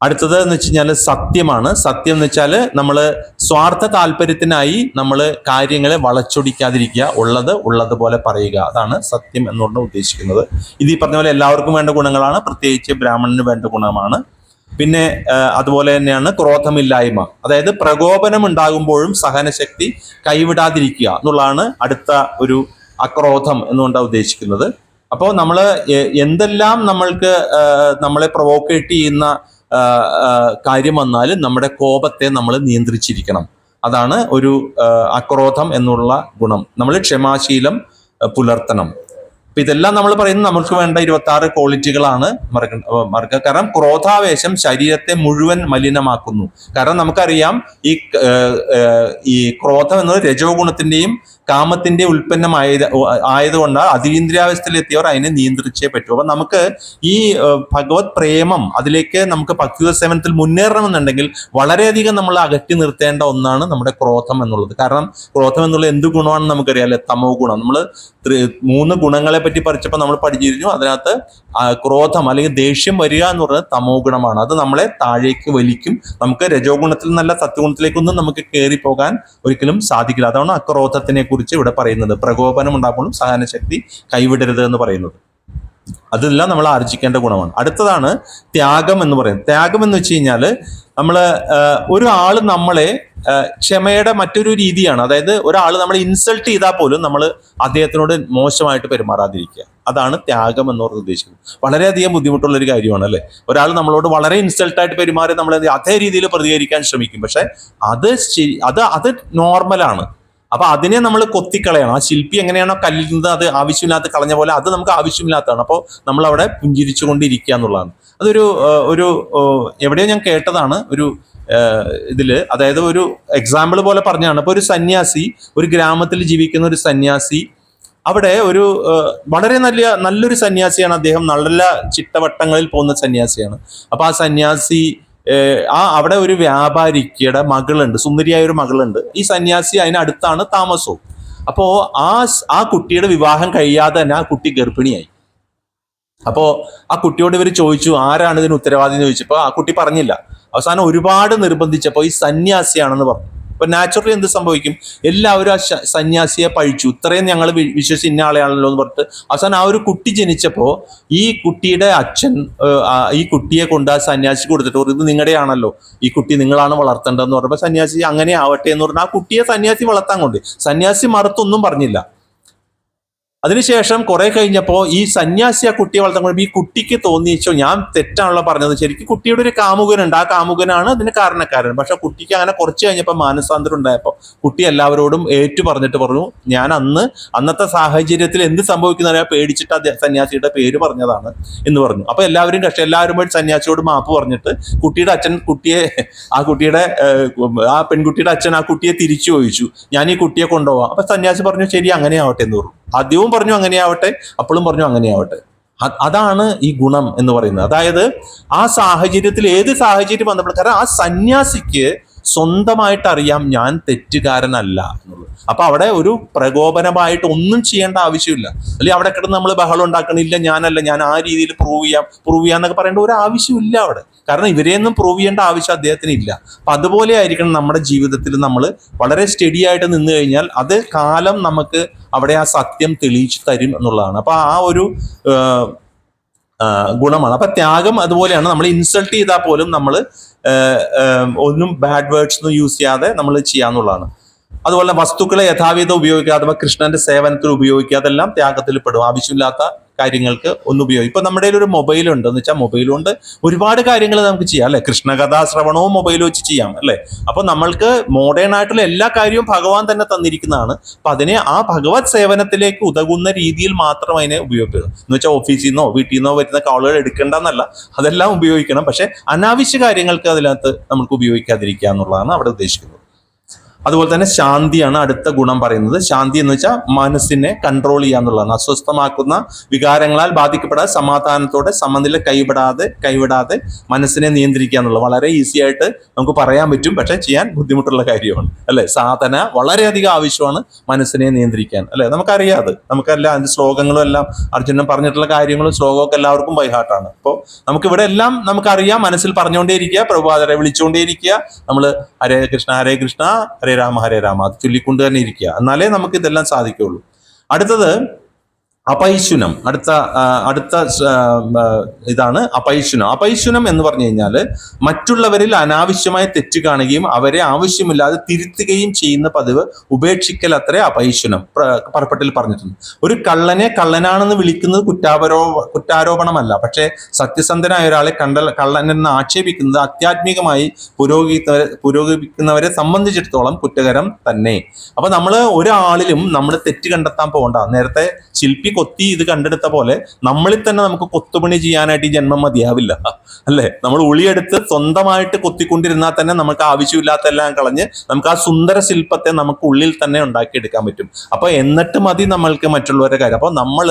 അടുത്തത് എന്ന് വെച്ച് കഴിഞ്ഞാൽ സത്യമാണ്. സത്യം എന്ന് വെച്ചാൽ നമ്മൾ സ്വാർത്ഥ താല്പര്യത്തിനായി നമ്മൾ കാര്യങ്ങളെ വളച്ചൊടിക്കാതിരിക്കുക, ഉള്ളതുപോലെ പറയുക. അതാണ് സത്യം എന്നുകൊണ്ട് ഉദ്ദേശിക്കുന്നത്. ഇത് ഈ പറഞ്ഞ പോലെ എല്ലാവർക്കും വേണ്ട ഗുണങ്ങളാണ്, പ്രത്യേകിച്ച് ബ്രാഹ്മണന് വേണ്ട ഗുണമാണ്. പിന്നെ അതുപോലെ തന്നെയാണ് ക്രോധമില്ലായ്മ, അതായത് പ്രകോപനം ഉണ്ടാകുമ്പോഴും സഹനശക്തി കൈവിടാതിരിക്കുക എന്നുള്ളതാണ് അടുത്ത ഒരു അക്രോധം എന്നുകൊണ്ടാണ് ഉദ്ദേശിക്കുന്നത്. അപ്പോൾ നമ്മൾ എന്തെല്ലാം നമ്മളെ പ്രൊവോക്കേറ്റ് ചെയ്യുന്ന കാര്യം വന്നാലും നമ്മുടെ കോപത്തെ നമ്മൾ നിയന്ത്രിച്ചിരിക്കണം. അതാണ് ഒരു അക്രോധം എന്നുള്ള ഗുണം. നമ്മൾ ക്ഷമാശീലം പുലർത്തണം. അപ്പൊ ഇതെല്ലാം നമ്മൾ പറയുന്നത് നമുക്ക് വേണ്ട 26 ക്വാളിറ്റികളാണ്. കാരണം ക്രോധാവേശം ശരീരത്തെ മുഴുവൻ മലിനമാക്കുന്നു. കാരണം നമുക്കറിയാം ഈ ക്രോധം എന്നത് രജോ ഗുണത്തിന്റെയും കാമത്തിന്റെ ആയതുകൊണ്ട് അതീന്ദ്രിയാവസ്ഥയിലെത്തിയവർ അതിനെ നിയന്ത്രിച്ചേ പറ്റൂ. അപ്പൊ നമുക്ക് ഈ ഭഗവത് പ്രേമം അതിലേക്ക് നമുക്ക് ഭക്തിയുത സേവനത്തിൽ മുന്നേറണമെന്നുണ്ടെങ്കിൽ വളരെയധികം നമ്മൾ അകറ്റി നിർത്തേണ്ട ഒന്നാണ് നമ്മുടെ ക്രോധം എന്നുള്ളത്. കാരണം ക്രോധം എന്നുള്ള എന്ത് ഗുണമാണെന്ന് നമുക്കറിയാമല്ലേ, തമോ ഗുണം. നമ്മൾ 3 ഗുണങ്ങളെ പറ്റി പഠിച്ചപ്പോൾ നമ്മൾ പഠിച്ചിരുന്നു. അതിനകത്ത് ക്രോധം അല്ലെങ്കിൽ ദേഷ്യം വരിക എന്ന് പറയുന്നത് തമോ ഗുണമാണ്. അത് നമ്മളെ താഴേക്ക് വലിക്കും. നമുക്ക് രജോ ഗുണത്തിൽ നിന്നല്ല സത്വഗുണത്തിലേക്കൊന്നും നമുക്ക് കയറി പോകാൻ ഒരിക്കലും സാധിക്കില്ല. അതാണ് അക്രോധത്തിനെ കുറിച്ച് ഇവിടെ പറയുന്നത്. പ്രകോപനം ഉണ്ടാകുമ്പോഴും സഹനശക്തി കൈവിടരുത് എന്ന് പറയുന്നത്. അതെല്ലാം നമ്മൾ ആർജിക്കേണ്ട ഗുണമാണ്. അടുത്തതാണ് ത്യാഗം എന്ന് പറയുന്നത്. ത്യാഗം എന്ന് വെച്ച് കഴിഞ്ഞാൽ ഒരാൾ നമ്മളെ ക്ഷമയുടെ മറ്റൊരു രീതിയാണ്. അതായത് ഒരാൾ നമ്മളെ ഇൻസൾട്ട് ചെയ്താൽ പോലും നമ്മൾ അദ്ദേഹത്തിനോട് മോശമായിട്ട് പെരുമാറാതിരിക്കുക. അതാണ് ത്യാഗം എന്ന് പറഞ്ഞ് ഉദ്ദേശിക്കുന്നത്. വളരെയധികം ബുദ്ധിമുട്ടുള്ള ഒരു കാര്യമാണ് അല്ലേ. ഒരാൾ നമ്മളോട് വളരെ ഇൻസൾട്ടായിട്ട് പെരുമാറി നമ്മൾ അതേ രീതിയിൽ പ്രതികരിക്കാൻ ശ്രമിക്കും. പക്ഷെ അത് നോർമലാണ്. അപ്പൊ അതിനെ നമ്മൾ കൊത്തിക്കളയണം. ആ ശില്പി എങ്ങനെയാണോ കല്ലിൽ നിന്ന് അത് ആവശ്യമില്ലാത്ത കളഞ്ഞ പോലെ അത് നമുക്ക് ആവശ്യമില്ലാത്തതാണ്. അപ്പോൾ നമ്മൾ അവിടെ പുഞ്ചിരിച്ചു കൊണ്ടിരിക്കുക എന്നുള്ളതാണ്. അതൊരു എവിടെയോ ഞാൻ കേട്ടതാണ് ഒരു ഇതില്. അതായത് ഒരു എക്സാമ്പിൾ പോലെ പറഞ്ഞാണ്. ഇപ്പൊ ഒരു സന്യാസി, ഒരു ഗ്രാമത്തിൽ ജീവിക്കുന്ന ഒരു സന്യാസി, അവിടെ വളരെ നല്ലൊരു സന്യാസിയാണ് അദ്ദേഹം. നല്ല ചിട്ടവട്ടങ്ങളിൽ പോകുന്ന സന്യാസിയാണ്. അപ്പൊ ആ സന്യാസി അവിടെ ഒരു വ്യാപാരിക്കയുടെ മകളുണ്ട്, സുന്ദരിയായ ഒരു മകളുണ്ട്. ഈ സന്യാസി അതിനടുത്താണ് താമസവും. അപ്പോ ആ കുട്ടിയുടെ വിവാഹം കഴിയാതെ തന്നെ ആ കുട്ടി ഗർഭിണിയായി. അപ്പോ ആ കുട്ടിയോട് ഇവർ ചോദിച്ചു, ആരാണ് ഇതിന് ഉത്തരവാദി എന്ന് ചോദിച്ചപ്പോൾ ആ കുട്ടി പറഞ്ഞില്ല. അവസാനം ഒരുപാട് നിർബന്ധിച്ചപ്പോൾ ഈ സന്യാസിയാണെന്ന് പറഞ്ഞു. അപ്പൊ നാച്ചുറലി എന്ത് സംഭവിക്കും, എല്ലാവരും ആ സന്യാസിയെ പഴിച്ചു. ഇത്രയും ഞങ്ങൾ വിശ്വസിച്ച് ഇന്ന ആളെയാണല്ലോ എന്ന് പറഞ്ഞിട്ട് അവസാനം ആ ഒരു കുട്ടി ജനിച്ചപ്പോൾ ഈ കുട്ടിയുടെ അച്ഛൻ ഈ കുട്ടിയെ കൊണ്ട് ആ സന്യാസിക്ക് കൊടുത്തിട്ട് ഇത് നിങ്ങളുടെയാണല്ലോ, ഈ കുട്ടി നിങ്ങളാണ് വളർത്തേണ്ടതെന്ന് പറഞ്ഞപ്പോൾ സന്യാസി അങ്ങനെ ആവട്ടെ എന്ന് പറഞ്ഞാൽ ആ കുട്ടിയെ സന്യാസി വളർത്താൻ കൊണ്ട് സന്യാസി മറുത്തൊന്നും പറഞ്ഞില്ല. അതിനുശേഷം കുറെ കഴിഞ്ഞപ്പോൾ ഈ സന്യാസി ആ കുട്ടിയെ വളർത്താൻ ഈ കുട്ടിക്ക് തോന്നിച്ചോ ഞാൻ തെറ്റാണല്ലോ പറഞ്ഞത്, ശരിക്കും കുട്ടിയുടെ ഒരു കാമുകനുണ്ട്, ആ കാമുകനാണ് അതിന് കാരണക്കാരൻ. പക്ഷെ കുട്ടിക്ക് അങ്ങനെ കുറച്ച് കഴിഞ്ഞപ്പോൾ മാനസാന്തരം ഉണ്ടായപ്പോൾ കുട്ടി എല്ലാവരോടും ഏറ്റു പറഞ്ഞിട്ട് പറഞ്ഞു, ഞാൻ അന്നത്തെ സാഹചര്യത്തിൽ എന്ത് സംഭവിക്കുന്ന പേടിച്ചിട്ട് സന്യാസിയുടെ പേര് പറഞ്ഞതാണ് എന്ന് പറഞ്ഞു. അപ്പൊ എല്ലാവരും പോയി സന്യാസിയോട് മാപ്പ് പറഞ്ഞിട്ട് കുട്ടിയുടെ അച്ഛൻ ആ പെൺകുട്ടിയുടെ അച്ഛൻ ആ കുട്ടിയെ തിരിച്ചു ചോദിച്ചു, ഞാൻ ഈ കുട്ടിയെ കൊണ്ടുപോവാം. അപ്പൊ സന്യാസി പറഞ്ഞു ശരി അങ്ങനെ ആവട്ടെ എന്ന് പറഞ്ഞു. ആദ്യവും പറഞ്ഞു അങ്ങനെയാവട്ടെ, അപ്പോഴും പറഞ്ഞു അങ്ങനെയാവട്ടെ. അതാണ് ഈ ഗുണം എന്ന് പറയുന്നത്. അതായത് ആ സാഹചര്യത്തിൽ ഏത് സാഹചര്യം വന്നപ്പോൾ, കാരണം ആ സന്യാസിക്ക് സ്വന്തമായിട്ട് അറിയാം ഞാൻ തെറ്റുകാരനല്ല എന്നുള്ളത്. അപ്പൊ അവിടെ ഒരു പ്രകോപനമായിട്ട് ഒന്നും ചെയ്യേണ്ട ആവശ്യമില്ല. അല്ലെങ്കിൽ അവിടെ കിടന്ന് നമ്മൾ ബഹളം ഉണ്ടാക്കണില്ല, ഞാൻ ആ രീതിയിൽ പ്രൂവ് ചെയ്യാന്നൊക്കെ പറയേണ്ട ഒരു ആവശ്യമില്ല അവിടെ. കാരണം ഇവരെയൊന്നും പ്രൂവ് ചെയ്യേണ്ട ആവശ്യം അദ്ദേഹത്തിന് ഇല്ല. അപ്പൊ അതുപോലെ ആയിരിക്കണം നമ്മുടെ ജീവിതത്തിൽ നമ്മൾ വളരെ സ്റ്റഡി ആയിട്ട് നിന്ന് കഴിഞ്ഞാൽ അത് കാലം നമുക്ക് അവിടെ ആ സത്യം തെളിയിച്ചു തരും എന്നുള്ളതാണ്. അപ്പൊ ആ ഒരു ഗുണമാണ്. അപ്പൊ ത്യാഗം അതുപോലെയാണ്. നമ്മൾ ഇൻസൾട്ട് ചെയ്താൽ പോലും നമ്മൾ ഒന്നും ബാഡ് വേർഡ്സ് ഒന്നും യൂസ് ചെയ്യാതെ നമ്മൾ ചെയ്യാന്നുള്ളതാണ്. അതുപോലെ വസ്തുക്കളെ യഥാവിധം ഉപയോഗിക്കാതെ കൃഷ്ണന്റെ സേവനത്തിൽ ഉപയോഗിക്കാതെ എല്ലാം ത്യാഗത്തിൽ പെടും. ആവശ്യമില്ലാത്ത കാര്യങ്ങൾക്ക് ഒന്നും ഉപയോഗിക്കും. ഇപ്പൊ നമ്മുടെ ഒരു മൊബൈൽ ഉണ്ട് എന്ന് വെച്ചാൽ മൊബൈൽ കൊണ്ട് ഒരുപാട് കാര്യങ്ങൾ നമുക്ക് ചെയ്യാം അല്ലെ. കൃഷ്ണകഥാശ്രവണവും മൊബൈൽ വെച്ച് ചെയ്യാം അല്ലെ. അപ്പൊ നമ്മൾക്ക് മോഡേൺ ആയിട്ടുള്ള എല്ലാ കാര്യവും ഭഗവാൻ തന്നെ തന്നിരിക്കുന്നതാണ്. അപ്പൊ അതിനെ ആ ഭഗവത് സേവനത്തിലേക്ക് ഉതകുന്ന രീതിയിൽ മാത്രം അതിനെ ഉപയോഗിക്കുക എന്ന് വെച്ചാൽ ഓഫീസിൽ നിന്നോ വീട്ടിൽ നിന്നോ വരുന്ന കോളുകൾ എടുക്കേണ്ടെന്നല്ല, അതെല്ലാം ഉപയോഗിക്കണം. പക്ഷെ അനാവശ്യ കാര്യങ്ങൾക്ക് അതിനകത്ത് നമുക്ക് ഉപയോഗിക്കാതിരിക്കുക എന്നുള്ളതാണ് അവിടെ ഉദ്ദേശിക്കുന്നത്. അതുപോലെ തന്നെ ശാന്തിയാണ് അടുത്ത ഗുണം പറയുന്നത്. ശാന്തി എന്ന് വെച്ചാൽ മനസ്സിനെ കൺട്രോൾ ചെയ്യുക എന്നുള്ളതാണ്. അസ്വസ്ഥമാക്കുന്ന വികാരങ്ങളാൽ ബാധിക്കപ്പെടാതെ സമാധാനത്തോടെ സമനില കൈവിടാതെ മനസ്സിനെ നിയന്ത്രിക്കുക എന്നുള്ളത് വളരെ ഈസി ആയിട്ട് നമുക്ക് പറയാൻ പറ്റും, പക്ഷെ ചെയ്യാൻ ബുദ്ധിമുട്ടുള്ള കാര്യമാണ് അല്ലെ. സാധന വളരെയധികം ആവശ്യമാണ് മനസ്സിനെ നിയന്ത്രിക്കാൻ അല്ലെ. നമുക്കറിയാതെ നമുക്കെല്ലാം അതിന്റെ ശ്ലോകങ്ങളും എല്ലാം അർജുനൻ പറഞ്ഞിട്ടുള്ള കാര്യങ്ങളും ശ്ലോകമൊക്കെ എല്ലാവർക്കും ബൈഹാർട്ടാണ്. അപ്പോൾ നമുക്കിവിടെ എല്ലാം നമുക്കറിയാം, മനസ്സിൽ പറഞ്ഞുകൊണ്ടേയിരിക്കുക, പ്രഭുപാദരെ വിളിച്ചുകൊണ്ടേയിരിക്കുക, നമ്മൾ ഹരേ കൃഷ്ണ ഹരേ രാമ അത് ചൊല്ലിക്കൊണ്ട് തന്നെ ഇരിക്കുക, എന്നാലേ നമുക്ക് ഇതെല്ലാം സാധിക്കുള്ളൂ. അടുത്തത് അപൈശുനം. അടുത്ത ഇതാണ് അപൈശുനം. അപൈശുനം എന്ന് പറഞ്ഞു കഴിഞ്ഞാൽ മറ്റുള്ളവരിൽ അനാവശ്യമായ തെറ്റ് കാണുകയും അവരെ ആവശ്യമില്ലാതെ തിരുത്തുകയും ചെയ്യുന്ന പതിവ് ഉപേക്ഷിക്കൽ അത്രേ അപൈശുനം പർപ്പട്ടിൽ പറഞ്ഞിട്ടുണ്ട്. ഒരു കള്ളനെ കള്ളനാണെന്ന് വിളിക്കുന്നത് കുറ്റാരോപണമല്ല, പക്ഷേ സത്യസന്ധനായ ഒരാളെ കള്ളനെന്ന് ആക്ഷേപിക്കുന്നത് ആധ്യാത്മികമായി പുരോഗമിക്കുന്നവരെ സംബന്ധിച്ചിടത്തോളം കുറ്റകരം തന്നെ. അപ്പൊ നമ്മൾ ഒരാളിലും നമ്മൾ തെറ്റ് കണ്ടെത്താൻ പോകണ്ട. നേരത്തെ ശില്പി കൊത്തി ഇത് കണ്ടെടുത്ത പോലെ നമ്മളിൽ തന്നെ നമുക്ക് കൊത്തുപണി ചെയ്യാനായിട്ട് ഈ ജന്മം മതിയാവില്ല അല്ലെ. നമ്മൾ ഉളിയെടുത്ത് സ്വന്തമായിട്ട് കൊത്തിക്കൊണ്ടിരുന്നാൽ തന്നെ നമുക്ക് ആവശ്യമില്ലാത്ത എല്ലാം കളഞ്ഞ് നമുക്ക് ആ സുന്ദര ശില്പത്തെ നമുക്ക് ഉള്ളിൽ തന്നെ ഉണ്ടാക്കിയെടുക്കാൻ പറ്റും. അപ്പൊ എന്നിട്ട് മതി നമ്മൾക്ക് മറ്റുള്ളവരുടെ കാര്യം. അപ്പൊ നമ്മൾ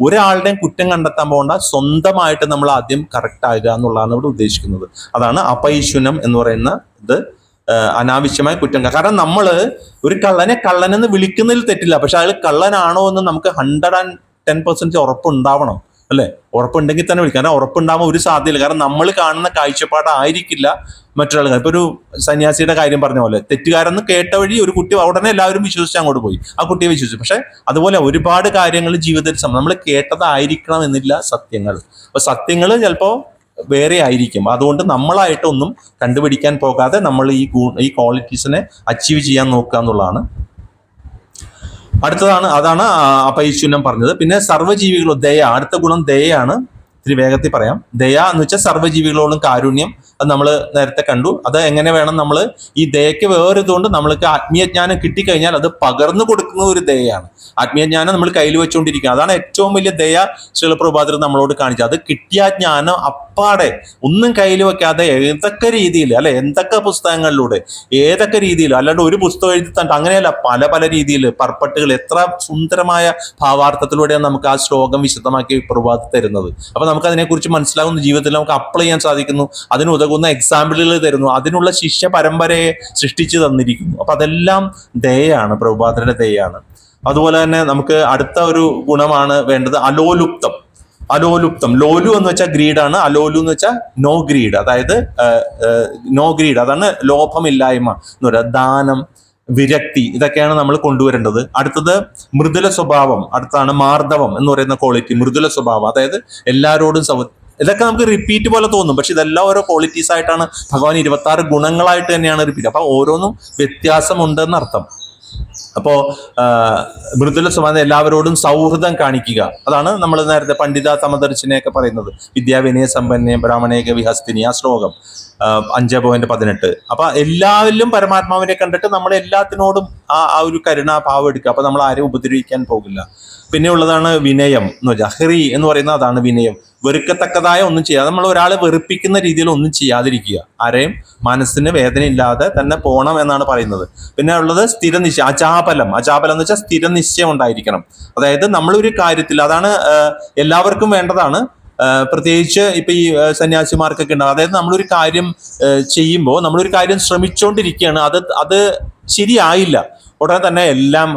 ഒരാളുടെയും കുറ്റം കണ്ടെത്താൻ പോകണ്ട, സ്വന്തമായിട്ട് നമ്മൾ ആദ്യം കറക്റ്റ് ആകുക എന്നുള്ളതാണ് ഇവിടെ ഉദ്ദേശിക്കുന്നത്. അതാണ് അപൈശുനം എന്ന് പറയുന്ന ഇത്. അനാവശ്യമായ കുറ്റം. കാരണം നമ്മൾ ഒരു കള്ളനെ കള്ളനെന്ന് വിളിക്കുന്നതിൽ തെറ്റില്ല, പക്ഷെ അയാൾ കള്ളനാണോ എന്ന് നമുക്ക് 110% ഉറപ്പുണ്ടാവണം അല്ലെ. ഉറപ്പുണ്ടെങ്കിൽ തന്നെ വിളിക്കാം. കാരണം ഉറപ്പുണ്ടാവാൻ ഒരു സാധ്യതയില്ല. കാരണം നമ്മൾ കാണുന്ന കാഴ്ചപ്പാടായിരിക്കില്ല മറ്റൊരാൾ. ഇപ്പൊ ഒരു സന്യാസിയുടെ കാര്യം പറഞ്ഞ പോലെ തെറ്റുകാരെന്ന് കേട്ട വഴി ഒരു കുട്ടി ഉടനെ എല്ലാവരും വിശ്വസിച്ച് അങ്ങോട്ട് പോയി, ആ കുട്ടിയെ വിശ്വസിച്ചു. പക്ഷെ അതുപോലെ ഒരുപാട് കാര്യങ്ങൾ ജീവിതത്തിൽ നമ്മൾ കേട്ടതായിരിക്കണം എന്നില്ല സത്യങ്ങൾ. അപ്പൊ സത്യങ്ങൾ ചിലപ്പോ വേറെ ആയിരിക്കും. അതുകൊണ്ട് നമ്മളായിട്ടൊന്നും കണ്ടുപിടിക്കാൻ പോകാതെ നമ്മൾ ഈ ക്വാളിറ്റീസിനെ അച്ചീവ് ചെയ്യാൻ നോക്കുക എന്നുള്ളതാണ്. അതാണ് അപൈശുനം പറഞ്ഞത്. പിന്നെ സർവ്വജീവികളും ദയ. അടുത്ത ഗുണം ദയയാണ്. ഇത്തിരി വേഗത്തിൽ പറയാം. ദയ എന്ന് വെച്ചാൽ സർവ്വജീവികളോടും കാരുണ്യം. അത് നമ്മൾ നേരത്തെ കണ്ടു. അത് എങ്ങനെ വേണം നമ്മൾ ഈ ദയക്ക് വേറൊരിതുകൊണ്ട് നമ്മൾക്ക് ആത്മീയജ്ഞാനം കിട്ടിക്കഴിഞ്ഞാൽ അത് പകർന്നു കൊടുക്കുന്ന ഒരു ദയയാണ്. ആത്മീയജ്ഞാനം നമ്മൾ കയ്യിൽ വെച്ചുകൊണ്ടിരിക്കുക. അതാണ് ഏറ്റവും വലിയ ദയ ശിലപ്രഭാതർ നമ്മളോട് കാണിച്ചത്. അത് കിട്ടിയ ജ്ഞാനം അപ്പാടെ ഒന്നും കയ്യിൽ വെക്കാതെ ഏതൊക്കെ രീതിയിൽ അല്ലെ, എന്തൊക്കെ പുസ്തകങ്ങളിലൂടെ ഏതൊക്കെ രീതിയിൽ, അല്ലാണ്ട് ഒരു പുസ്തകം എഴുതി തന്നിട്ട് അങ്ങനെയല്ല, പല രീതിയിൽ പർപ്പട്ടുകൾ എത്ര സുന്ദരമായ ഭാവാർത്ഥത്തിലൂടെയാണ് നമുക്ക് ആ ശ്ലോകം വിശദമാക്കി പ്രഭാത് തരുന്നത്. അപ്പൊ നമുക്ക് അതിനെക്കുറിച്ച് മനസ്സിലാകുന്ന, ജീവിതത്തിൽ നമുക്ക് അപ്ലൈ ചെയ്യാൻ സാധിക്കുന്നു, അതിന് ഉതകുന്ന എക്സാമ്പിളുകൾ തരുന്നു, അതിനുള്ള ശിഷ്യ പരമ്പരയെ സൃഷ്ടിച്ചു തന്നിരിക്കുന്നു. അപ്പൊ അതെല്ലാം ദയയാണ്, പ്രഭുപാദരുടെ ദയയാണ്. അതുപോലെ തന്നെ നമുക്ക് അടുത്ത ഒരു ഗുണമാണ് വേണ്ടത് അലോലുപ്തം. ലോലു എന്ന് വെച്ചാൽ ഗ്രീഡാണ്. അലോലു എന്ന് വെച്ചാൽ നോ ഗ്രീഡ്, അതായത് നോ ഗ്രീഡ്. അതാണ് ലോഭമില്ലായ്മ എന്ന് പറയുക. ദാനം, വിരക്തി, ഇതൊക്കെയാണ് നമ്മൾ കൊണ്ടുവരേണ്ടത്. അടുത്തത് മൃദുല സ്വഭാവം. അടുത്താണ് മാർദ്ദവം എന്ന് പറയുന്ന ക്വാളിറ്റി. മൃദുല സ്വഭാവം, അതായത് എല്ലാവരോടും ഇതൊക്കെ നമുക്ക് റിപ്പീറ്റ് പോലെ തോന്നും, പക്ഷെ ഇതെല്ലാം ഓരോ ക്വാളിറ്റീസ് ആയിട്ടാണ് ഭഗവാൻ 26 ഗുണങ്ങളായിട്ട് തന്നെയാണ് റിപ്പീറ്റ്. അപ്പൊ ഓരോന്നും വ്യത്യാസമുണ്ടെന്ന് അർത്ഥം. അപ്പോ മൃദുല സ്വഭാവം, എല്ലാവരോടും സൗഹൃദം കാണിക്കുക. അതാണ് നമ്മൾ നേരത്തെ പണ്ഡിത സമദർശിനെയൊക്കെ പറയുന്നത്. വിദ്യാവിനയ സമ്പന്നെ ബ്രാഹ്മണേക വിഹസ്തിനി, ആ ശ്ലോകം 5.18. അപ്പൊ എല്ലാവരിലും പരമാത്മാവിനെ കണ്ടിട്ട് നമ്മൾ എല്ലാത്തിനോടും ആ ഒരു കരുണാഭാവം എടുക്കുക. അപ്പൊ നമ്മൾ ആരെയും ഉപദ്രവിക്കാൻ പോകില്ല. പിന്നെ ഉള്ളതാണ് വിനയം എന്ന് വെച്ചാൽ ഹ്രി എന്ന് പറയുന്നത്, അതാണ് വിനയം. വെറുക്കത്തക്കതായ ഒന്നും ചെയ്യാതെ, നമ്മൾ ഒരാളെ വെറുപ്പിക്കുന്ന രീതിയിൽ ഒന്നും ചെയ്യാതിരിക്കുക. ആരെയും മനസ്സിന് വേദന ഇല്ലാതെ തന്നെ പോകണം എന്നാണ് പറയുന്നത്. പിന്നെ ഉള്ളത് സ്ഥിരനിശ്ചയം, അചാപലം. അചാപലം എന്ന് വെച്ചാൽ സ്ഥിരനിശ്ചയം ഉണ്ടായിരിക്കണം. അതായത് നമ്മളൊരു കാര്യത്തിൽ, അതാണ് എല്ലാവർക്കും വേണ്ടതാണ്. പ്രത്യേകിച്ച് ഇപ്പൊ ഈ സന്യാസിമാർക്കൊക്കെ ഉണ്ടാവും. അതായത് നമ്മളൊരു കാര്യം ചെയ്യുമ്പോൾ, നമ്മളൊരു കാര്യം ശ്രമിച്ചുകൊണ്ടിരിക്കുകയാണ്, അത് ശരിയായില്ല, ഉടനെ തന്നെ എല്ലാം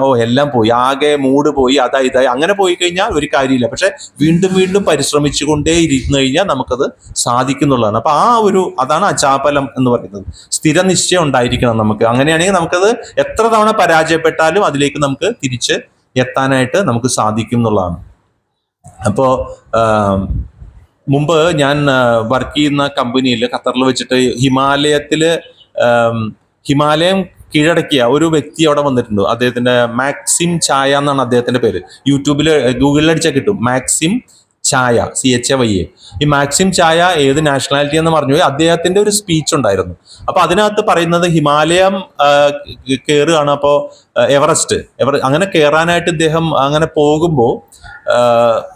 പോയി, ആകെ മൂഡ് പോയി, ഇതായി അങ്ങനെ പോയി കഴിഞ്ഞാൽ ഒരു കാര്യമില്ല. പക്ഷെ വീണ്ടും വീണ്ടും പരിശ്രമിച്ചു കൊണ്ടേ ഇരുന്നു കഴിഞ്ഞാൽ നമുക്കത് സാധിക്കുന്നുള്ളതാണ്. അപ്പൊ അതാണ് അചാപലം എന്ന് പറയുന്നത്. സ്ഥിരനിശ്ചയം ഉണ്ടായിരിക്കണം നമുക്ക്. അങ്ങനെയാണെങ്കിൽ നമുക്കത് എത്ര തവണ പരാജയപ്പെട്ടാലും അതിലേക്ക് നമുക്ക് തിരിച്ച് എത്താനായിട്ട് നമുക്ക് സാധിക്കും എന്നുള്ളതാണ്. അപ്പോ മുമ്പ് ഞാൻ വർക്ക് ചെയ്യുന്ന കമ്പനിയിൽ ഖത്തറിൽ വെച്ചിട്ട് ഹിമാലയം കീഴടക്കിയ ഒരു വ്യക്തി അവിടെ വന്നിട്ടുണ്ട്. അദ്ദേഹത്തിന്റെ മാക്സിം ചായ എന്നാണ് അദ്ദേഹത്തിന്റെ പേര്. യൂട്യൂബിൽ ഗൂഗിളിൽ അടിച്ചാൽ കിട്ടും, മാക്സിം ചായ, CHY. ഈ മാക്സിം ചായ ഏത് നാഷണാലിറ്റി എന്ന് പറഞ്ഞു. അദ്ദേഹത്തിന്റെ ഒരു സ്പീച്ച് ഉണ്ടായിരുന്നു. അപ്പൊ അതിനകത്ത് പറയുന്നത് ഹിമാലയം കയറുകയാണ്. അപ്പോൾ എവറസ്റ്റ് അങ്ങനെ കയറാനായിട്ട് ഇദ്ദേഹം അങ്ങനെ പോകുമ്പോൾ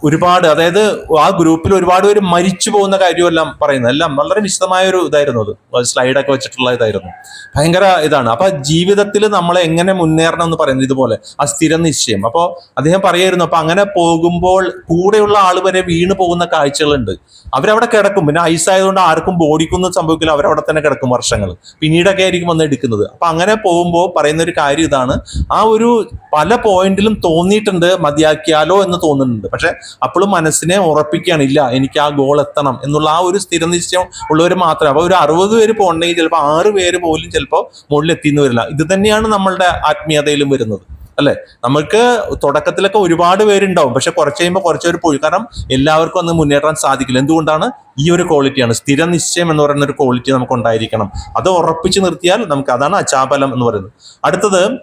ഒരുപാട്, അതായത് ആ ഗ്രൂപ്പിൽ ഒരുപാട് പേര് മരിച്ചു പോകുന്ന കാര്യമെല്ലാം പറയുന്നത്, എല്ലാം വളരെ വിശദമായ ഒരു ഇതായിരുന്നു. അത് സ്ലൈഡൊക്കെ വെച്ചിട്ടുള്ള ഇതായിരുന്നു. ഭയങ്കര ഇതാണ്. അപ്പൊ ജീവിതത്തിൽ നമ്മളെ എങ്ങനെ മുന്നേറണം എന്ന് പറയുന്നത് ഇതുപോലെ ആ സ്ഥിര നിശ്ചയം. അപ്പോൾ അദ്ദേഹം പറയായിരുന്നു, അപ്പൊ അങ്ങനെ പോകുമ്പോൾ കൂടെയുള്ള ആൾ വരെ വീണ് പോകുന്ന കാഴ്ചകളുണ്ട്. അവരവിടെ കിടക്കും. പിന്നെ ഐസ് ആയതുകൊണ്ട് ആർക്കും ബോഡിക്കൊന്നും സംഭവിക്കില്ല, അവരവിടെ തന്നെ കിടക്കും വർഷങ്ങൾ. പിന്നീടൊക്കെ ആയിരിക്കും വന്ന് എടുക്കുന്നത്. അപ്പൊ അങ്ങനെ പോകുമ്പോൾ പറയുന്ന ഒരു കാര്യം ഇതാണ്, ആ ഒരു പല പോയിന്റിലും തോന്നിയിട്ടുണ്ട് മതിയാക്കിയാലോ എന്ന് തോന്നുന്നുണ്ട്. പക്ഷെ അപ്പോഴും മനസ്സിനെ ഉറപ്പിക്കുകയാണ്, ഇല്ല എനിക്ക് ആ ഗോൾ എത്തണം എന്നുള്ള ആ ഒരു സ്ഥിര നിശ്ചയം ഉള്ളവർ മാത്രമേ. അപ്പൊ ഒരു 60 പേര് പോകണമെങ്കിൽ ചിലപ്പോൾ 6 പേര് പോലും ചിലപ്പോൾ മുകളിൽ എത്തിയെന്ന് വരില്ല. ഇത് തന്നെയാണ് നമ്മളുടെ ആത്മീയതയിലും വരുന്നത്, അല്ലെ? നമുക്ക് തുടക്കത്തിലൊക്കെ ഒരുപാട് പേരുണ്ടാവും, പക്ഷെ കുറച്ച് കഴിയുമ്പോൾ കുറച്ചുപേർ പോയി. കാരണം എല്ലാവർക്കും അന്ന് മുന്നേറാൻ സാധിക്കില്ല. എന്തുകൊണ്ടാണ്? ഈ ഒരു ക്വാളിറ്റിയാണ്, സ്ഥിര നിശ്ചയം എന്ന് പറയുന്ന ഒരു ക്വാളിറ്റി നമുക്ക് ഉണ്ടായിരിക്കണം. അത് ഉറപ്പിച്ചു നിർത്തിയാൽ നമുക്ക്, അതാണ് അചാപലം എന്ന് പറയുന്നത്.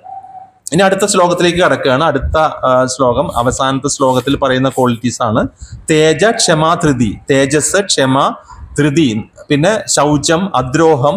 ഇനി അടുത്ത ശ്ലോകത്തിലേക്ക് കടക്കുകയാണ്. അടുത്ത ശ്ലോകം, അവസാനത്തെ ശ്ലോകത്തിൽ പറയുന്ന ക്വാളിറ്റീസ് ആണ് തേജ, ക്ഷമ, ധൃതി. തേജസ്, ക്ഷമ, ധൃതി, പിന്നെ ശൗചം, അദ്രോഹം,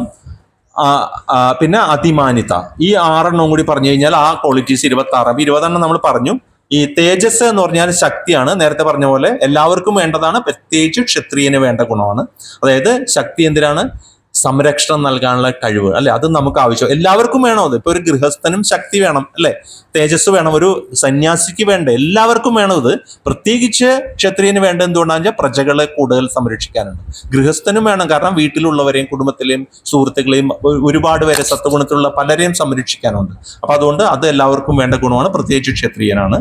പിന്നെ അതിമാനിത. ഈ 6 കൂടി പറഞ്ഞു കഴിഞ്ഞാൽ ആ ക്വാളിറ്റീസ് 26. 20 നമ്മൾ പറഞ്ഞു. ഈ തേജസ് എന്ന് പറഞ്ഞാൽ ശക്തിയാണ്. നേരത്തെ പറഞ്ഞ പോലെ എല്ലാവർക്കും വേണ്ടതാണ്, പ്രത്യേകിച്ച് ക്ഷത്രിയന് വേണ്ട ഗുണമാണ്. അതായത് ശക്തി എന്തിനാണ്? സംരക്ഷണം നൽകാനുള്ള കഴിവ്, അല്ലെ? അത് നമുക്ക് ആവശ്യം, എല്ലാവർക്കും വേണം. അത് ഇപ്പൊ ഒരു ഗൃഹസ്ഥനും ശക്തി വേണം, അല്ലെ? തേജസ് വേണം. ഒരു സന്യാസിക്ക് വേണ്ട, എല്ലാവർക്കും വേണം ഇത്. പ്രത്യേകിച്ച് ക്ഷത്രിയന് വേണ്ട എന്തുകൊണ്ടാണെന്ന് വെച്ചാൽ പ്രജകളെ കൂടുതൽ സംരക്ഷിക്കാനുണ്ട്. ഗൃഹസ്ഥനും വേണം, കാരണം വീട്ടിലുള്ളവരെയും കുടുംബത്തിലെയും സുഹൃത്തുക്കളെയും ഒരുപാട് പേരെ സത്വഗുണത്തിലുള്ള പലരെയും സംരക്ഷിക്കാനുണ്ട്. അപ്പൊ അതുകൊണ്ട് അത് എല്ലാവർക്കും വേണ്ട ഗുണമാണ്, പ്രത്യേകിച്ച് ക്ഷത്രിയനാണ്.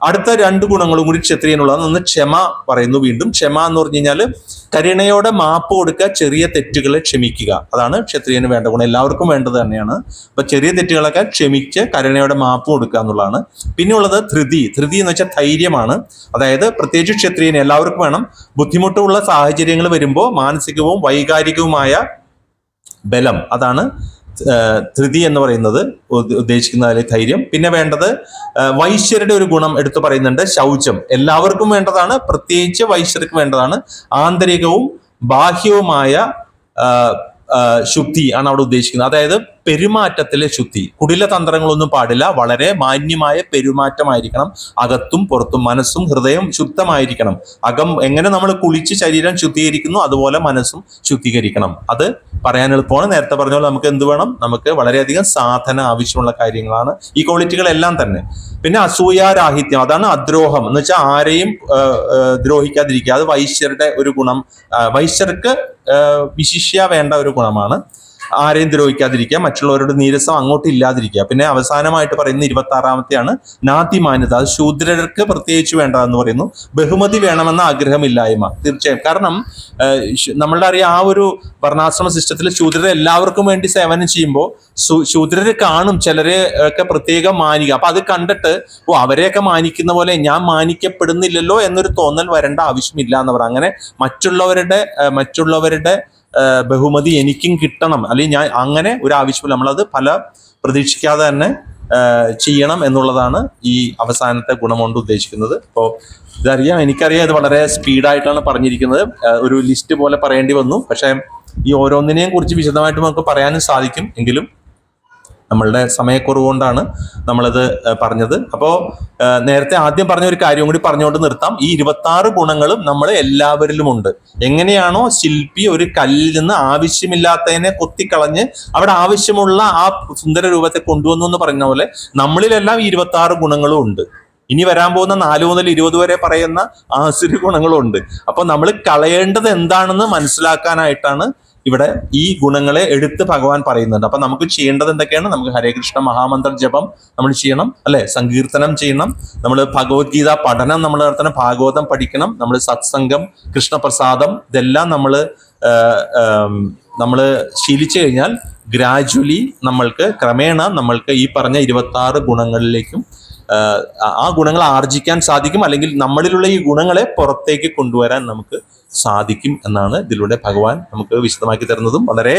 അടുത്ത 2 ഗുണങ്ങളും കൂടി ക്ഷത്രിയനുള്ളതാണ്. ഒന്ന് ക്ഷമ പറയുന്നു. വീണ്ടും ക്ഷമ എന്ന് പറഞ്ഞു കഴിഞ്ഞാൽ കരുണയോടെ മാപ്പ് കൊടുക്കുക, ചെറിയ തെറ്റുകളെ ക്ഷമിക്കുക. അതാണ് ക്ഷത്രിയന് വേണ്ട ഗുണം, എല്ലാവർക്കും വേണ്ടത് തന്നെയാണ്. അപ്പൊ ചെറിയ തെറ്റുകളൊക്കെ ക്ഷമിച്ച് കരുണയോടെ മാപ്പ് കൊടുക്കുക എന്നുള്ളതാണ്. പിന്നെ ഉള്ളത് ധൃതി. ധൃതി എന്ന് വെച്ചാൽ ധൈര്യമാണ്. അതായത് പ്രത്യേകിച്ച് ക്ഷത്രിയന് എല്ലാവർക്കും വേണം. ബുദ്ധിമുട്ടുള്ള സാഹചര്യങ്ങൾ വരുമ്പോൾ മാനസികവും വൈകാരികവുമായ ബലം, അതാണ് ധൃതി എന്ന് പറയുന്നത് ഉദ്ദേശിക്കുന്ന ധൈര്യം. പിന്നെ വേണ്ടത് വൈശ്യരുടെ ഒരു ഗുണം എടുത്തു പറയുന്നുണ്ട്, ശൗചം. എല്ലാവർക്കും വേണ്ടതാണ്, പ്രത്യേകിച്ച് വൈശ്യർക്ക് വേണ്ടതാണ്. ആന്തരികവും ബാഹ്യവുമായ ശുദ്ധി ആണ് അവിടെ ഉദ്ദേശിക്കുന്നത്. അതായത് പെരുമാറ്റത്തിലെ ശുദ്ധി. കുടില തന്ത്രങ്ങളൊന്നും പാടില്ല, വളരെ മാന്യമായ പെരുമാറ്റമായിരിക്കണം. അകത്തും പുറത്തും മനസ്സും ഹൃദയം ശുദ്ധമായിരിക്കണം. അകം എങ്ങനെ നമ്മൾ കുളിച്ച് ശരീരം ശുദ്ധീകരിക്കുന്നു, അതുപോലെ മനസ്സും ശുദ്ധീകരിക്കണം. അത് പറയാൻ എളുപ്പമാണ്. നേരത്തെ പറഞ്ഞ പോലെ നമുക്ക് എന്ത് വേണം? നമുക്ക് വളരെയധികം സാധന ആവശ്യമുള്ള കാര്യങ്ങളാണ് ഈ ക്വാളിറ്റികളെല്ലാം തന്നെ. പിന്നെ അസൂയാരാഹിത്യം, അതാണ് അദ്രോഹം എന്ന് വെച്ചാൽ ആരെയും ദ്രോഹിക്കാതിരിക്കുക. അത് വൈശ്യരുടെ ഒരു ഗുണം, വൈശ്യർക്ക് വിശിഷ്യ വേണ്ട ഒരു ഗുണമാണ്. ആരെയും ദ്രോഹിക്കാതിരിക്കുക, മറ്റുള്ളവരുടെ നീരസം അങ്ങോട്ട് ഇല്ലാതിരിക്കുക. പിന്നെ അവസാനമായിട്ട് പറയുന്ന 26-ാമത്തെയാണ് നാതിമാന്യത. അത് ശൂദ്രർക്ക് പ്രത്യേകിച്ച് വേണ്ടതെന്ന് പറയുന്നു. ബഹുമതി വേണമെന്ന ആഗ്രഹമില്ലായ്മ. തീർച്ചയായും, കാരണം നമ്മളുടെ അറിയാം, ആ ഒരു വർണ്ണാശ്രമ സിസ്റ്റത്തിൽ ശൂദ്രരെ എല്ലാവർക്കും വേണ്ടി സേവനം ചെയ്യുമ്പോൾ ശൂദ്രര് കാണും ചിലരെ ഒക്കെ പ്രത്യേകം മാനിക്കുക. അപ്പൊ അത് കണ്ടിട്ട് അവരെയൊക്കെ മാനിക്കുന്ന പോലെ ഞാൻ മാനിക്കപ്പെടുന്നില്ലല്ലോ എന്നൊരു തോന്നൽ വരേണ്ട ആവശ്യമില്ല എന്നവർ. അങ്ങനെ മറ്റുള്ളവരുടെ ബഹുമതി എനിക്കും കിട്ടണം, അല്ലെങ്കിൽ ഞാൻ അങ്ങനെ ഒരു ആവശ്യമില്ല. നമ്മളത് പ്രതീക്ഷിക്കാതെ തന്നെ ചെയ്യണം എന്നുള്ളതാണ് ഈ അവസാനത്തെ ഗുണം കൊണ്ട് ഉദ്ദേശിക്കുന്നത്. അപ്പോൾ എനിക്കറിയാം ഇത് വളരെ സ്പീഡായിട്ടാണ് പറഞ്ഞിരിക്കുന്നത്, ഒരു ലിസ്റ്റ് പോലെ പറയേണ്ടി വന്നു. പക്ഷേ ഈ ഓരോന്നിനെയും കുറിച്ച് വിശദമായിട്ട് നമുക്ക് പറയാനും സാധിക്കും, എങ്കിലും നമ്മളുടെ സമയക്കുറവ് കൊണ്ടാണ് നമ്മളത് പറഞ്ഞത്. അപ്പോൾ നേരത്തെ ആദ്യം പറഞ്ഞ ഒരു കാര്യം കൂടി പറഞ്ഞുകൊണ്ട് നിർത്താം. ഈ 26 ഗുണങ്ങളും നമ്മൾ എല്ലാവരിലും ഉണ്ട്. എങ്ങനെയാണോ ശില്പി ഒരു കല്ലിൽ നിന്ന് ആവശ്യമില്ലാത്തതിനെ കൊത്തിക്കളഞ്ഞ് അവിടെ ആവശ്യമുള്ള ആ സുന്ദര രൂപത്തെ കൊണ്ടുവന്നു എന്ന് പറഞ്ഞ പോലെ നമ്മളിലെല്ലാം ഈ 26 ഗുണങ്ങളും ഉണ്ട്. ഇനി വരാൻ പോകുന്ന 4 മുതൽ 20 വരെ പറയുന്ന ആസുരി ഗുണങ്ങളും ഉണ്ട്. അപ്പൊ നമ്മൾ കളയേണ്ടത് എന്താണെന്ന് മനസ്സിലാക്കാനായിട്ടാണ് ഇവിടെ ഈ ഗുണങ്ങളെ എടുത്ത് ഭഗവാൻ പറയുന്നുണ്ട്. അപ്പൊ നമുക്ക് ചെയ്യേണ്ടത് എന്തൊക്കെയാണ്? നമുക്ക് ഹരേ കൃഷ്ണ മഹാമന്ത്ര ജപം നമ്മൾ ചെയ്യണം, അല്ലെ? സങ്കീർത്തനം ചെയ്യണം, നമ്മൾ ഭഗവത്ഗീത പഠനം നമ്മൾ നടത്തണം, ഭാഗവതം പഠിക്കണം, നമ്മൾ സത്സംഗം, കൃഷ്ണപ്രസാദം, ഇതെല്ലാം നമ്മൾ ശീലിച്ചു കഴിഞ്ഞാൽ ഗ്രാജുവലി നമ്മൾക്ക് ക്രമേണ നമ്മൾക്ക് ഈ പറഞ്ഞ 26 ഗുണങ്ങളിലേക്കും ആ ഗുണങ്ങൾ ആർജിക്കാൻ സാധിക്കും, അല്ലെങ്കിൽ നമ്മളിലുള്ള ഈ ഗുണങ്ങളെ പുറത്തേക്ക് കൊണ്ടുവരാൻ നമുക്ക് സാധിക്കും എന്നാണ് ഇതിലൂടെ ഭഗവാൻ നമുക്ക് വിശദമാക്കി തരുന്നതും. വളരെ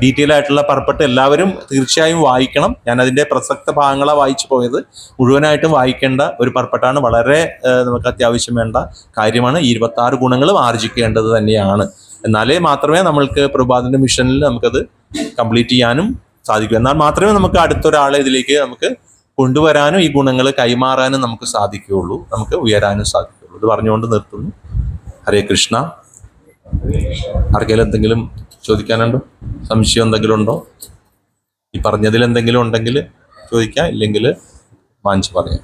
ഡീറ്റെയിൽ ആയിട്ടുള്ള പർപ്പട്ട് എല്ലാവരും തീർച്ചയായും വായിക്കണം. ഞാൻ അതിൻ്റെ പ്രസക്ത ഭാഗങ്ങളാണ് വായിച്ചു പോയത്, മുഴുവനായിട്ടും വായിക്കേണ്ട ഒരു പർപ്പട്ടാണ്. വളരെ നമുക്ക് അത്യാവശ്യം വേണ്ട കാര്യമാണ്. 26 ഗുണങ്ങളും ആർജിക്കേണ്ടത് തന്നെയാണ്. എന്നാലേ മാത്രമേ നമ്മൾക്ക് പ്രഭാതന്റെ മിഷനിൽ നമുക്കത് കംപ്ലീറ്റ് ചെയ്യാനും സാധിക്കൂ. എന്നാൽ മാത്രമേ നമുക്ക് അടുത്തൊരാളെ ഇതിലേക്ക് നമുക്ക് കൊണ്ടുവരാനും ഈ ഗുണങ്ങൾ കൈമാറാനും നമുക്ക് സാധിക്കുകയുള്ളൂ, നമുക്ക് ഉയരാനും സാധിക്കുകയുള്ളൂ. ഇത് പറഞ്ഞുകൊണ്ട് നിർത്തുന്നു. ഹരേ കൃഷ്ണ. ആർക്കെങ്കിലും എന്തെങ്കിലും ചോദിക്കാനുണ്ടോ? സംശയം എന്തെങ്കിലും ഉണ്ടോ? ഈ പറഞ്ഞതിൽ എന്തെങ്കിലും ഉണ്ടെങ്കിൽ ചോദിക്കാം, ഇല്ലെങ്കിൽ വാങ്ങിച്ച് പറയാം.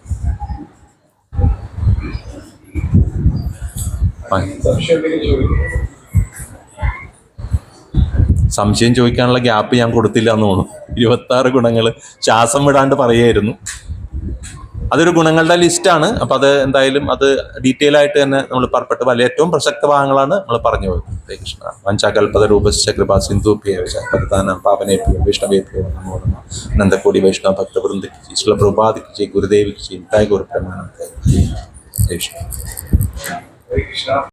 സംശയം ചോദിക്കാനുള്ള ഗ്യാപ്പ് ഞാൻ കൊടുത്തില്ല എന്ന് തോന്നുന്നു. 26 ഗുണങ്ങൾ ശ്വാസം വിടാണ്ട് പറയായിരുന്നു. അതൊരു ഗുണങ്ങളുടെ ലിസ്റ്റാണ്. അപ്പം അത് എന്തായാലും അത് ഡീറ്റെയിൽ ആയിട്ട് തന്നെ നമ്മൾ പറപ്പെട്ട് ഏറ്റവും പ്രസക്ത ഭാഗങ്ങളാണ് നമ്മൾ പറഞ്ഞു പോയത്. ഹരേ കൃഷ്ണ. വഞ്ചാകൽപത രൂപശ്ച കൃപ സിന്ധുഭ്യം പാവനേഭ്യം വൈഷ്ണവേഭ്യോ നമോ നമഃ. അനന്തകോടി വൈഷ്ണവ ഭക്തവൃന്ദയ്ക്ക് ശ്രീല പ്രഭാതിക്ക് ജയ് ഗുരുദേവിക്ക് ജയ് ഗുരു പ്രമാണത്തെ. ഹരേ കൃഷ്ണ.